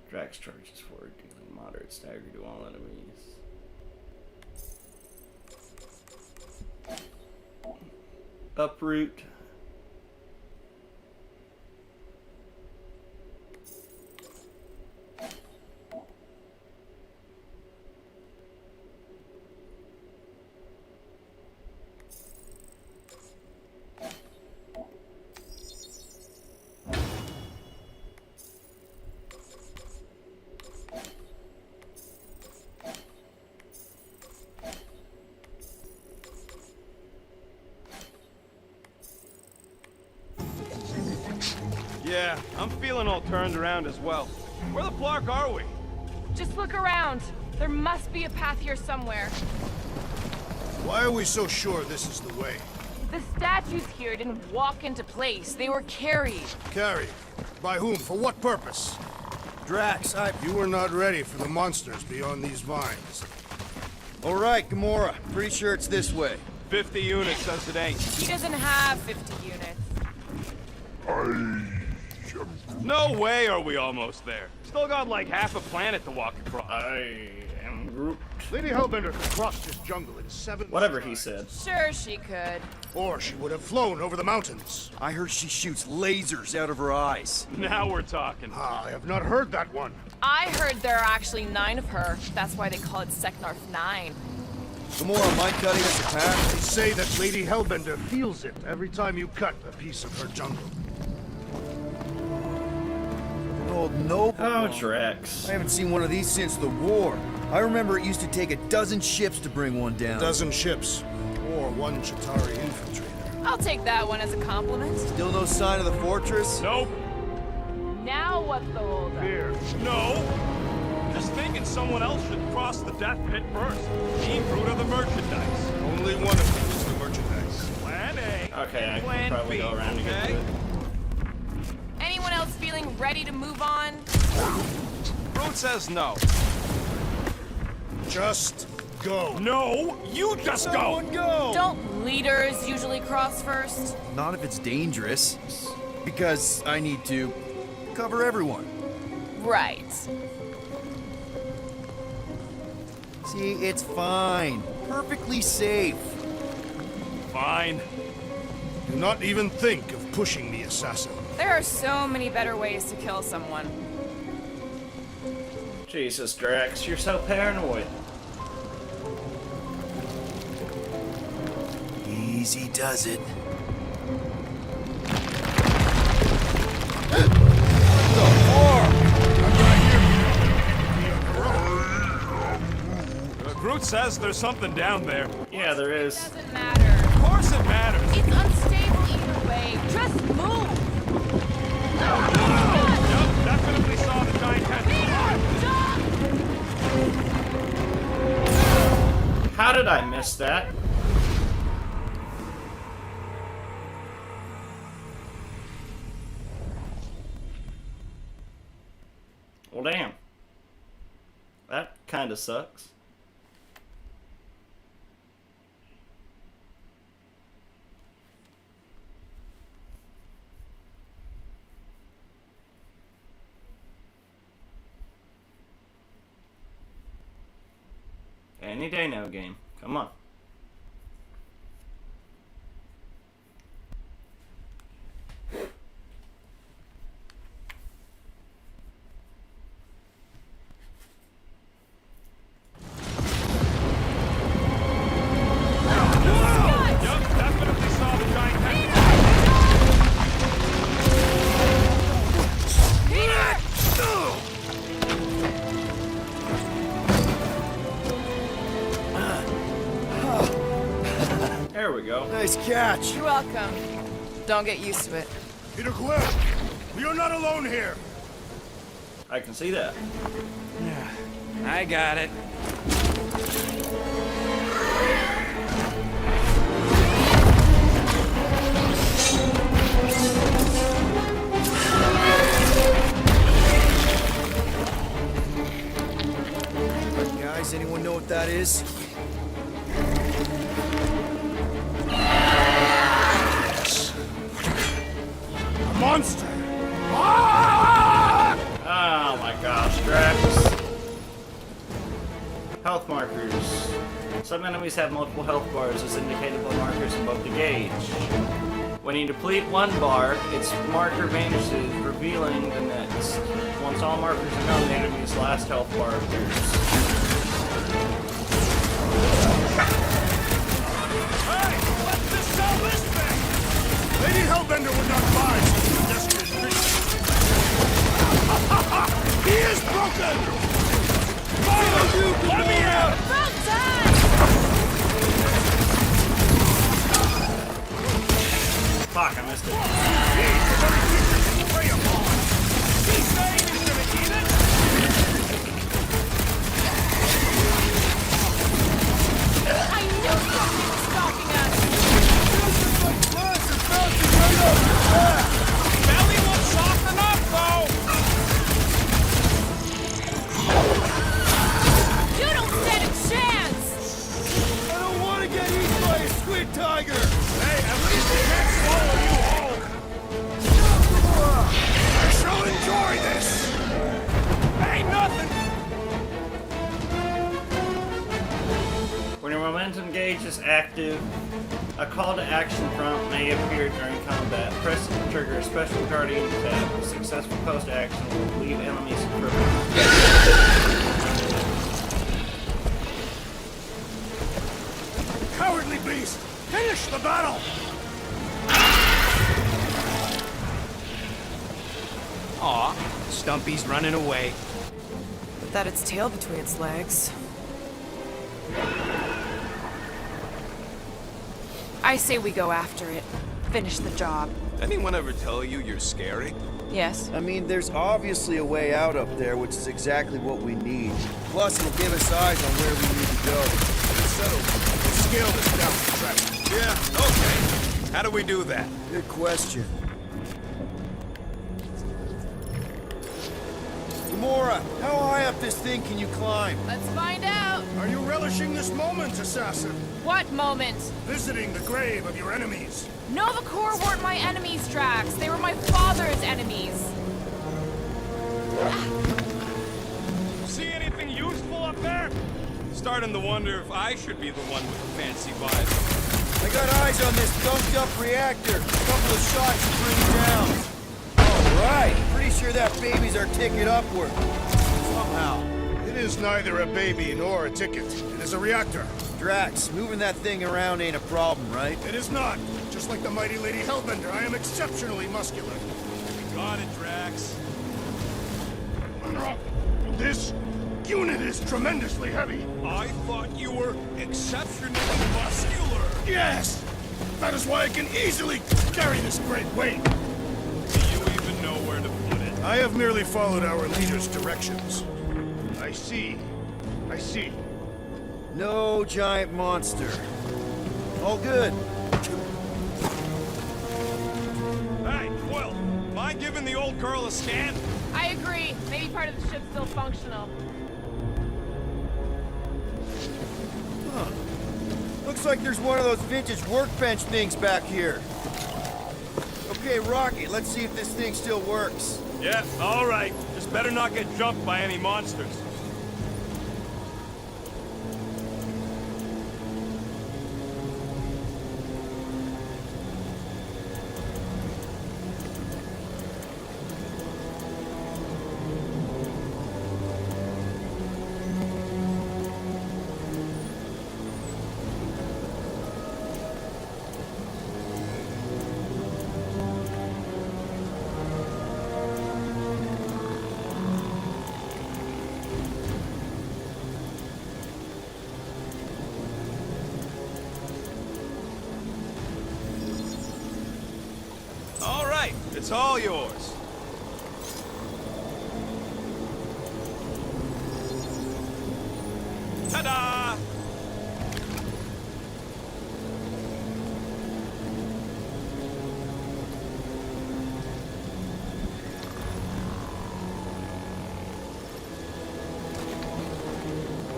Drax charges forward, dealing moderate stagger to all enemies. Uproot. Yeah, I'm feeling all turned around as well. Where the Flark are we? Just look around. There must be a path here somewhere. Why are we so sure this is the way? The statues here didn't walk into place. They were carried. Carried? By whom? For what purpose? Drax, You were not ready for the monsters beyond these vines. All right, Gamora. Pretty sure it's this way. 50 units says it ain't. He doesn't have 50 units. No way are we almost there. Still got like half a planet to walk across. I am Groot. Lady Hellbender could cross this jungle in 7 Whatever he strides. said. Sure she could. Or she would have flown over the mountains. I heard she shoots lasers out of her eyes. Now we're talking. I have not heard that one. I heard there are actually 9 of her. That's why they call it Seknarf 9. Gamora, mind cutting us a path? They say that Lady Hellbender feels it every time you cut a piece of her jungle. Old noble. Oh, Drax. I haven't seen one of these since the war. I remember it used to take a dozen ships to bring one down. A dozen ships, or one Chitauri infiltrator. I'll take that one as a compliment. Still no sign of the fortress? Nope. Now what's the holdup? Fear. No. Just thinking someone else should cross the death pit first. Team Groot of the merchandise. Only one of them is the merchandise. Plan A. Okay, I Plan can probably B, go around and get okay? to it. Anyone else feeling ready to move on? Groot says no. Just go. No, you just Someone go! Don't leaders usually cross first? Not if it's dangerous. Because I need to cover everyone. Right. See, it's fine. Perfectly safe. Fine. Do not even think of pushing the assassin. There are so many better ways to kill someone. Jesus, Drax, you're so paranoid. Easy does it. Groot says there's something down there. Yeah, there is. Doesn't matter. Of course it matters. It's unstable either way. Just move. Yep, definitely saw the giant How did I miss that? Well, damn. That kind of sucks. Any day now, game. Come on. Yep, definitely saw the giant There we go. Nice catch. You're welcome. Don't get used to it. Peter Quill, we are not alone here. I can see that. I got it. Guys, anyone know what that is? A monster. Oh my gosh, Drax. Health markers. Some enemies have multiple health bars as indicated by markers above the gauge. When you deplete one bar, its marker vanishes, revealing the next. Once all markers are gone, the enemy's last health bar appears. Hey, let's just sell this thing! Lady Hellbender would not buy such a pedestrian beast. He is broken! Follow you, let me out! Fuck, I missed it. He's the very creature you prey upon! He's saying he's gonna eat it? I knew something was stalking us! Just like flies are bouncing right off your back! Belly will soften up, though! You don't stand a chance! I don't want to get eaten by a squid tiger! Hey, at least he can't swallow you whole! I shall enjoy this! Ain't nothing! When your momentum gauge is active, a call to action prompt may appear during combat. Press it to trigger a special guardian tab. A successful post action will leave enemies crippled. Cowardly beast! Finish the battle! Aw, Stumpy's running away. With that its tail between its legs. I say we go after it. Finish the job. Anyone ever tell you you're scary? Yes. I mean, there's obviously a way out up there, which is exactly what we need. Plus, it'll give us eyes on where we need to go. Settle. We'll scale this down to track. Yeah, okay. How do we do that? Good question. Gamora, how high up this thing can you climb? Let's find out! Are you relishing this moment, assassin? What moment? Visiting the grave of your enemies. Nova Corps weren't my enemies, Drax. They were my father's enemies. See anything useful up there? Starting to wonder if I should be the one with the fancy vibe. I got eyes on this dunked up reactor. Couple of shots to bring it down. Alright, pretty sure that baby's our ticket upward. Somehow. It is neither a baby nor a ticket. It is a reactor. Drax, moving that thing around ain't a problem, right? It is not. Just like the mighty Lady Hellbender, I am exceptionally muscular. Got it, Drax. This unit is tremendously heavy. I thought you were exceptionally muscular. Yes! That is why I can easily carry this great weight. Do you even know where to put it? I have merely followed our leader's directions. I see. I see. No giant monster. All good. Hey, Quill, mind giving the old girl a scan? I agree. Maybe part of the ship's still functional. Huh. Looks like there's one of those vintage workbench things back here. Okay, Rocky, let's see if this thing still works. Yeah, all right. Just better not get jumped by any monsters. It's all yours. Ta-da!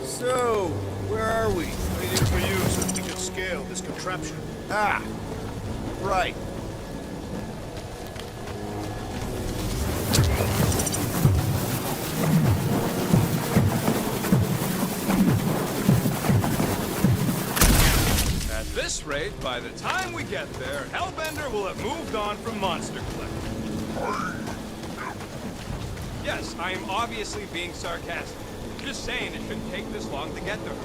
So, where are we? Waiting for you so we can scale this contraption. Ah, right. At this rate, by the time we get there, Hellbender will have moved on from Monster Cliff. Yes, I am obviously being sarcastic. Just saying it shouldn't take this long to get to her.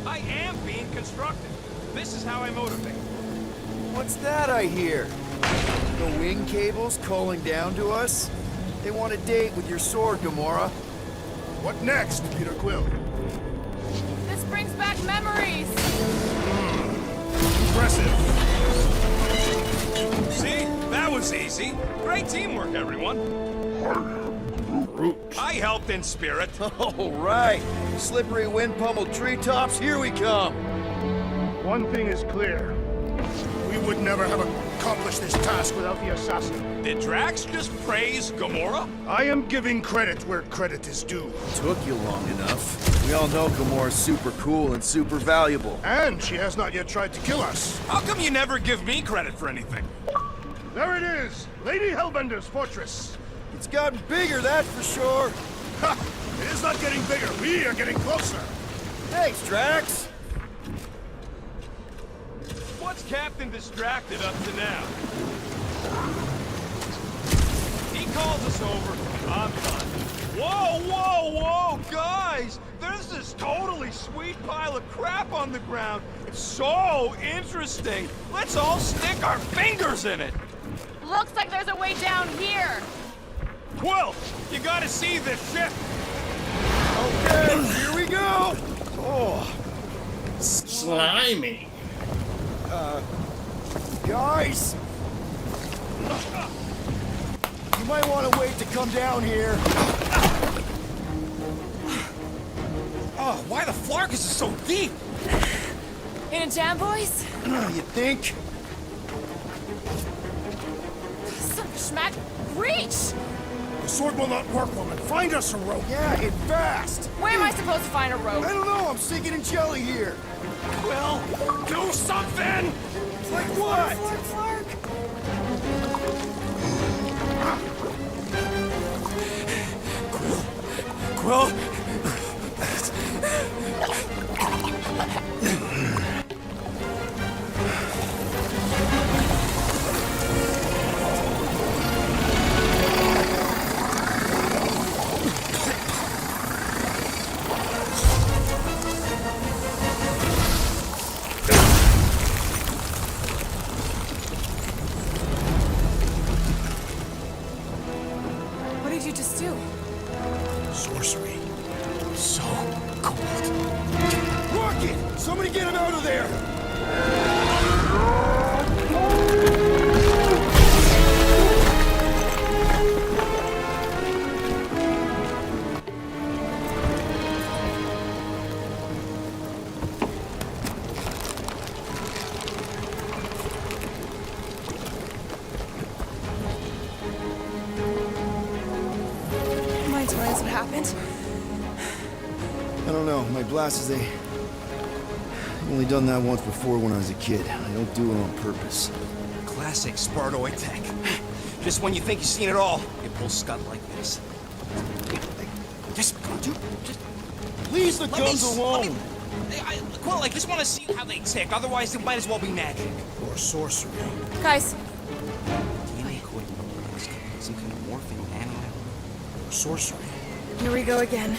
I am being constructive. This is how I motivate. What's that I hear? The wing cables calling down to us? They want a date with your sword, Gamora. What next, Peter Quill? This brings back memories! Impressive. See? That was easy. Great teamwork, everyone. I helped in spirit. All right. Slippery wind-pummeled treetops, here we come. One thing is clear. We would never have accomplished this task without the assassin. Did Drax just praise Gamora? I am giving credit where credit is due. Took you long enough. We all know Gamora's super cool and super valuable. And she has not yet tried to kill us. How come you never give me credit for anything? There it is! Lady Hellbender's fortress! It's gotten bigger, that's for sure. Ha! It is not getting bigger, we are getting closer! Thanks, Drax. What's Captain Distracted up to now? He calls us over. I'm done. Whoa, whoa, whoa, guys! There's this totally sweet pile of crap on the ground. It's so interesting. Let's all stick our fingers in it. Looks like there's a way down here! Quill, you gotta see this ship. Okay, here we go. Oh, Slimy. Guys! You might want to wait to come down here. Oh, why the Flarkus is so deep? In a jam, boys? You think? Son of a schmack, reach! The sword will not work, woman. Find us a rope. Yeah, and fast. Where am I supposed to find a rope? I don't know, I'm sinking in jelly here. Quill, do something! Like what? Flark, Quill? What did you just do? Sorcery. So cold. Rocket! Somebody get him out of there! Mind telling us what happened? I don't know. My blast is I've only done that once before when I was a kid. I don't do it on purpose. Classic Spartoid tech. Just when you think you've seen it all, it pulls scud like this. Just Leave the let guns me, alone! Quill, I just want to see how they tick. Otherwise, it might as well be magic. Or sorcery. Guys, DNA code. Some kind of morphing animal. Or sorcery. here we go again.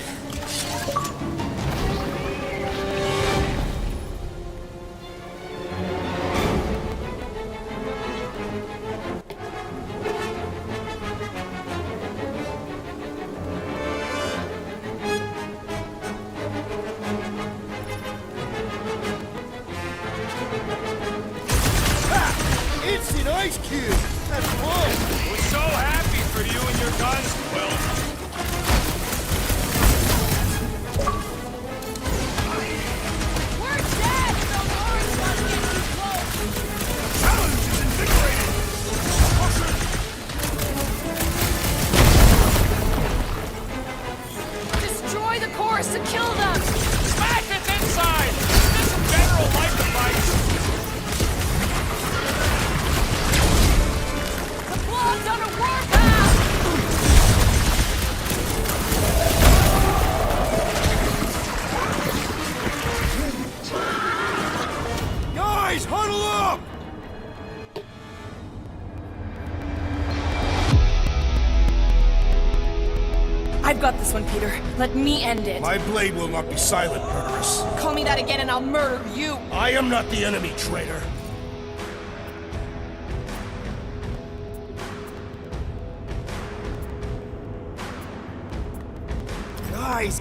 an ice cube! That's fun! We're so happy for you and your guns, Will. We're dead! The Lord's not getting too close! Challenge is invigorating! Destroy the cores to kill them! Smash its inside! Just some general life advice. The blob's on a warpath! Guys, huddle up! I've got this one, Peter. Let me end it. My blade will not be silent, murderess. Call me that again and I'll murder you. I am not the enemy, traitor.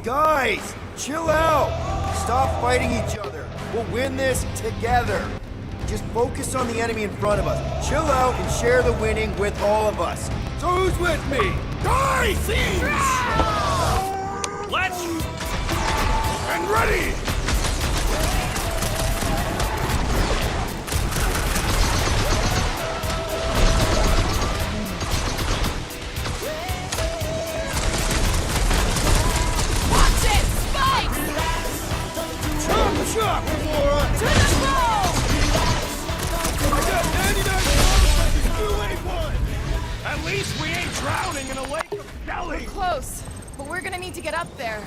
Guys, chill out. Stop fighting each other. We'll win this together. Just focus on the enemy in front of us. Chill out and share the winning with all of us. So who's with me? Die, thieves! Let's... And ready! Watch it! Spikes! Chop, Gamora! To the floor! I got 99 bullets I can do anyone! At least we ain't drowning in a lake of jelly. Close, but we're gonna need to get up there.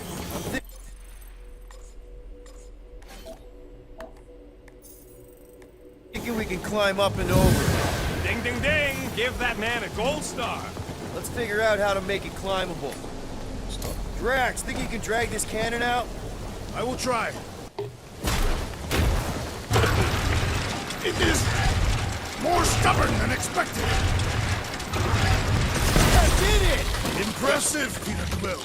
Thinking we can climb up and over. Ding, ding, ding. Give that man a gold star. Let's figure out how to make it climbable. Drax, think you can drag this cannon out? I will try. It is more stubborn than expected. I did it! Impressive, Peter Quill.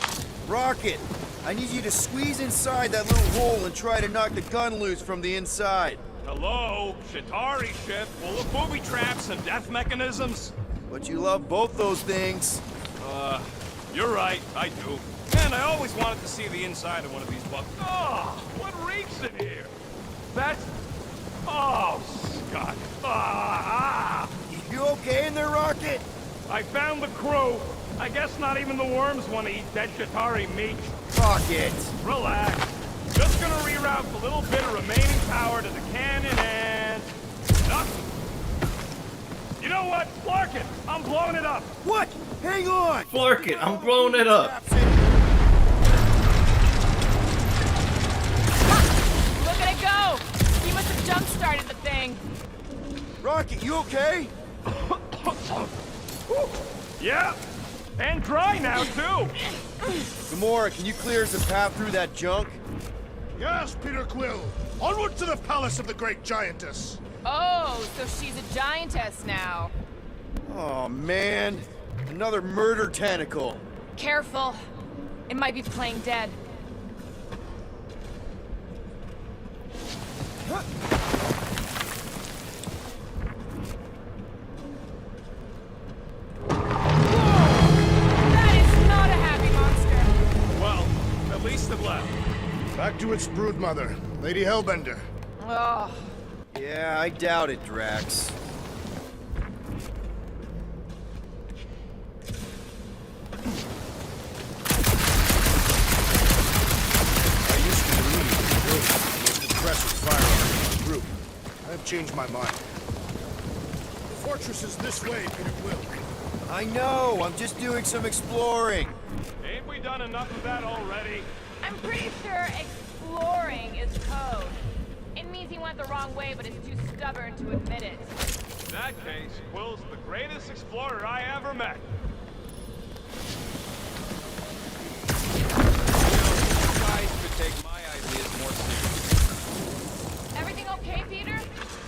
Rocket, I need you to squeeze inside that little hole and try to knock the gun loose from the inside. Hello, Shatari ship full of booby traps and death mechanisms. But you love both those things. You're right, I do. Man, I always wanted to see the inside of one of these bugs. Oh, what reeks in here? That's... Oh, Scott. You okay in there, Rocket? I found the crew. I guess not even the worms want to eat dead Shatari meat. Rocket! Relax. Just gonna reroute the little bit of remaining power to the cannon and... nothing. You know what? Flark it! I'm blowing it up! What? Hang on! Flark it, I'm blowing it up. Look at it go! He must have jump-started the thing. Rocket, you okay? Yeah, and dry now, too! Gamora, can you clear us a path through that junk? Yes, Peter Quill. Onward to the palace of the great giantess. Oh, so she's a giantess now. Oh, man. Another murder tentacle. Careful. It might be playing dead. That is not a happy monster. Well, at least it left. Back to its broodmother, Lady Hellbender. Oh. Yeah, I doubt it, Drax. I used to believe the building was the most impressive firearm in the group. I have changed my mind. The fortress is this way, Peter Quill. I know, I'm just doing some exploring. Ain't we done enough of that already? I'm pretty sure exploring is code. It means he went the wrong way, but is too stubborn to admit it. In that case, Quill's the greatest explorer I ever met. You guys could take my ideas more seriously. Everything okay, Peter?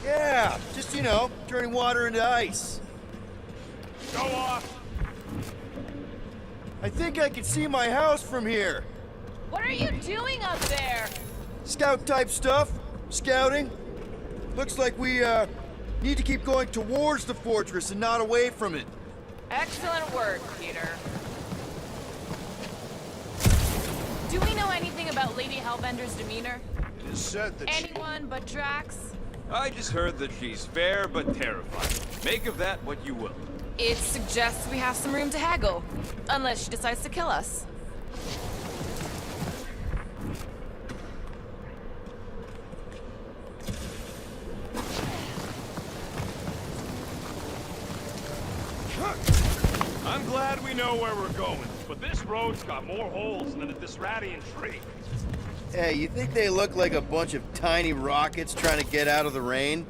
Yeah, just, you know, turning water into ice. Go off! I think I can see my house from here. What are you doing up there? Scout type stuff. Scouting. Looks like we Need to keep going towards the fortress and not away from it. Excellent work, Peter. Do we know anything about Lady Hellbender's demeanor? It is said that Anyone but Drax? I just heard that she's fair but terrifying. Make of that what you will. It suggests we have some room to haggle. Unless she decides to kill us. I'm glad we know where we're going, but this road's got more holes than a Disradian tree. Hey, you think they look like a bunch of tiny rockets trying to get out of the rain?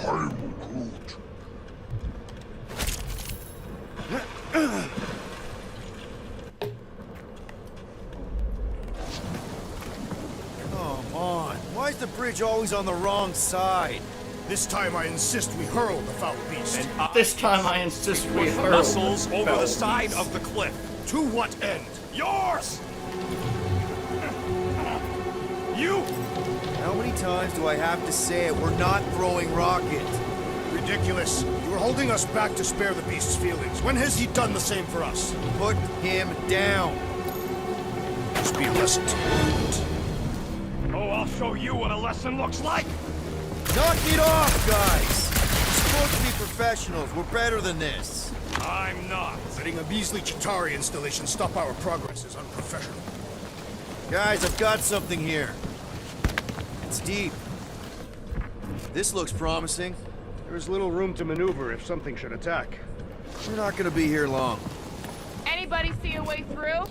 I'm Groot. Come on. Why is the bridge always on the wrong side? This time I insist we hurl the foul beast. And This time I insist we put hurl muscles over foul the side beast. of the cliff. To what end? Yours! You! How many times do I have to say it? We're not throwing rockets. Ridiculous. You were holding us back to spare the beast's feelings. When has he done the same for us? Put him down. Must be a lesson to learn. Oh, I'll show you what a lesson looks like! Knock it off, guys! We're supposed to be professionals. We're better than this. I'm not. Letting a measly Chitauri installation stop our progress is unprofessional. Guys, I've got something here. It's deep. This looks promising. There is little room to maneuver if something should attack. We're not gonna be here long. Anybody see a way through?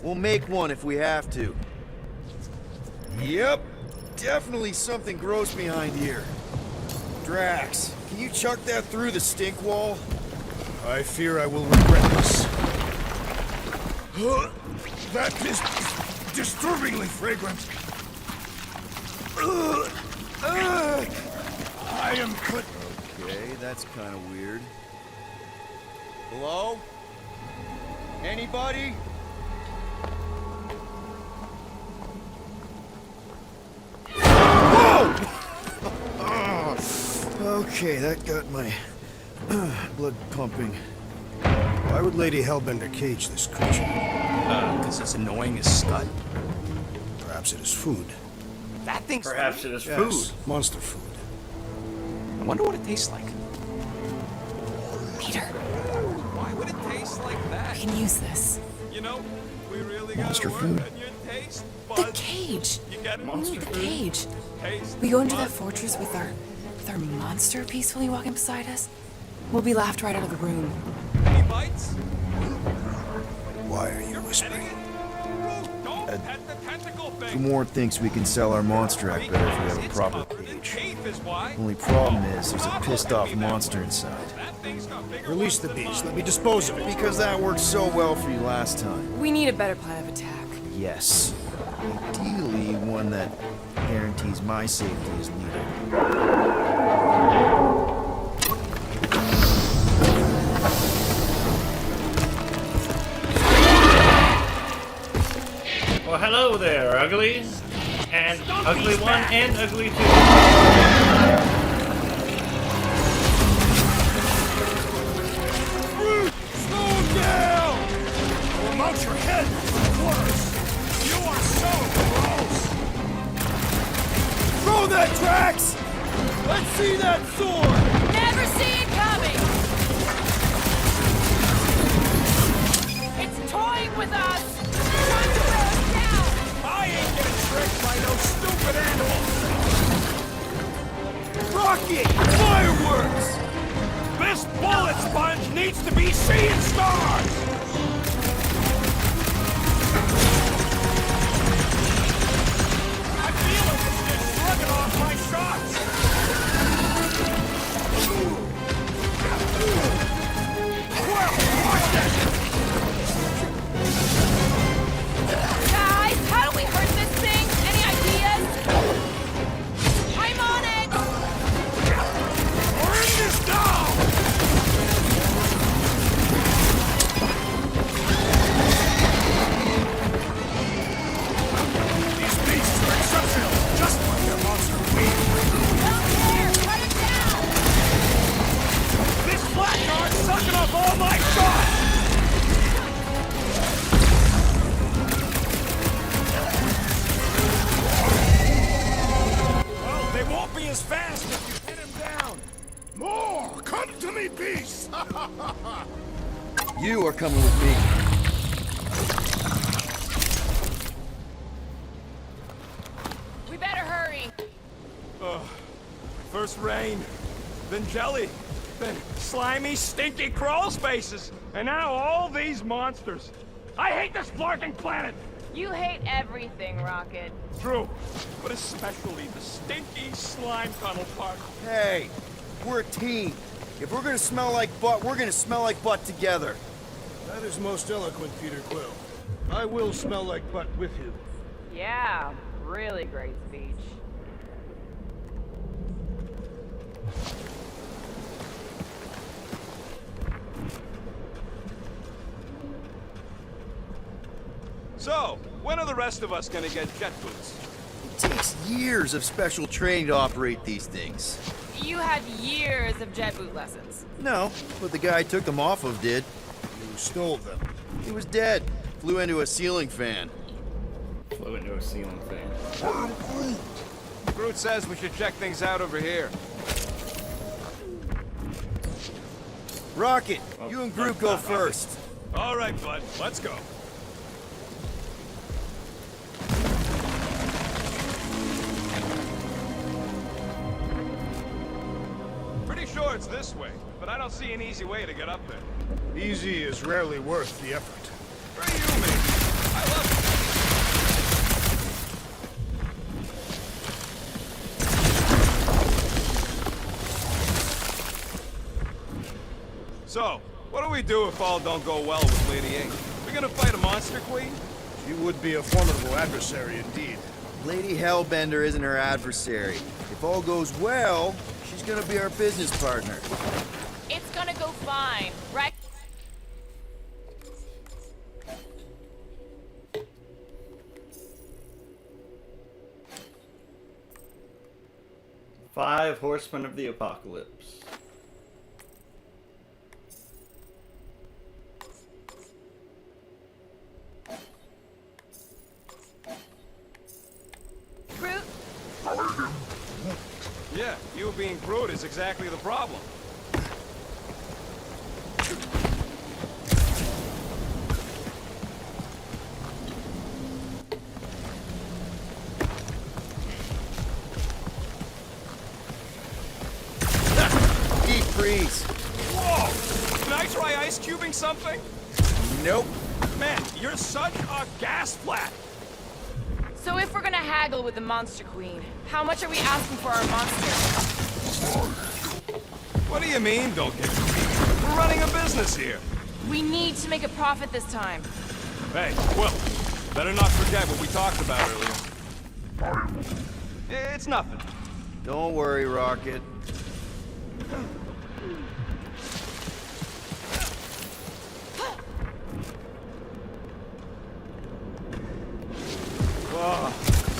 We'll make one if we have to. Yep. Definitely something gross behind here. Drax, can you chuck that through the stink wall? I fear I will regret this. That is disturbingly fragrant. I am cut. Okay, that's kind of weird. Hello? Anybody? Okay, that got my blood pumping. Why would Lady Hellbender cage this creature? Because it's annoying as scut. Perhaps it is food. That thing's Perhaps it is Yes, food. monster food. I wonder what it tastes like. Peter, Why would it taste like that? we can use this. You know, we really Monster gotta work food. on your taste The buds. cage! You got Monster The food. cage! taste We go into that buds. fortress with our monster peacefully walking beside us. We'll be laughed right out of the room. Any bites? Why are you whispering? Don't pet the tentacle thing. Gamorrean thinks we can sell our monster act better if we have a proper cage. Teeth is why. Only problem is, there's a pissed off monster inside. That thing's got bigger Release the beast. Let me dispose of it. Because that worked so well for you last time. We need a better plan of attack. Yes. Ideally, one that guarantees my safety as leader. Well, hello there, uglies. And ugly one and ugly two. Slow down! I will mount your head with words. You are so gross! Throw that, Drax! Let's see that sword! Never see it coming! It's toying with us! Trying to wear us down! I ain't getting tricked by no stupid animals. Rocket! Fireworks! This bullet sponge needs to be seeing stars. I feel like it's just shrugging off my shots. Well, watch this. Guys, how do we hurt this thing? Any ideas? I'm on it! We're in this now. These beasts are exceptional, just like their monster queen. as fast if you pin him down. More! Come to me, beast! You are coming with me. We better hurry. First rain, then jelly, then slimy, stinky crawl spaces, and now all these monsters. I hate this flarking planet! You hate everything, Rocket. True, but especially the stinky slime tunnel part. Hey, we're a team. If we're gonna smell like butt, we're gonna smell like butt together. That is most eloquent, Peter Quill. I will smell like butt with you. Yeah, really great speech. So, when are the rest of us gonna get jet boots? It takes years of special training to operate these things. You had years of jet boot lessons. No, but the guy I took them off of did. You stole them. He was dead. Flew into a ceiling fan. Flew into a ceiling fan. Groot says we should check things out over here. Rocket, you and Groot go first. All right, bud, let's go. Pretty sure it's this way, but I don't see an easy way to get up there. Easy is rarely worth the effort. For you, maybe. I love it. So, what do we do if all don't go well with Lady Ink? We gonna fight a monster queen? She would be a formidable adversary indeed. Lady Hellbender isn't her adversary. If all goes well, she's gonna be our business partner. It's gonna go fine, right? Five Horsemen of the Apocalypse. Groot? Yeah, you being Groot is exactly the problem. Deep freeze. Whoa! Can I try ice cubing something? Nope. Man, you're such a gas flat! So if we're gonna haggle with the Monster Queen, how much are we asking for our monster? What do you mean, don't get me? We're running a business here. We need to make a profit this time. Hey, Quill, better not forget what we talked about earlier. It's nothing. Don't worry, Rocket.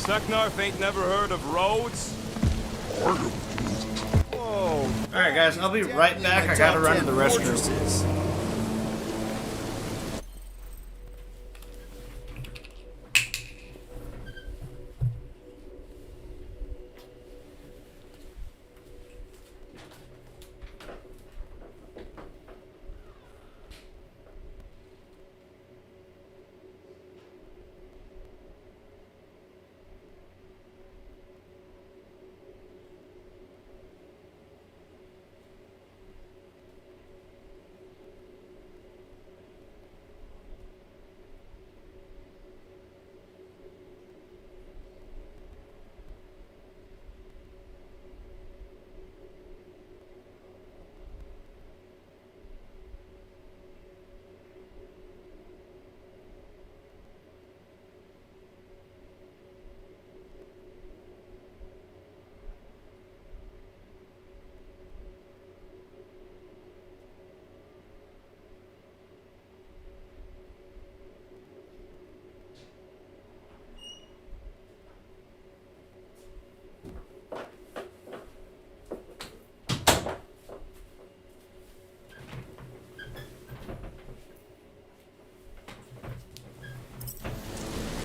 Seknarf ain't never heard of roads? Whoa. Alright guys, I'll be right back. I gotta run to the restroom.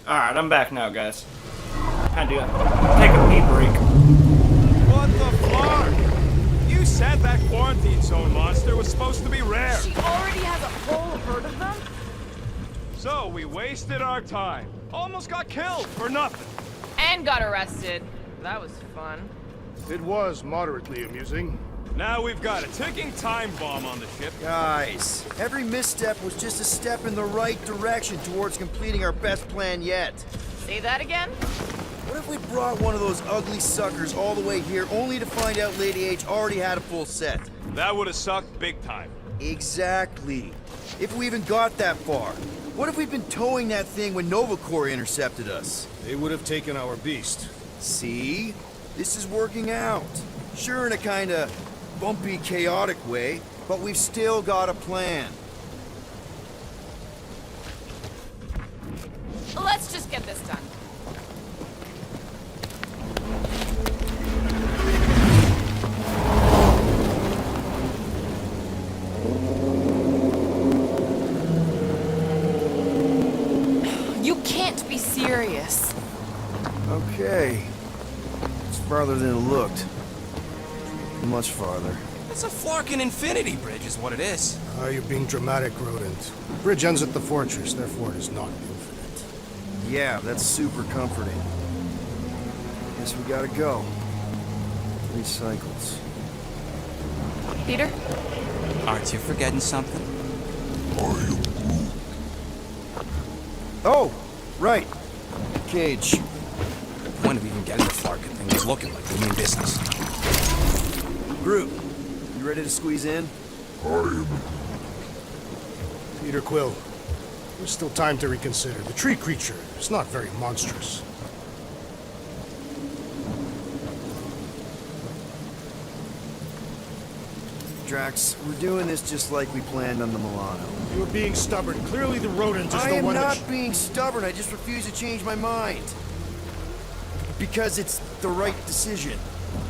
Alright, I'm back now, guys. Had to take a pee break. What the quarantine zone monster was supposed to be rare. She already has a whole herd of them? So we wasted our time. Almost got killed for nothing. And got arrested. That was fun. It was moderately amusing. Now we've got a ticking time bomb on the ship. Guys, every misstep was just a step in the right direction towards completing our best plan yet. Say that again? What if we brought one of those ugly suckers all the way here only to find out Lady H already had a full set? That would have sucked big time. Exactly. If we even got that far. What if we'd been towing that thing when Nova Corps intercepted us? They would have taken our beast. See? This is working out. Sure, in a kinda bumpy, chaotic way, but we've still got a plan. Let's just get this done. You can't be serious. Okay. It's farther than it looked. Much farther. It's a Flarkin infinity bridge is what it is. You're being dramatic, Rodent. The bridge ends at the fortress, therefore it is not infinite. Yeah, that's super comforting. Guess we gotta go. 3 cycles. Peter? Aren't you forgetting something? Oh, right. Cage. The point of even getting the Flarkin thing was looking like we mean business. Groot, you ready to squeeze in? Peter Quill, there's still time to reconsider. The tree creature is not very monstrous. Drax, we're doing this just like we planned on the Milano. You were being stubborn. Clearly the rodent is I the am one not that... being stubborn, I just refuse to change my mind. Because it's the right decision.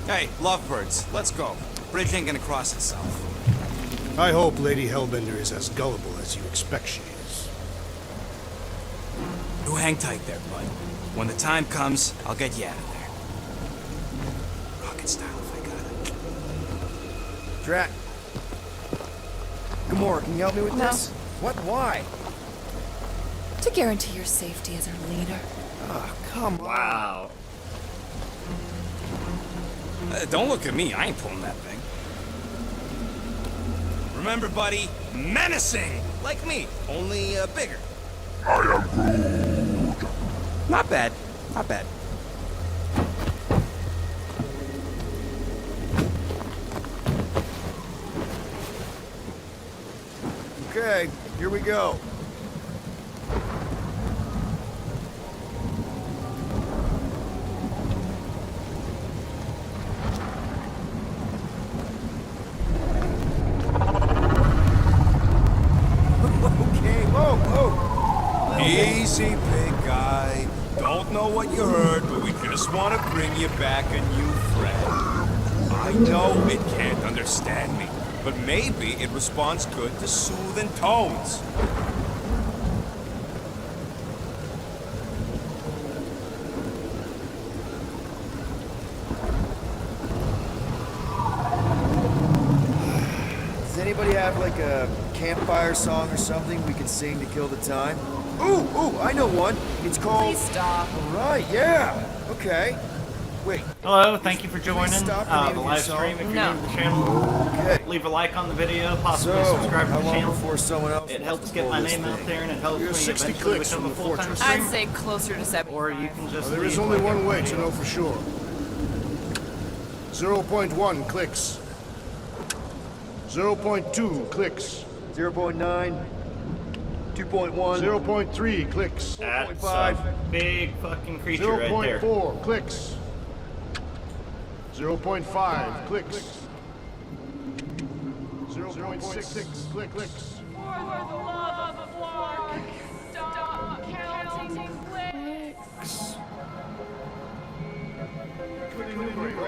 Hey, lovebirds, let's go. Bridge ain't gonna cross itself. I hope Lady Hellbender is as gullible as you expect she is. You hang tight there, bud. When the time comes, I'll get you out of there. Rocket style if I got it. Drax. Gamora, can you help me with No. this? What? Why? To guarantee your safety as our leader. Oh, come on. Wow. Don't look at me, I ain't pulling that thing. Remember, buddy, menacing! Like me, only bigger. I am Groot. Not bad, not bad. Okay, here we go. Okay, whoa, whoa. Easy, big guy. Don't know what you heard, but we just want to bring you back a new friend. I know it can't understand me, but maybe it responds good to soothing tones. Does anybody have like a campfire song or something we can sing to kill the time? Ooh, I know one. It's called... Please stop. Right, yeah. Okay. Wait. Hello, thank you for joining stop the naming live yourself. stream. If you're No. new to the channel, Okay. leave a like on the video, possibly So, subscribe to how the long channel. before someone else It wants helps to get pull my this name out thing? there, and it helps You're me 60 eventually clicks become from a the full-time fortress. I'd streamer. say closer to 7. Or you can just There is leave only like one a way to video. know for sure. 0.1 clicks. 0.2 clicks. 0.9, 2.1, 0.3 clicks. That's a 0.5. big fucking creature right there. 0.4 clicks. 0.5 clicks. 0.6 clicks.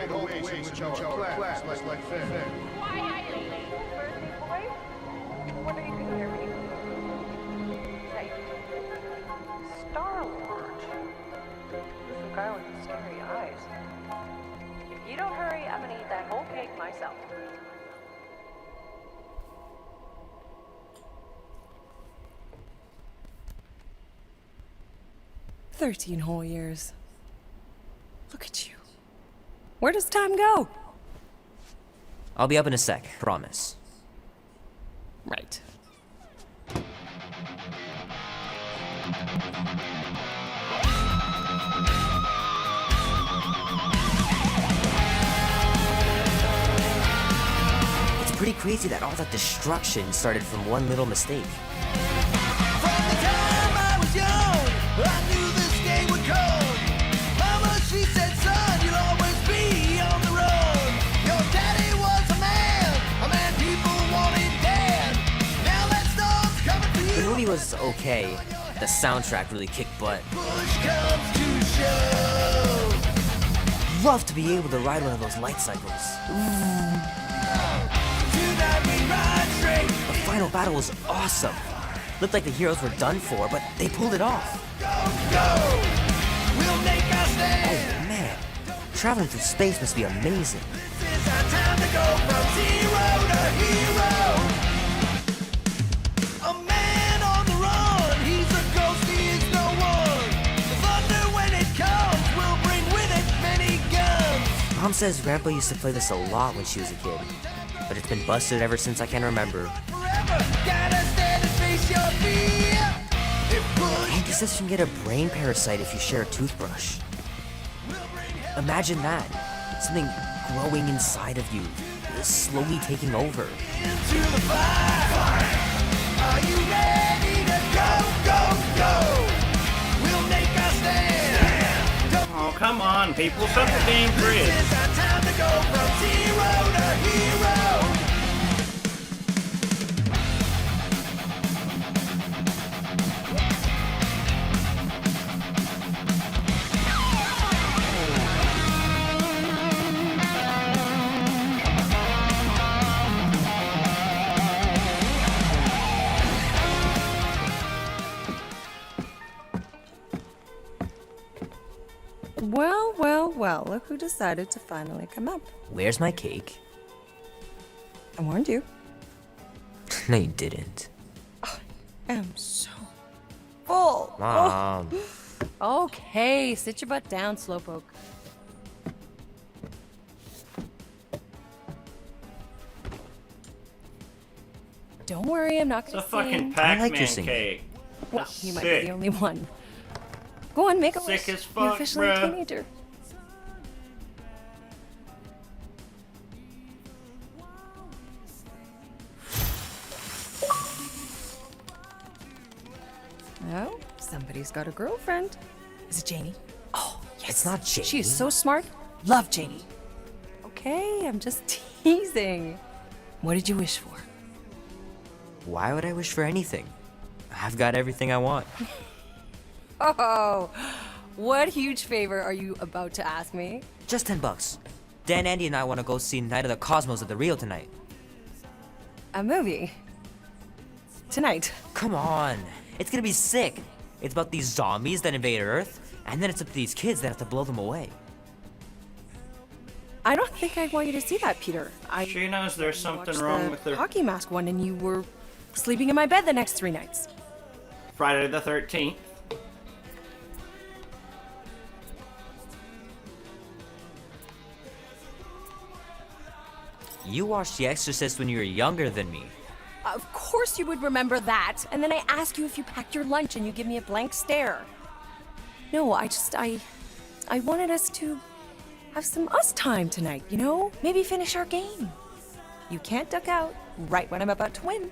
All the ways in which our class like fair. What are you doing here? Hey, Star-Lord. The guy with the scary eyes. If you don't hurry, I'm gonna eat that whole cake myself. 13 whole years. Look at you. Where does time go? I'll be up in a sec, promise. Right. It's pretty crazy that all that destruction started from one little mistake. The movie was okay. The soundtrack really kicked butt. Love to be able to ride one of those light cycles. The final battle was awesome. Looked like the heroes were done for, but they pulled it off. Oh man, traveling through space must be amazing. Mom says Grandpa used to play this a lot when she was a kid, but it's been busted ever since I can remember. Auntie says you can get a brain parasite if you share a toothbrush. Imagine that. Something growing inside of you, slowly taking over. Are you ready to go? We'll make a stand. Oh, come on, people. Set the game free. It's our time to go from zero to hero. Well, look who decided to finally come up. Where's my cake? I warned you. No, you didn't. I am so full. Mom. Oh. Okay, sit your butt down, Slowpoke. Don't worry, I'm not It's gonna a fucking sing. Pac-Man singing. cake. Well, That's you might sick. be the only one. Go on, make a Sick wish. as You're fuck, officially a bruh. teenager. Oh, somebody's got a girlfriend. Is it Janie? Oh, yes. It's not Janie. She is so smart. Love Janie. Okay, I'm just teasing. What did you wish for? Why would I wish for anything? I've got everything I want. Oh, what huge favor are you about to ask me? Just $10. Dan, Andy, and I want to go see Night of the Cosmos at the Rio tonight. A movie? Tonight? Come on. It's gonna be sick. It's about these zombies that invade Earth, and then it's up to these kids that have to blow them away. I don't think I want you to see that, Peter. She knows there's something watched wrong the with her. hockey mask one, and you were sleeping in my bed the next 3 nights. Friday the 13th. You watched The Exorcist when you were younger than me. Of course you would remember that. And then I ask you if you packed your lunch and you give me a blank stare. No, I wanted us to have some us time tonight, you know? Maybe finish our game. You can't duck out right when I'm about to win.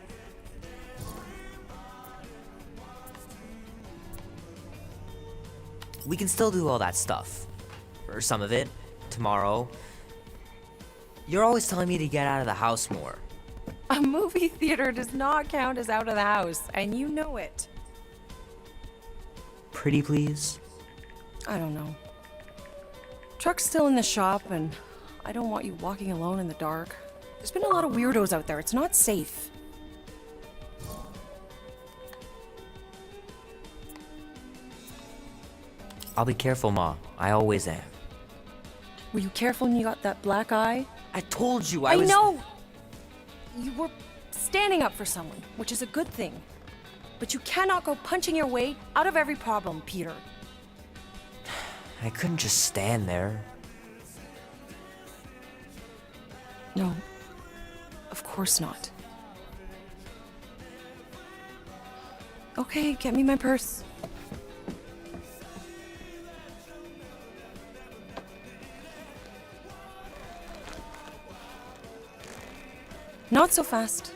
We can still do all that stuff. Or some of it. Tomorrow. You're always telling me to get out of the house more. A movie theater does not count as out of the house, and you know it. Pretty please? I don't know. Truck's still in the shop, and I don't want you walking alone in the dark. There's been a lot of weirdos out there. It's not safe. I'll be careful, Ma. I always am. Were you careful when you got that black eye? I told you I was... know! You were standing up for someone, which is a good thing. But you cannot go punching your way out of every problem, Peter. I couldn't just stand there. No, of course not. Okay, get me my purse. Not so fast.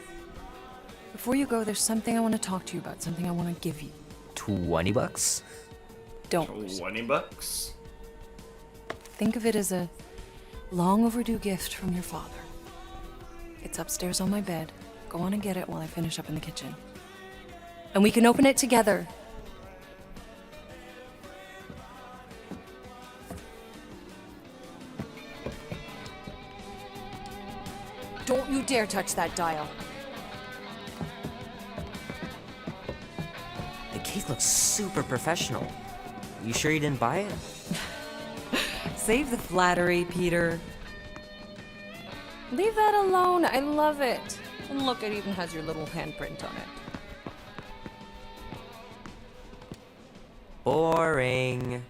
Before you go, there's something I want to talk to you about, something I want to give you. $20? Don't. $20? Think of it as a long overdue gift from your father. It's upstairs on my bed. Go on and get it while I finish up in the kitchen. And we can open it together. Don't you dare touch that dial. The cake looks super professional. You sure you didn't buy it? Save the flattery, Peter. Leave that alone. I love it. And look, it even has your little handprint on it. Boring.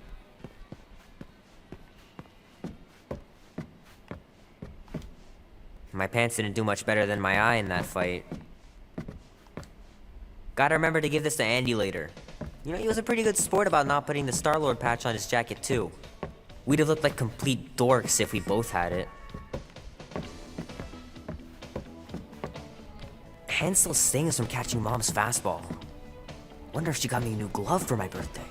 My pants didn't do much better than my eye in that fight. Gotta remember to give this to Andy later. You know, he was a pretty good sport about not putting the Star-Lord patch on his jacket too. We'd have looked like complete dorks if we both had it. Hand still stings from catching Mom's fastball. Wonder if she got me a new glove for my birthday.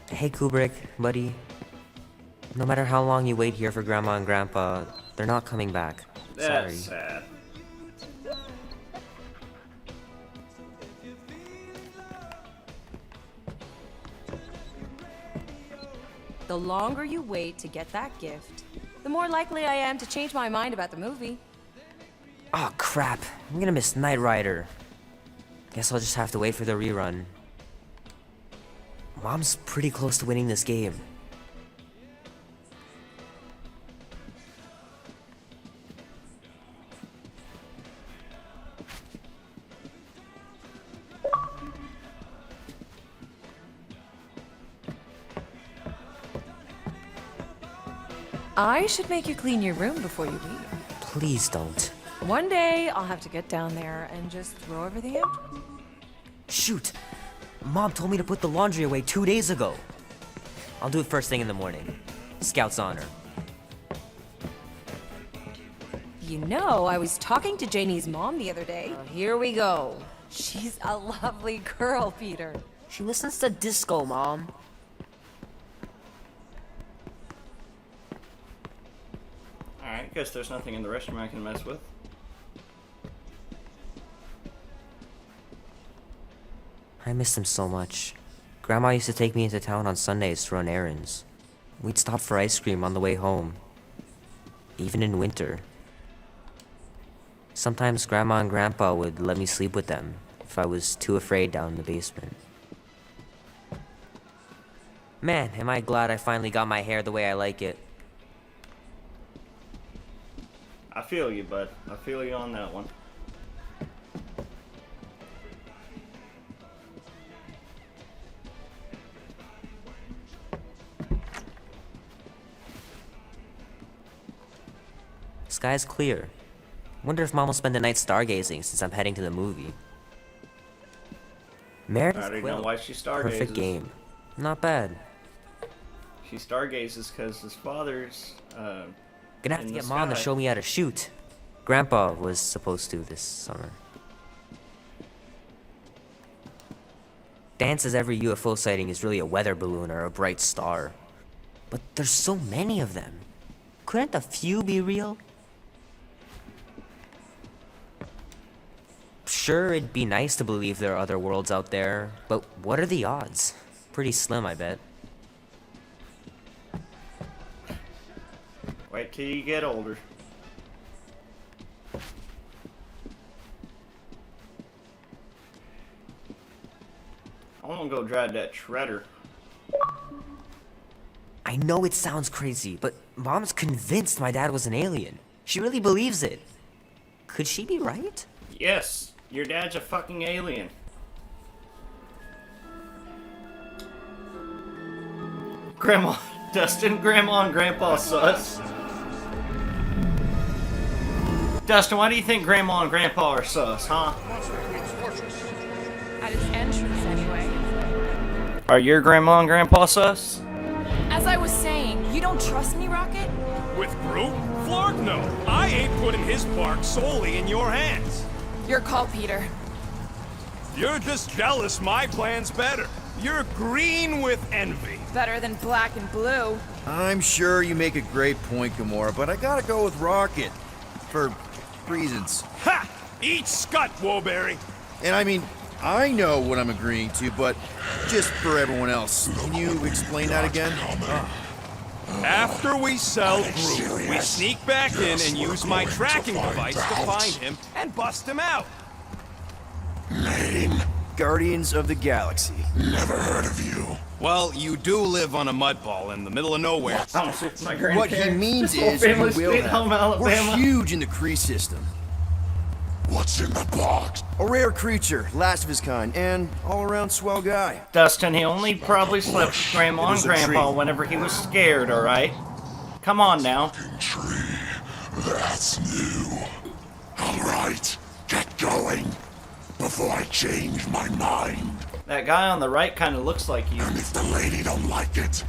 Hey Kubrick, buddy. No matter how long you wait here for Grandma and Grandpa, they're not coming back. That's Sorry. sad. The longer you wait to get that gift, the more likely I am to change my mind about the movie. Oh crap, I'm gonna miss Knight Rider. Guess I'll just have to wait for the rerun. Mom's pretty close to winning this game. I should make you clean your room before you leave. Please don't. One day, I'll have to get down there and just throw everything out. Shoot! Mom told me to put the laundry away 2 days ago. I'll do it first thing in the morning. Scout's honor. You know, I was talking to Janie's mom the other day. Here we go. She's a lovely girl, Peter. She listens to disco, Mom. Alright, guess there's nothing in the restroom I can mess with. I miss him so much. Grandma used to take me into town on Sundays to run errands. We'd stop for ice cream on the way home. Even in winter. Sometimes Grandma and Grandpa would let me sleep with them if I was too afraid down in the basement. Man, am I glad I finally got my hair the way I like it. I feel you, bud. I feel you on that one. Sky's clear. Wonder if Mom will spend the night stargazing since I'm heading to the movie. I Meredith already know Quill. why she stargazes. Perfect game. Not bad. She stargazes because his father's, Gonna have in to the get Mom to sky. show me how to shoot. Grandpa was supposed to this summer. Dan says every UFO sighting is really a weather balloon or a bright star. But there's so many of them. Couldn't a few be real? Sure, it'd be nice to believe there are other worlds out there, but what are the odds? Pretty slim, I bet. Wait till you get older. I want to go drive that shredder. I know it sounds crazy, but Mom's convinced my dad was an alien. She really believes it. Could she be right? Yes, your dad's a fucking alien. Grandma, Dustin, Grandma, and Grandpa sus. Dustin, why do you think Grandma and Grandpa are sus, huh? At its entrance, anyway. Are your Grandma and Grandpa sus? As I was saying, you don't trust me, Rocket? With Groot? Flark, no. I ain't putting his bark solely in your hands. Your call, Peter. You're just jealous my plan's better. You're green with envy. Better than black and blue. I'm sure you make a great point, Gamora, but I gotta go with Rocket. For reasons. Ha! Eat scut, Woberry. And I mean, I know what I'm agreeing to, but just for everyone else, can you explain that again? After we sell Groot, we sneak back in and use my tracking device to find him and bust him out. Name? Guardians of the Galaxy. Never heard of you. Well, you do live on a mud ball in the middle of nowhere. What he means is we will have. We're huge in the Kree system. What's in the box? A rare creature, last of his kind, and all-around swell guy. Dustin, he only probably slept with Grandma and Grandpa whenever he was scared, alright? Come on now. Tree. That's new. Alright, get going. Before I change my mind. That guy on the right kind of looks like you. And if the lady don't like it,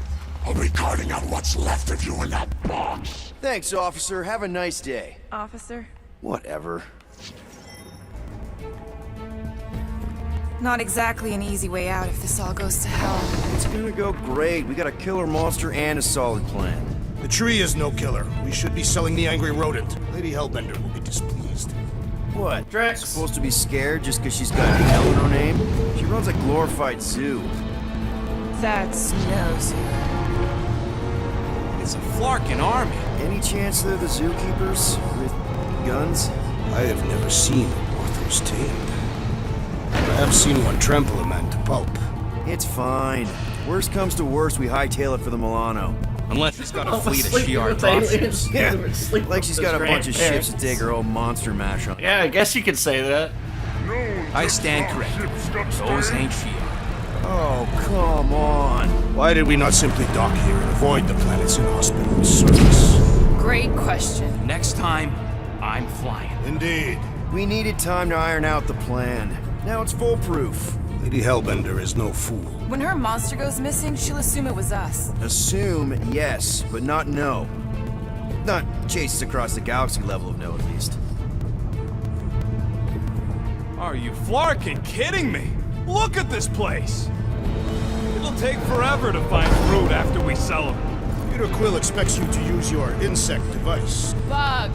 I'll be carting out what's left of you in that box. Thanks, officer. Have a nice day. Officer? Whatever. Not exactly an easy way out if this all goes to hell. It's gonna go great. We got a killer monster and a solid plan. The tree is no killer. We should be selling the angry rodent. Lady Hellbender will be displeased. What? Drax supposed to be scared just because she's got Hell in her name? She runs a glorified zoo. That's no zoo. It's a Flarkin army. Any chance they're the zookeepers with guns? I have never seen authors tamed. I have seen one trample a man to pulp. It's fine. Worst comes to worst, we hightail it for the Milano. Unless she's got a fleet of Shi'ar dropships. Yeah, like she's got a bunch of ships to take her old monster mash on. Yeah, I guess you could say that. I stand corrected. Those ain't Shi'ar. Oh, come on. Why did we not simply dock here and avoid the planet's inhospitable surface? Great question. Next time, I'm flying. Indeed. We needed time to iron out the plan. Now it's foolproof. Lady Hellbender is no fool. When her monster goes missing, she'll assume it was us. Assume, yes, but not know. Not chase us across the galaxy level of no, at least. Are you Flarkin kidding me? Look at this place! It'll take forever to find Groot after we sell him. Peter Quill expects you to use your insect device. Bug!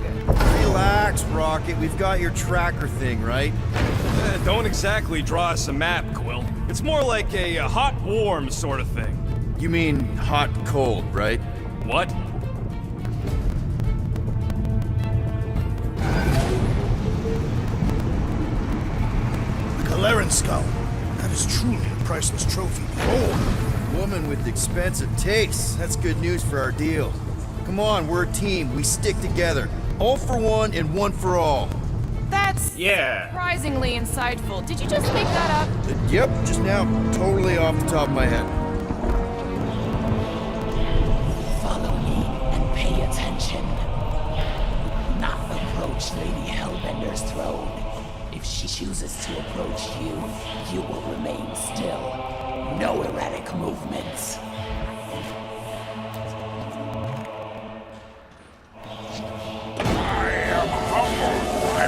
Relax, Rocket. We've got your tracker thing, right? Don't exactly draw us a map, Quill. It's more like a hot-warm sort of thing. You mean hot-cold, right? What? The Galeran skull. That is truly a priceless trophy. Behold! Woman with expensive tastes. That's good news for our deal. Come on, we're a team. We stick together. All for one and one for all. That's surprisingly insightful. Did you just make that up? Yep, just now. Totally off the top of my head. Follow me and pay attention. Not approach Lady Hellbender's throne. If she chooses to approach you, you will remain still. No erratic movements.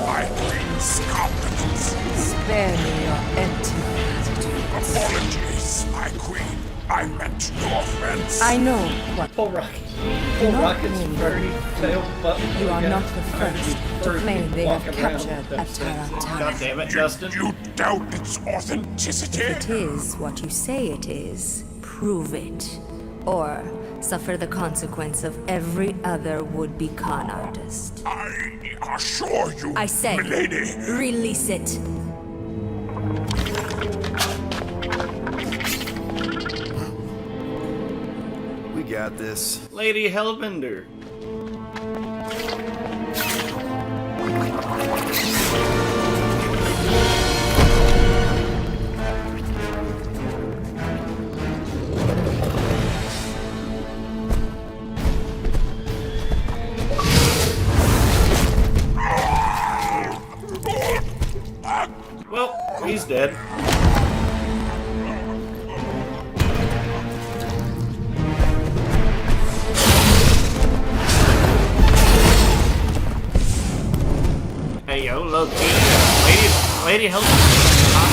My queen's competence. Spare me your empty platitudes. Apologies, my queen. I meant no offense. I know what. Full rocket. Do not Rocket's mean dirty tail button. you are not the first to claim they have captured a Tarantana. God damn it, Dustin. You doubt its authenticity? If it is what you say it is, prove it. Or suffer the consequence of every other would-be con artist. I assure you, I say, milady. Release it. We got this. Lady Hellbender. He's dead. Hey yo, low key. Lady Hellbender hot.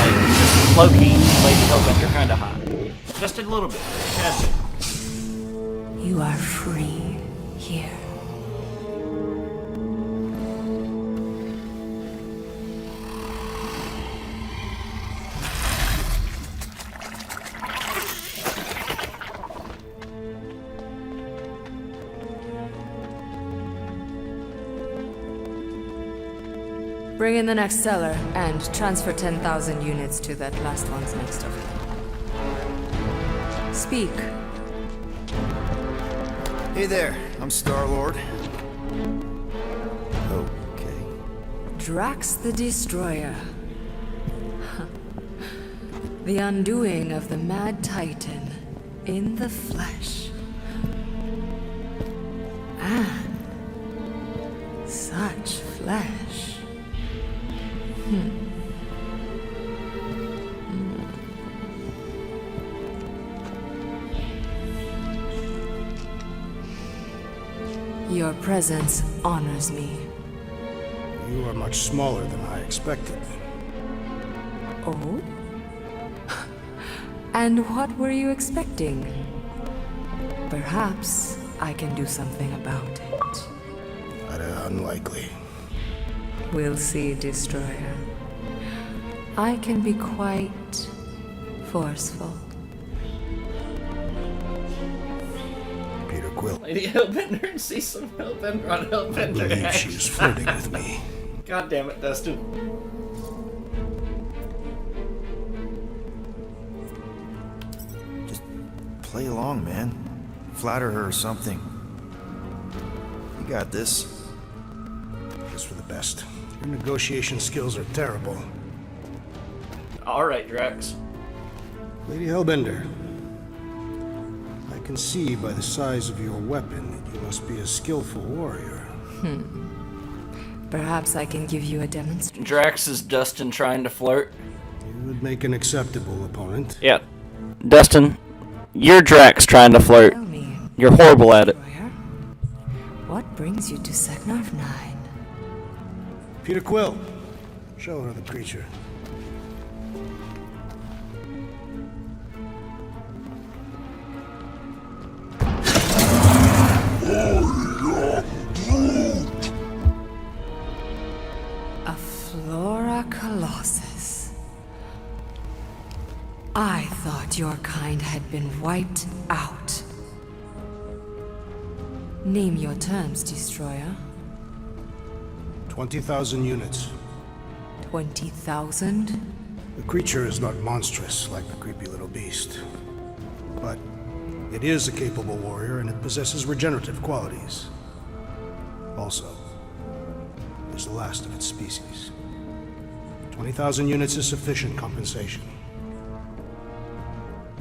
Like, low key, Lady Hellbender kinda hot. Just a little bit. That's it. You are free here. Bring in the next seller and transfer 10,000 units to that last one's next of kin. Speak. Hey there, I'm Star-Lord. Okay. Drax the Destroyer. The undoing of the Mad Titan in the flesh. And such flesh. Your presence honors me. You are much smaller than I expected. Oh? And what were you expecting? Perhaps I can do something about it. Unlikely. We'll see, Destroyer. I can be quite forceful. Peter Quill. Lady Hellbender, see some Hellbender on Hellbender. I believe she is flirting with me. God damn it, Dustin. Just play along, man. Flatter her or something. You got this. Just for the best. Your negotiation skills are terrible. Alright, Drax. Lady Hellbender, I can see by the size of your weapon that you must be a skillful warrior. Perhaps I can give you a demonstration. Drax is Dustin trying to flirt. You would make an acceptable opponent. Yeah. Dustin, you're Drax trying to flirt. Tell me, You're horrible at it. what brings you to Seknarf 9? Peter Quill, show her the creature. A Flora Colossus. I thought your kind had been wiped out. Name your terms, Destroyer. 20,000 units. 20,000? The creature is not monstrous like the creepy little beast. But it is a capable warrior and it possesses regenerative qualities. Also, it is the last of its species. 20,000 units is sufficient compensation.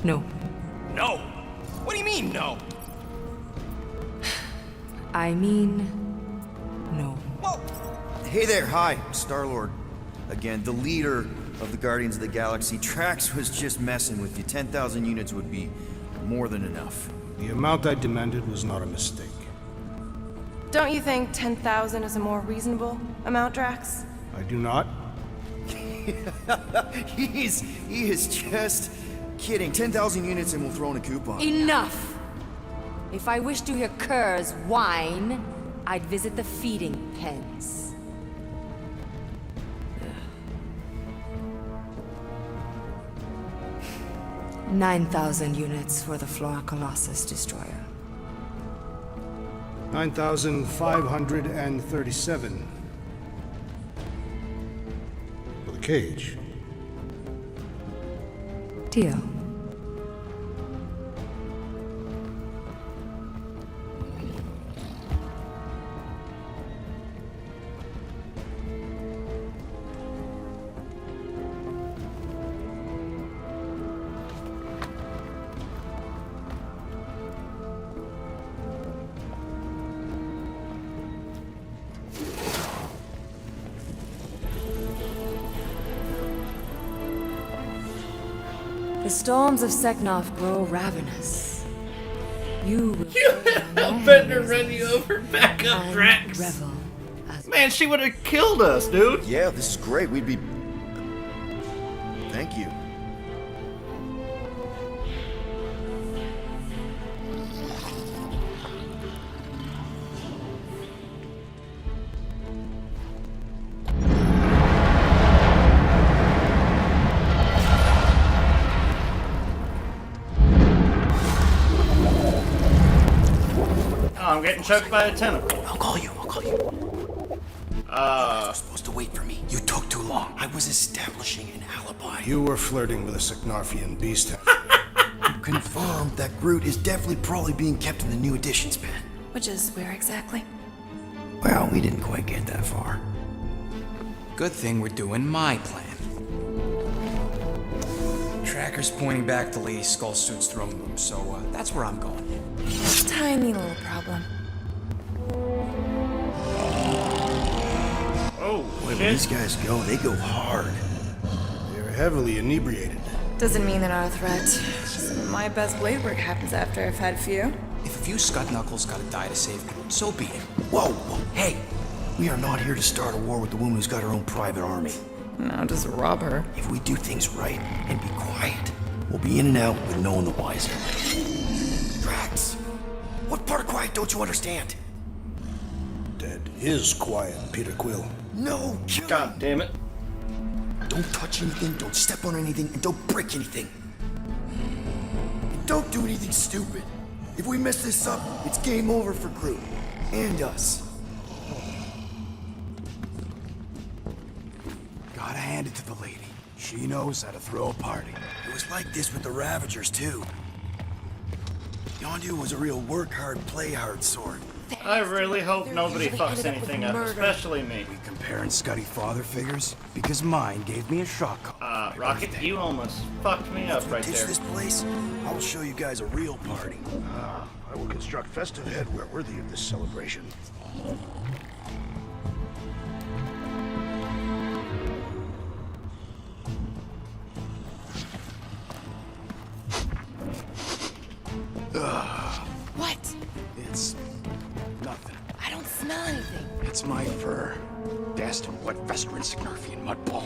No. No! What do you mean, no? I mean, no. Hey there, hi, Star-Lord. Again, the leader of the Guardians of the Galaxy. Drax was just messing with you. 10,000 units would be more than enough. The amount I demanded was not a mistake. Don't you think 10,000 is a more reasonable amount, Drax? I do not. He is just kidding. 10,000 units and we'll throw in a coupon. Enough! If I wished to hear curs whine, I'd visit the feeding pens. 9,000 units for the Flora Colossus Destroyer. 9,537. For the cage. Deal. The storms of Seknov grow ravenous. You will Hellbender run you over, back up, Drax. revel. Man, she would have killed us, dude. Yeah, this is great. We'd be... Thank you. Oh, I'm getting choked by a tentacle. I'll call you. You're supposed to wait for me. You took too long. I was establishing an alibi. You were flirting with a Seknarfian beast. Confirmed that Groot is definitely probably being kept in the new editions pen. Which is where exactly? Well, we didn't quite get that far. Good thing we're doing my plan. Tracker's pointing back to Lady Skullsuit's throne room, so that's where I'm going. Tiny little problem. Oh, When these guys go, they go hard. They're heavily inebriated. Doesn't mean they're not a threat. Some of my best blade work happens after I've had a few. If a few scut knuckles gotta die to save Groot, so be it. Whoa! Hey! We are not here to start a war with the woman who's got her own private army. No, just rob her. If we do things right and be quiet, we'll be in and out with no one the wiser. Drax! What part of quiet don't you understand? Dead is quiet, Peter Quill. No! Kill God him. damn it. Don't touch anything, don't step on anything, and don't break anything. And don't do anything stupid. If we mess this up, it's game over for Groot. And us. Gotta hand it to the lady. She knows how to throw a party. It was like this with the Ravagers, too. Yondu was a real work hard, play hard sort. I really hope nobody fucks anything up, especially me. We comparing Scuddy father figures? Because mine gave me a shock. Rocket, you almost fucked me up right Ditch there. this place, I will show you guys a real party. I will construct festive headwear worthy of this celebration. What? It's nothing. I don't smell anything. It's my fur. Dashed in wet festering Seknarfian mudball.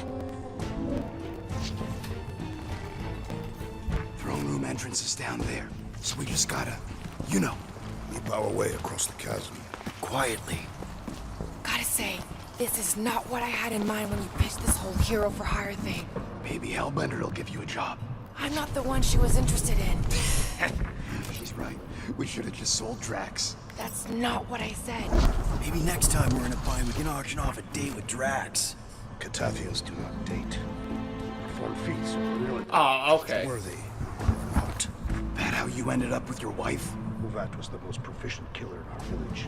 Throne room entrance is down there. So we just gotta, you know. Leap our way across the chasm. Quietly. Gotta say, this is not what I had in mind when you pitched this whole hero for hire thing. Maybe Hellbender will give you a job. I'm not the one she was interested in. She's right. We should have just sold Drax. That's not what I said. Maybe next time we're in a bind, we can auction off a date with Drax. Catathians do not date. Perform feats of really Oh, okay. worthy or not. That how you ended up with your wife? Uvat was the most proficient killer in our village.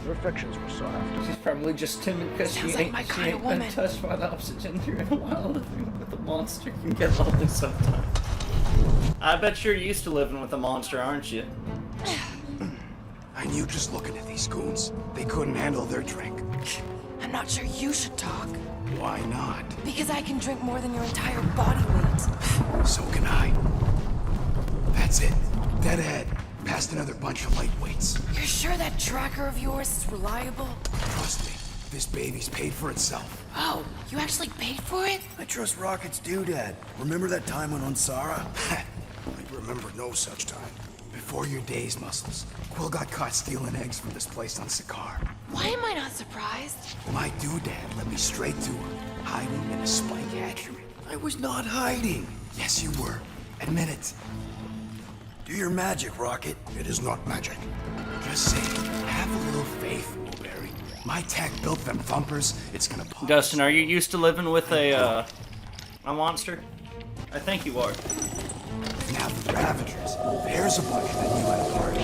Their affections were sought after. She's probably just timid because she Sounds like my ain't kind of been woman. touched by the oxygen through in a while. Living with a monster can get lonely sometimes. I bet you're used to living with a monster, aren't you? I knew just looking at these goons. They couldn't handle their drink. I'm not sure you should talk. Why not? Because I can drink more than your entire body weight. So can I. That's it. Dead ahead. Past another bunch of lightweights. You're sure that tracker of yours is reliable? Trust me, this baby's paid for itself. Oh, you actually paid for it? I trust Rocket's doodad. Remember that time when on Sara? I remember no such time. Before your days, Muscles, Quill got caught stealing eggs from this place on Sakaar. Why am I not surprised? My doodad led me straight to her, hiding in a spike hatchery. I was not hiding. Yes, you were. Admit it. Do your magic, Rocket. It is not magic. Just say, have a little faith, Blueberry. My tech built them thumpers. It's gonna pop. Dustin, are you used to living with a monster? I think you are. Now the Ravagers. There's a bunch that knew at a party.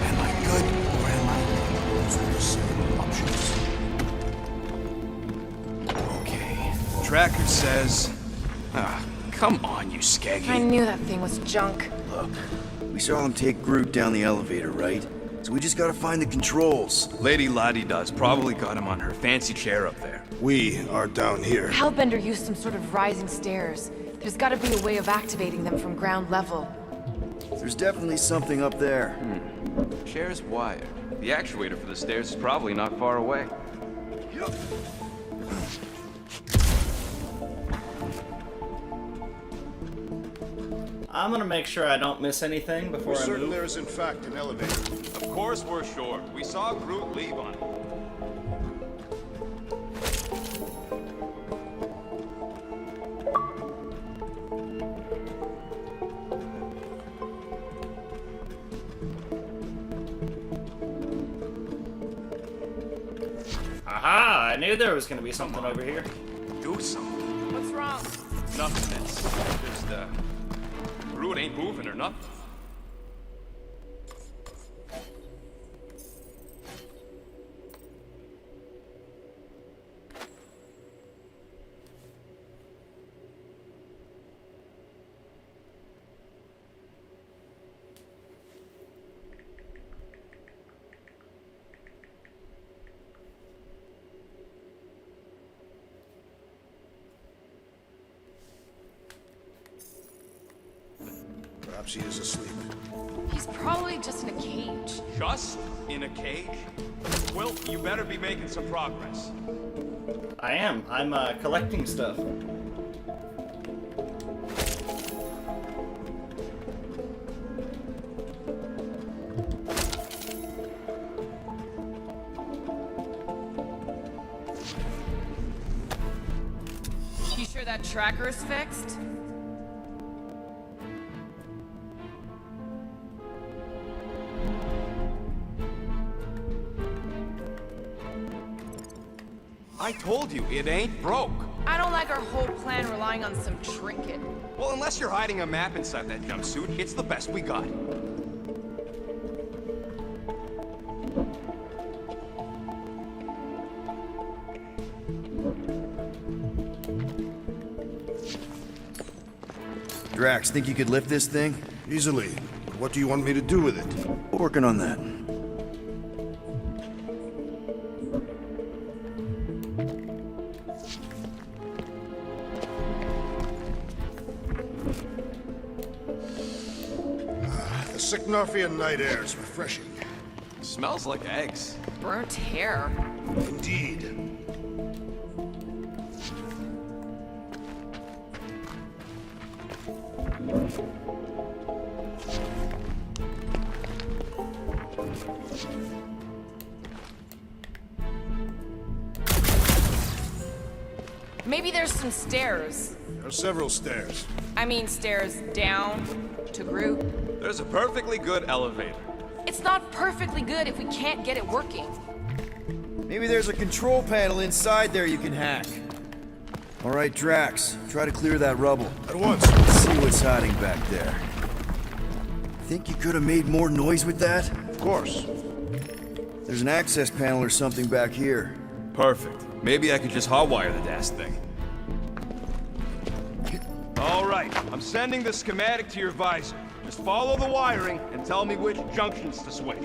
Am I good or am I good? Those are the same options. Okay. Tracker says... come on, you skaggy. I knew that thing was junk. Look, we saw them take Groot down the elevator, right? So we just gotta find the controls. Lady Lottie does. Probably got him on her fancy chair up there. We are down here. Hellbender used some sort of rising stairs. There's gotta be a way of activating them from ground level. There's definitely something up there. Chair's wired. The actuator for the stairs is probably not far away. I'm gonna make sure I don't miss anything before We're I certain move. there is in fact an elevator. Of course we're sure. We saw Groot leave on it. Aha! I knew there was gonna be something over here. Do something. What's wrong? Nothing, Vince. Just, Groot ain't moving or nothing. Perhaps he is asleep. He's probably just in a cage. Just in a cage? Well, you better be making some progress. I am. I'm collecting stuff. You sure that tracker's fixed? I told you, it ain't broke. I don't like our whole plan relying on some trinket. Well, unless you're hiding a map inside that jumpsuit, it's the best we got. Drax, think you could lift this thing? Easily. What do you want me to do with it? Working on that. The Sicknarfian night air is refreshing. Smells like eggs. Burnt hair. Indeed. Maybe there's some stairs. There are several stairs. I mean stairs down to Groot. There's a perfectly good elevator. It's not perfectly good if we can't get it working. Maybe there's a control panel inside there you can hack. All right, Drax, try to clear that rubble. At once. Let's see what's hiding back there. Think you could have made more noise with that? Of course. There's an access panel or something back here. Perfect. Maybe I could just hotwire the dash thing. All right, I'm sending the schematic to your visor. Just follow the wiring and tell me which junctions to switch.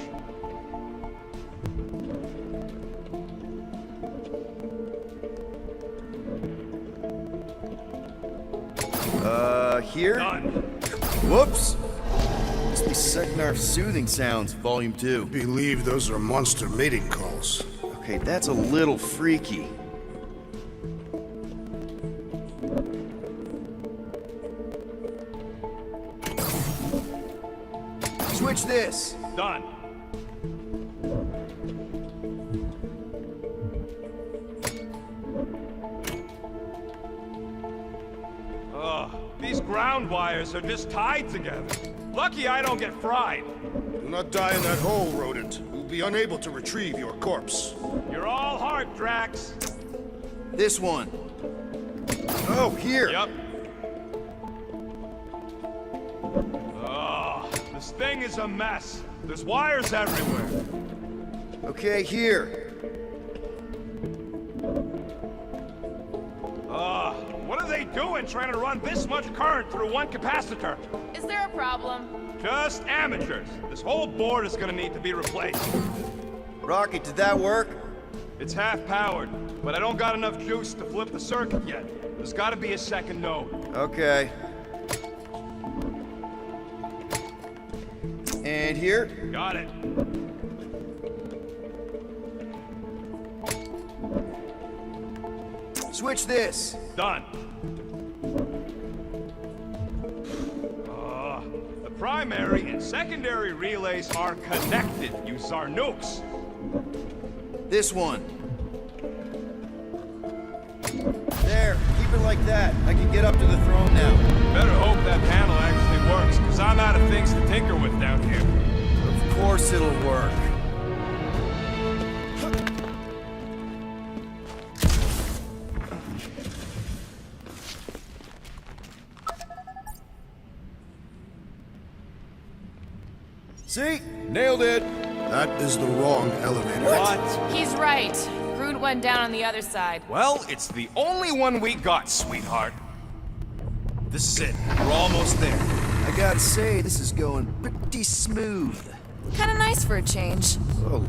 Here? Done. Whoops! Must be Seknarf's soothing sounds, Volume 2. I believe those are monster mating calls. Okay, that's a little freaky. Switch this! Done. Ugh, these ground wires are just tied together. Lucky I don't get fried. Do not die in that hole, rodent. We'll be unable to retrieve your corpse. You're all heart, Drax. This one. Oh, here! Yep. Ugh, this thing is a mess. There's wires everywhere. Okay, here. What are they doing trying to run this much current through one capacitor? Is there a problem? Just amateurs. This whole board is gonna need to be replaced. Rocket, did that work? It's half-powered, but I don't got enough juice to flip the circuit yet. There's gotta be a second node. Okay. And here? Got it. Switch this. Done. The primary and secondary relays are connected. Use our nukes. This one. There, keep it like that. I can get up to the throne now. Better hope that panel actually works, because I'm out of things to tinker with down here. Of course it'll work. See? Nailed it! That is the wrong elevator. What? He's right. Groot went down on the other side. Well, it's the only one we got, sweetheart. This is it. We're almost there. I gotta say, this is going pretty smooth. Kinda nice for a change.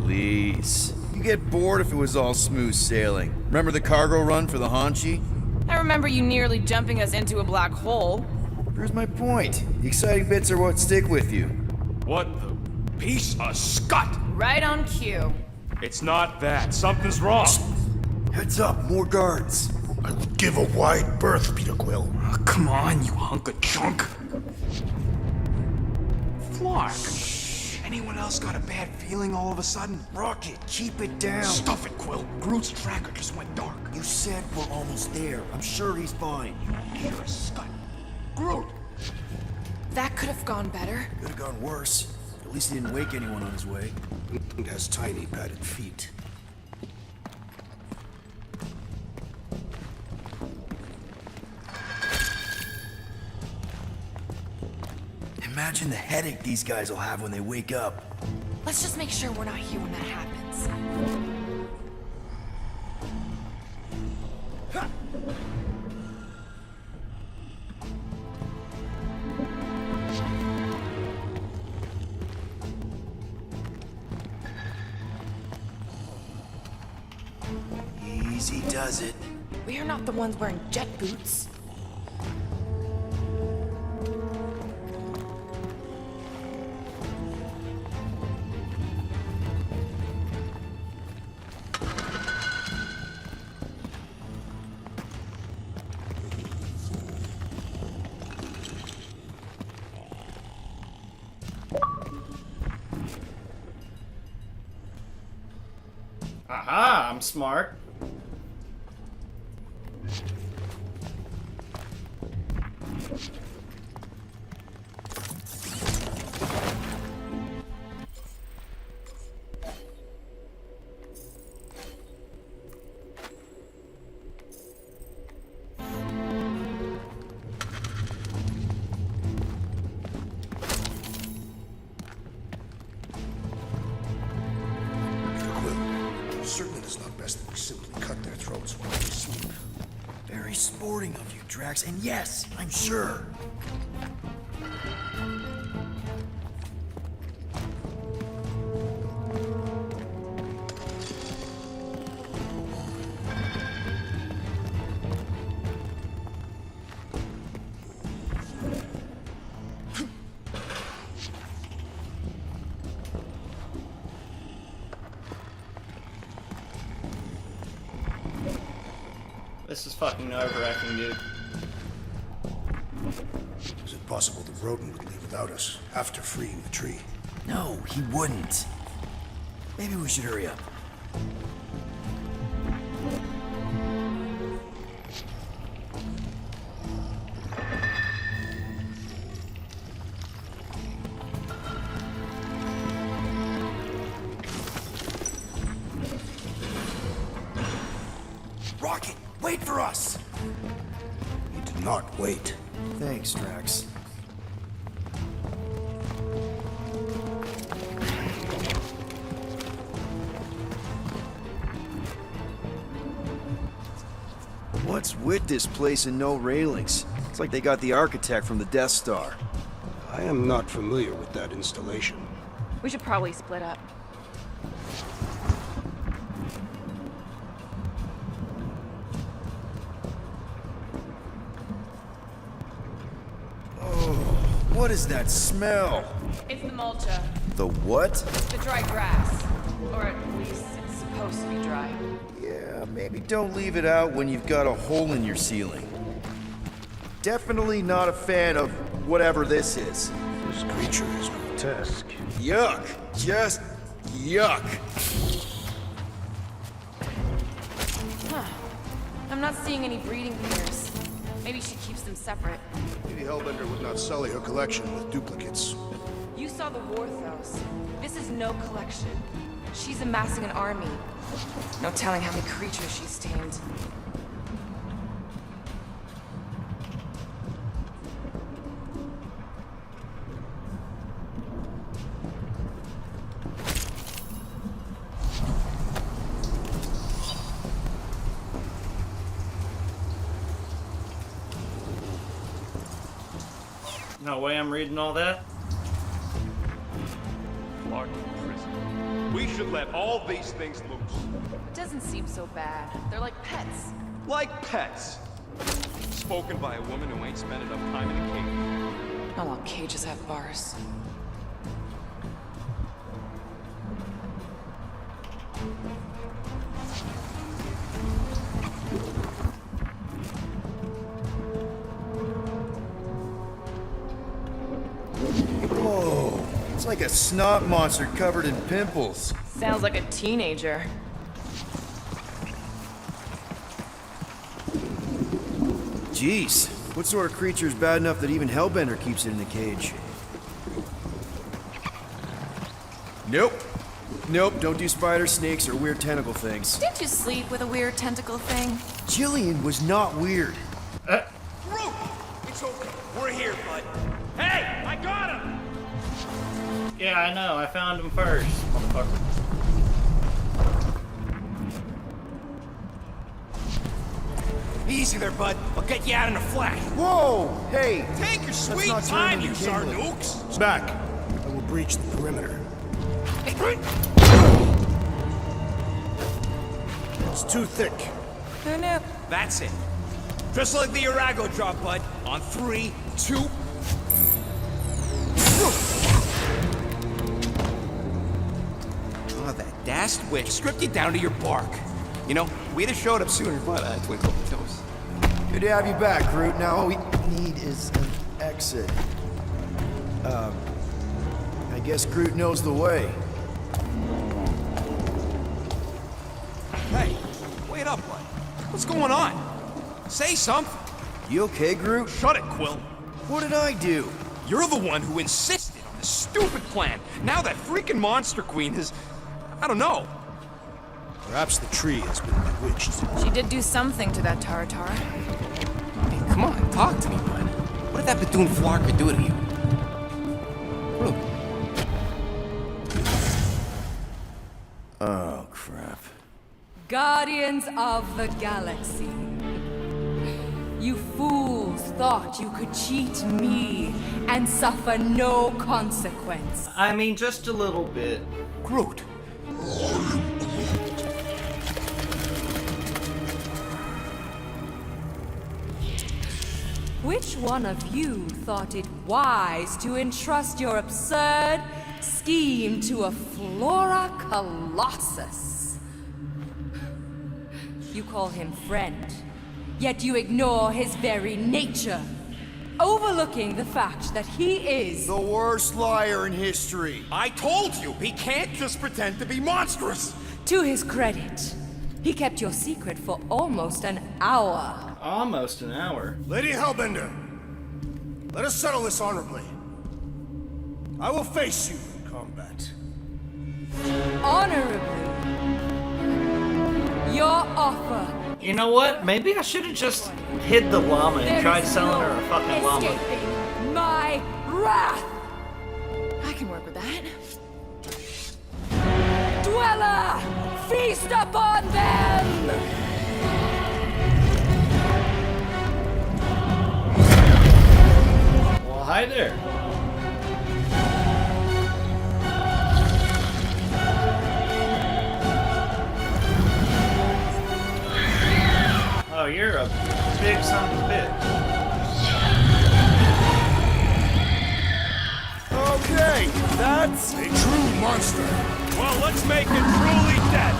Please. You get bored if it was all smooth sailing. Remember the cargo run for the Hanshi? I remember you nearly jumping us into a black hole. Here's my point. The exciting bits are what stick with you. What the piece of scut? Right on cue. It's not that. Something's wrong. Heads up, more guards. I will give a wide berth, Peter Quill. Oh, come on, you hunk of junk. Flark. Anyone else got a bad feeling all of a sudden? Rocket, keep it down. Stuff it, Quill. Groot's tracker just went dark. You said we're almost there. I'm sure he's fine. You're a scut. Groot! That could have gone better. Could have gone worse. At least he didn't wake anyone on his way. It has tiny padded feet. Imagine the headache these guys will have when they wake up. Let's just make sure we're not here when that happens. Easy does it. We are not the ones wearing jet boots. Aha, I'm smart. Certainly it is not best that we simply cut their throats while they sleep. Very sporting of you, Drax, and yes, I'm sure. This is fucking nerve-wracking, dude. Is it possible the rodent would leave without us after freeing the tree? No, he wouldn't. Maybe we should hurry up. Rocket, wait for us! He did not wait. Thanks, Drax. What's with this place and no railings? It's like they got the architect from the Death Star. I am not familiar with that installation. We should probably split up. What is that smell? It's the mulcha. The what? The dry grass. Or at least it's supposed to be dry. Yeah, maybe don't leave it out when you've got a hole in your ceiling. Definitely not a fan of whatever this is. This creature is grotesque. Yuck. Just yuck. Huh. I'm not seeing any breeding pairs. Maybe she keeps them separate. Lady Hellbender would not sully her collection with duplicates. You saw the Warthos. This is no collection. She's amassing an army. No telling how many creatures she's tamed. No way I'm reading all that. Clark in prison. We should let all these things loose. It doesn't seem so bad. They're like pets. Like pets. Spoken by a woman who ain't spent enough time in a cage. Not all cages have bars. Whoa. It's like a snot monster covered in pimples. Sounds like a teenager. Jeez. What sort of creature is bad enough that even Hellbender keeps it in a cage? Nope. Nope, don't do spiders, snakes, or weird tentacle things. Didn't you sleep with a weird tentacle thing? Jillian was not weird. Groot! It's okay. We're here, bud. Hey! I got him! Yeah, I know. I found him first, motherfucker. Easy there, bud. I'll get you out in a flash. Whoa! Hey! Take your sweet not turn time, into you kindling. Zarnooks! Back. I will breach the perimeter. It's too thick. Who knew? That's it. Just like the Arago drop, bud. On 3, 2... Oh, that dashed witch stripped you down to your bark. You know, we'd have showed up sooner, but twinkle toes. Good to have you back, Groot. Now all we need is an exit. I guess Groot knows the way. Hey, wait up, bud. What's going on? Say something. You okay, Groot? Shut it, Quill. What did I do? You're the one who insisted on this stupid plan. Now that freaking Monster Queen has... I don't know. Perhaps the tree has been bewitched. She did do something to that Taratara. Hey, come on, talk to me, bud. What did that Bethune Flarker do to you? Groot. Oh, crap. Guardians of the Galaxy. You fools thought you could cheat me and suffer no consequence. I mean, just a little bit. Groot. Which one of you thought it wise to entrust your absurd scheme to a Flora Colossus? You call him friend, yet you ignore his very nature, overlooking the fact that he is The worst liar in history. I told you, he can't just pretend to be monstrous. To his credit, he kept your secret for almost an hour. Almost an hour. Lady Hellbender, let us settle this honorably. I will face you in combat. Honorably. Your offer. You know what? Maybe I should have just hid the llama and There tried is selling no her a fucking llama. escaping my wrath. I can work with that. Dweller, feast upon them! Well, hi there. Oh, you're a big son of a bitch. That's a true monster. Well, let's make it truly dead.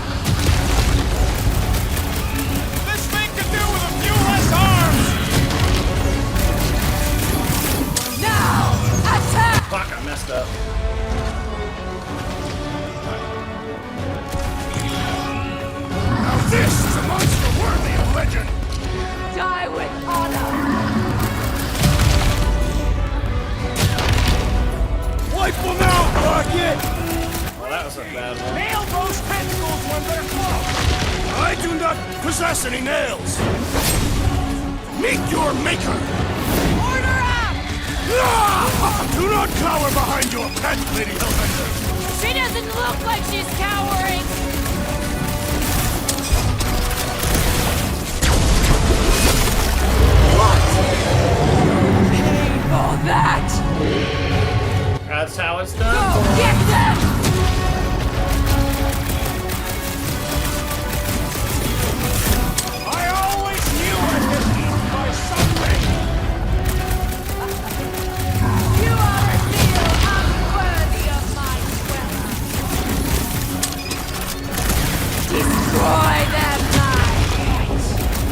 This thing could do with a few less arms. Now, attack! Fuck, I messed up. Now this is a monster worthy of legend. Die with honor! Wipe them out, Rocket! Well, that was a bad one. Nail those tentacles when they're close. I do not possess any nails. Meet your maker. Order up! Do not cower behind your pet, Lady Hellbender. She doesn't look like she's cowering! What? Pay for that! That's how it's done. Go get them! I always knew I could eat by something. You are a deal unworthy of my dweller. Destroy them, my pet!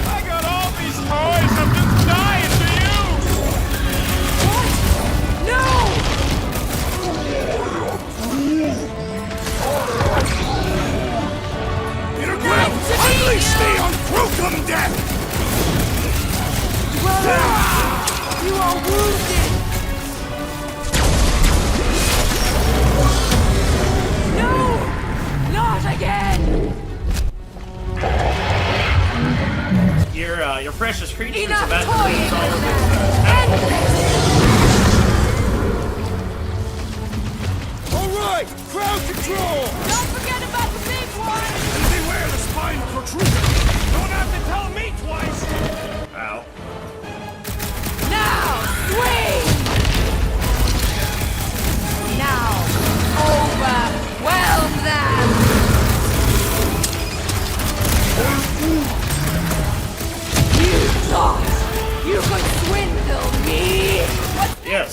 I got all these toys. I'm just dying to use. What? No! Peter Quill, unleash me on Crookham Death! Dweller! You are wounded! No! Not again! Your precious creatures Enough about to toying lose all with of them! their All right, crowd control! Don't forget about the big one! And beware the spine protrusion! Don't have to tell me twice! Ow. Now, swing! Now, overwhelm them! You thought you could swindle me? What's Yes.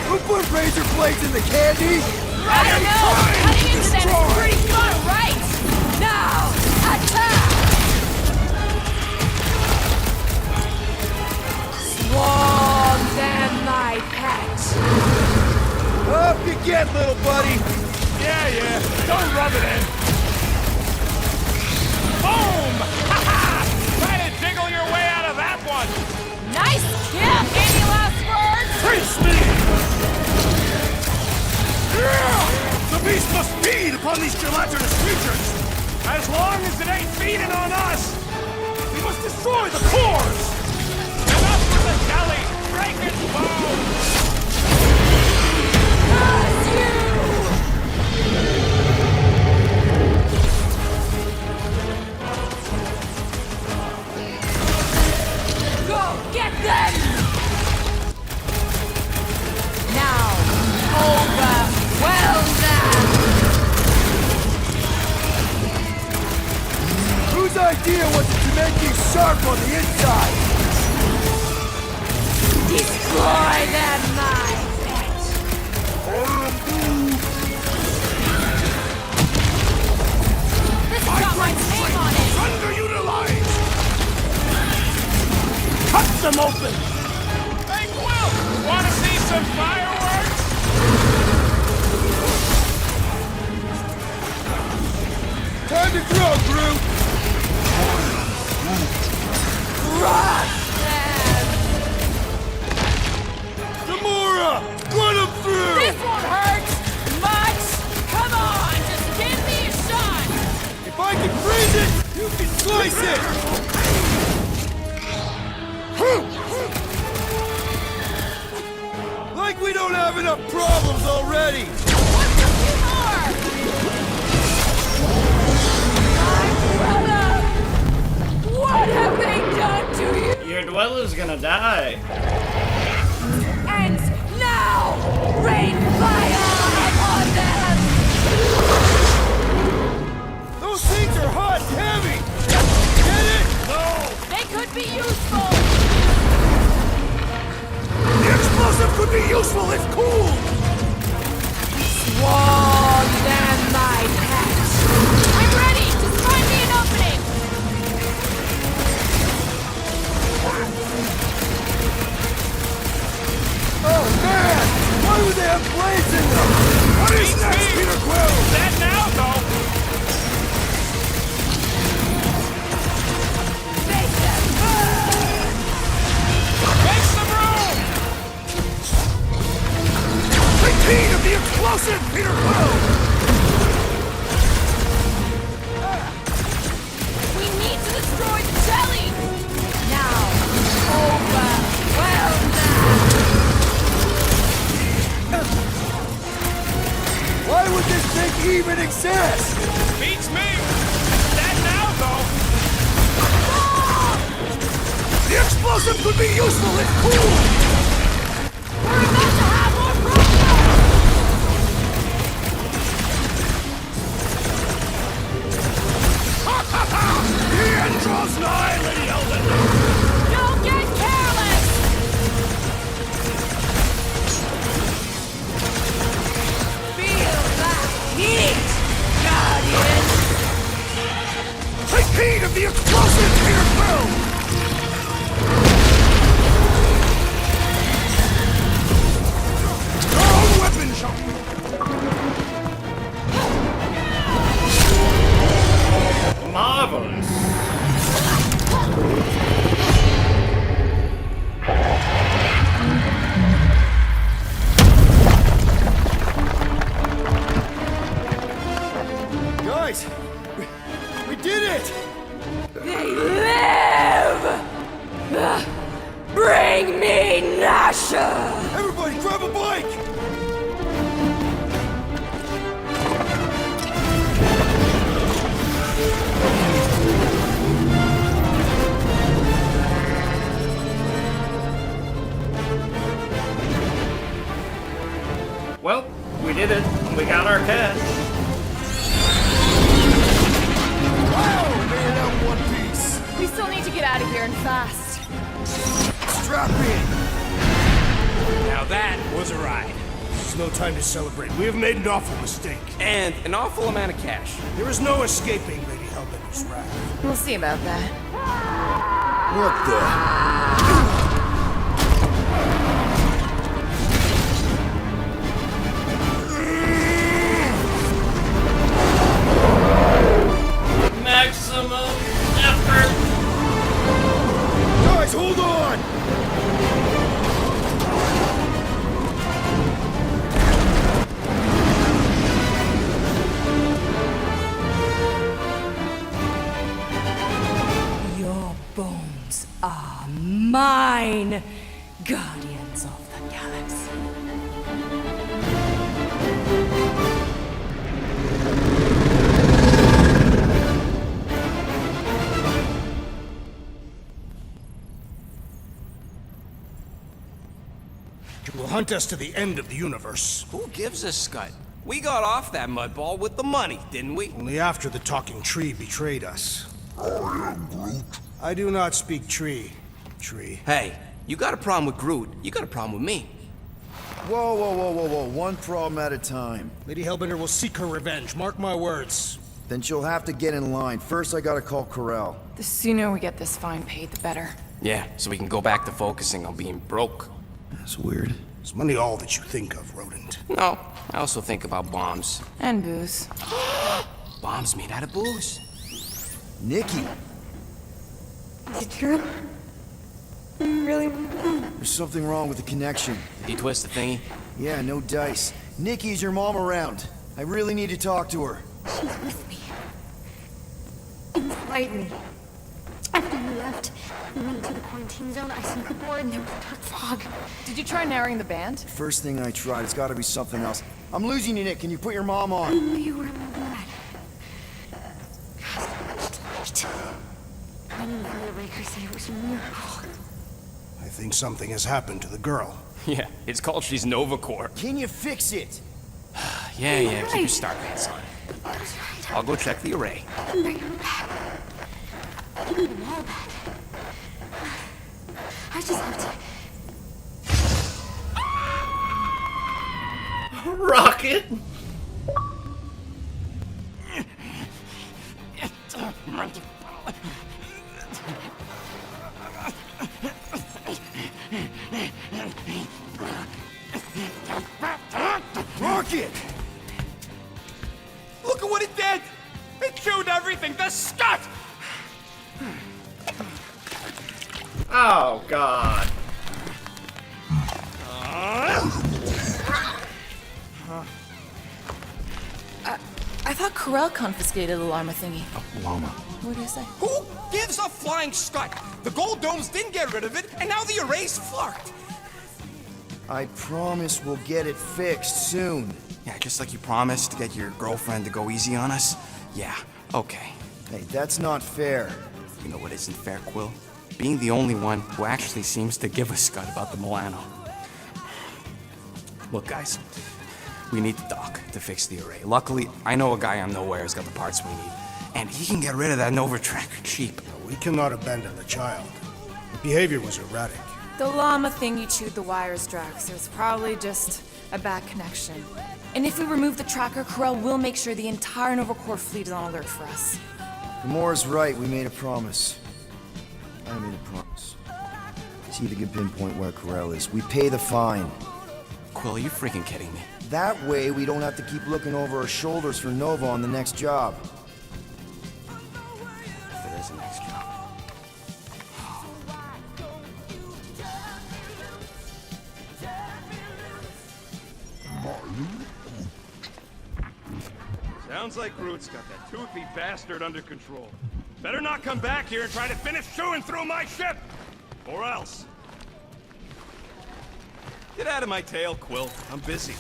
Who put razor blades in the candy? I don't know! Cutting into them is pretty fun, right? Now, attack! Swarm them, my pet! Up you get, little buddy! Yeah. Don't rub it in. Boom! Ha ha! Try to jiggle your way out of that one. Nice kill! Any last words? Face me! The beast must feed upon these gelatinous creatures! As long as it ain't feeding on us. We must destroy the cores! Enough with the jelly. Break its bones. Curse you! Go get them! Now, overwhelm them! Whose idea was it to make you sharp on the inside? Destroy them, my pet! This has got my name on it! Underutilized! Cut them open! Hey, Quill! Want to see some fireworks? Time to grow, Groot! Crush them! Gamora! Run him through! This won't hurt much! Come on, just give me a shot! If I can freeze it, you can slice it! Like we don't have enough problems already! What's a few more? My brother! What have they done to you? Your dweller's gonna die. And now, rain fire upon them! Those things are hot and heavy! Get it? They could be useful! The even exist! Beats me! That now, though! The explosive could be useful if cool! We're about to have more problems! The end draws nigh, Lady Hellbender! Don't get careless! Feel that heat, Guardian! Take heed of the explosive, Peter Quill! Your own weapon shop! Marvelous. Guys, we did it! They live! Bring me Nasha! Everybody grab a bike! Well, we did it. We got our cash. Wow, made it out in one piece! We still need to get out of here and fast. Strap in! Now that was a ride. This is no time to celebrate. We have made an awful mistake. And an awful amount of cash. There is no escaping Lady Hellbender's wrath. We'll see about that. What the? Maximum effort. Guys, hold on! Your bones are mine, Guardians of the Galaxy. You will hunt us to the end of the universe. Who gives a scut? We got off that mudball with the money, didn't we? Only after the talking tree betrayed us. I am Groot. I do not speak tree. Hey, you got a problem with Groot, you got a problem with me. Whoa, whoa, whoa, whoa, whoa. One problem at a time. Lady Hellbender will seek her revenge. Mark my words. Then she'll have to get in line. First, I gotta call Corel. The sooner we get this fine paid, the better. Yeah, so we can go back to focusing on being broke. That's weird. Is money all that you think of, rodent? No, I also think about bombs. And booze. Bombs made out of booze. Nikki, Is it true? Really? there's something wrong with the connection. Did he twist the thingy? Yeah, no dice. Nikki, is your mom around? I really need to talk to her. She's with me. Inside me. After you left, we went to the quarantine zone. I sent the board and there was dark fog. Did you try narrowing the band? First thing I tried, it's gotta be something else. I'm losing you, Nick. Can you put your mom I on? knew you were my dad. Light. I didn't hear the Raker say it was a miracle. I think something has happened to the girl. Yeah, it's called she's Nova Corps. Can you fix it? Yeah, keep your star pants on. I'll go check the array. Bring him back. Bring them all back. I just have to... Rocket? Rocket! Look at what it did! It chewed everything to scut! Oh, God. I thought Corel confiscated the llama thingy. Llama. What do you say? Who gives a flying scut? The gold domes didn't get rid of it, and now the array's fucked. I promise we'll get it fixed soon. Yeah, just like you promised to get your girlfriend to go easy on us? Yeah, okay. Hey, that's not fair. You know what isn't fair, Quill? Being the only one who actually seems to give a scut about the Milano. Look, guys, we need the dock to fix the array. Luckily, I know a guy on Nowhere's got the parts we need, and he can get rid of that Nova tracker cheap. We cannot abandon the child. The behavior was erratic. The llama thing you chewed the wires, Drax. It was probably just a bad connection. And if we remove the tracker, Corel will make sure the entire Nova Corps fleet is on alert for us. Gamora's right, we made a promise. I made a promise. See if you can pinpoint where Corel is. We pay the fine. Quill, are you freaking kidding me? That way, we don't have to keep looking over our shoulders for Nova on the next job. If it is the next job. Sounds like Groot's got that toothy bastard under control. Better not come back here and try to finish chewing through my ship! Or else. Get out of my tail, Quill. I'm busy.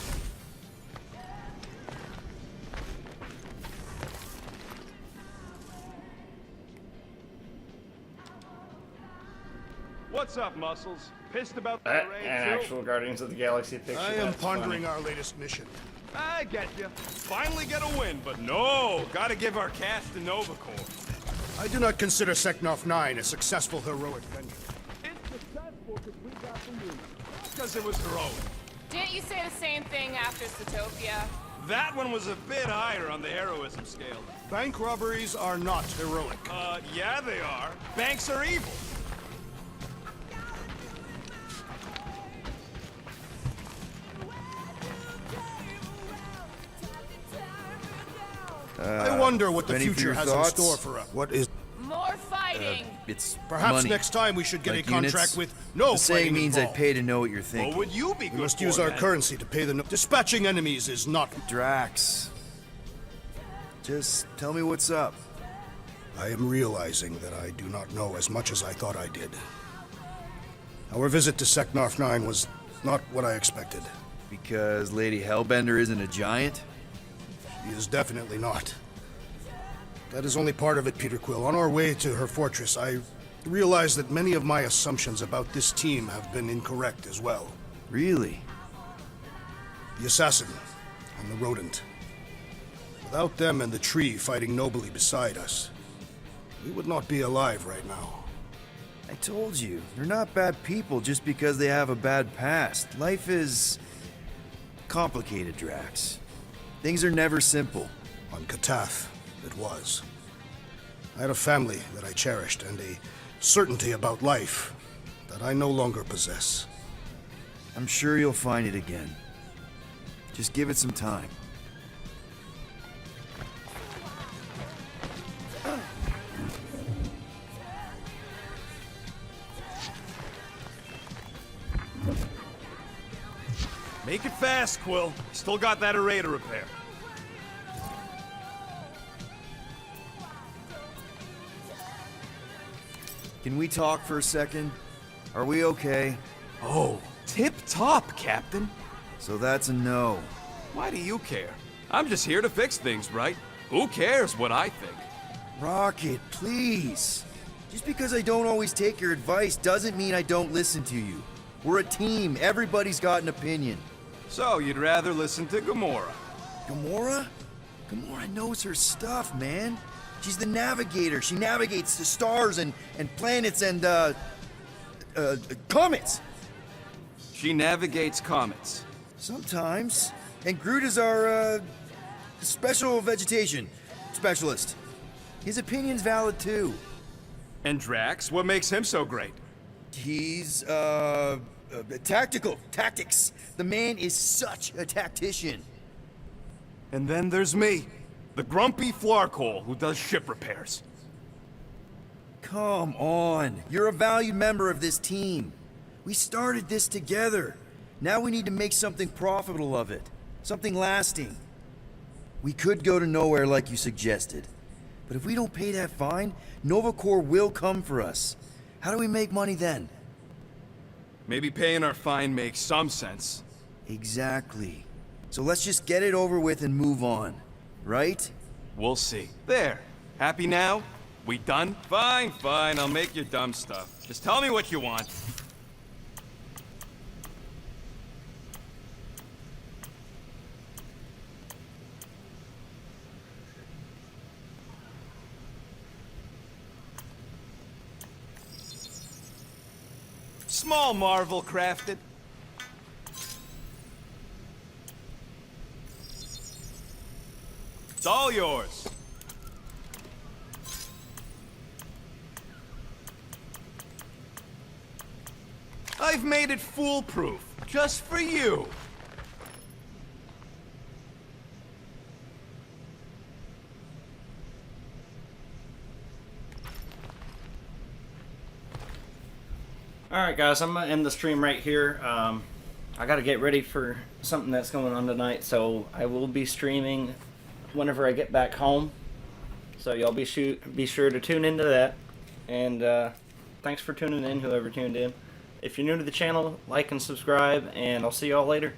What's up, Muscles? Pissed about the That raid, and too? actual Guardians of the Galaxy picture. I am that's pondering funny. our latest mission. I get you. Finally get a win, but no! Gotta give our cash to Nova Corps. I do not consider Seknarf 9 a successful heroic venture. It's successful because we got the win. Because it was heroic. Didn't you say the same thing after Zootopia? That one was a bit higher on the heroism scale. Bank robberies are not heroic. Yeah they are. Banks are evil. I wonder what the ready for future your has thoughts? in store for us. What is... More fighting! It's Perhaps money. next time we should get Like a contract units? with no The saying fighting means involved. I'd pay to know what you're thinking. What would you be We good must for, use our then? currency to pay the... Dispatching enemies is not... Drax. Just tell me what's up. I am realizing that I do not know as much as I thought I did. Our visit to Seknarf 9 was not what I expected. Because Lady Hellbender isn't a giant? She is definitely not. That is only part of it, Peter Quill. On our way to her fortress, I realized that many of my assumptions about this team have been incorrect as well. Really? The assassin and the rodent. Without them and the tree fighting nobly beside us, we would not be alive right now. I told you, they're not bad people just because they have a bad past. Life is complicated, Drax. Things are never simple. On Katath, it was. I had a family that I cherished and a certainty about life that I no longer possess. I'm sure you'll find it again. Just give it some time. Make it fast, Quill. Still got that array to repair. Can we talk for a second? Are we okay? Oh, tip-top, Captain. So that's a no. Why do you care? I'm just here to fix things, right? Who cares what I think? Rocket, please. Just because I don't always take your advice doesn't mean I don't listen to you. We're a team. Everybody's got an opinion. So, you'd rather listen to Gamora? Gamora? Gamora knows her stuff, man. She's the navigator. She navigates the stars and planets and, comets. She navigates comets. Sometimes. And Groot is our, special vegetation specialist. His opinion's valid, too. And Drax, what makes him so great? He's, tactical. Tactics. The man is such a tactician. And then there's me, the grumpy Flarkhole who does ship repairs. Come on. You're a valued member of this team. We started this together. Now we need to make something profitable of it. Something lasting. We could go to Nowhere like you suggested. But if we don't pay that fine, Nova Corps will come for us. How do we make money then? Maybe paying our fine makes some sense. Exactly. So let's just get it over with and move on, right? We'll see. There. Happy now? We done? Fine, fine. I'll make your dumb stuff. Just tell me what you want. Small marvel crafted. It's all yours. I've made it foolproof, just for you. Alright guys, I'm going to end the stream right here. I got to get ready for something that's going on tonight, so I will be streaming whenever I get back home. So y'all be sure to tune into that. And thanks for tuning in, whoever tuned in. If you're new to the channel, like and subscribe, and I'll see y'all later.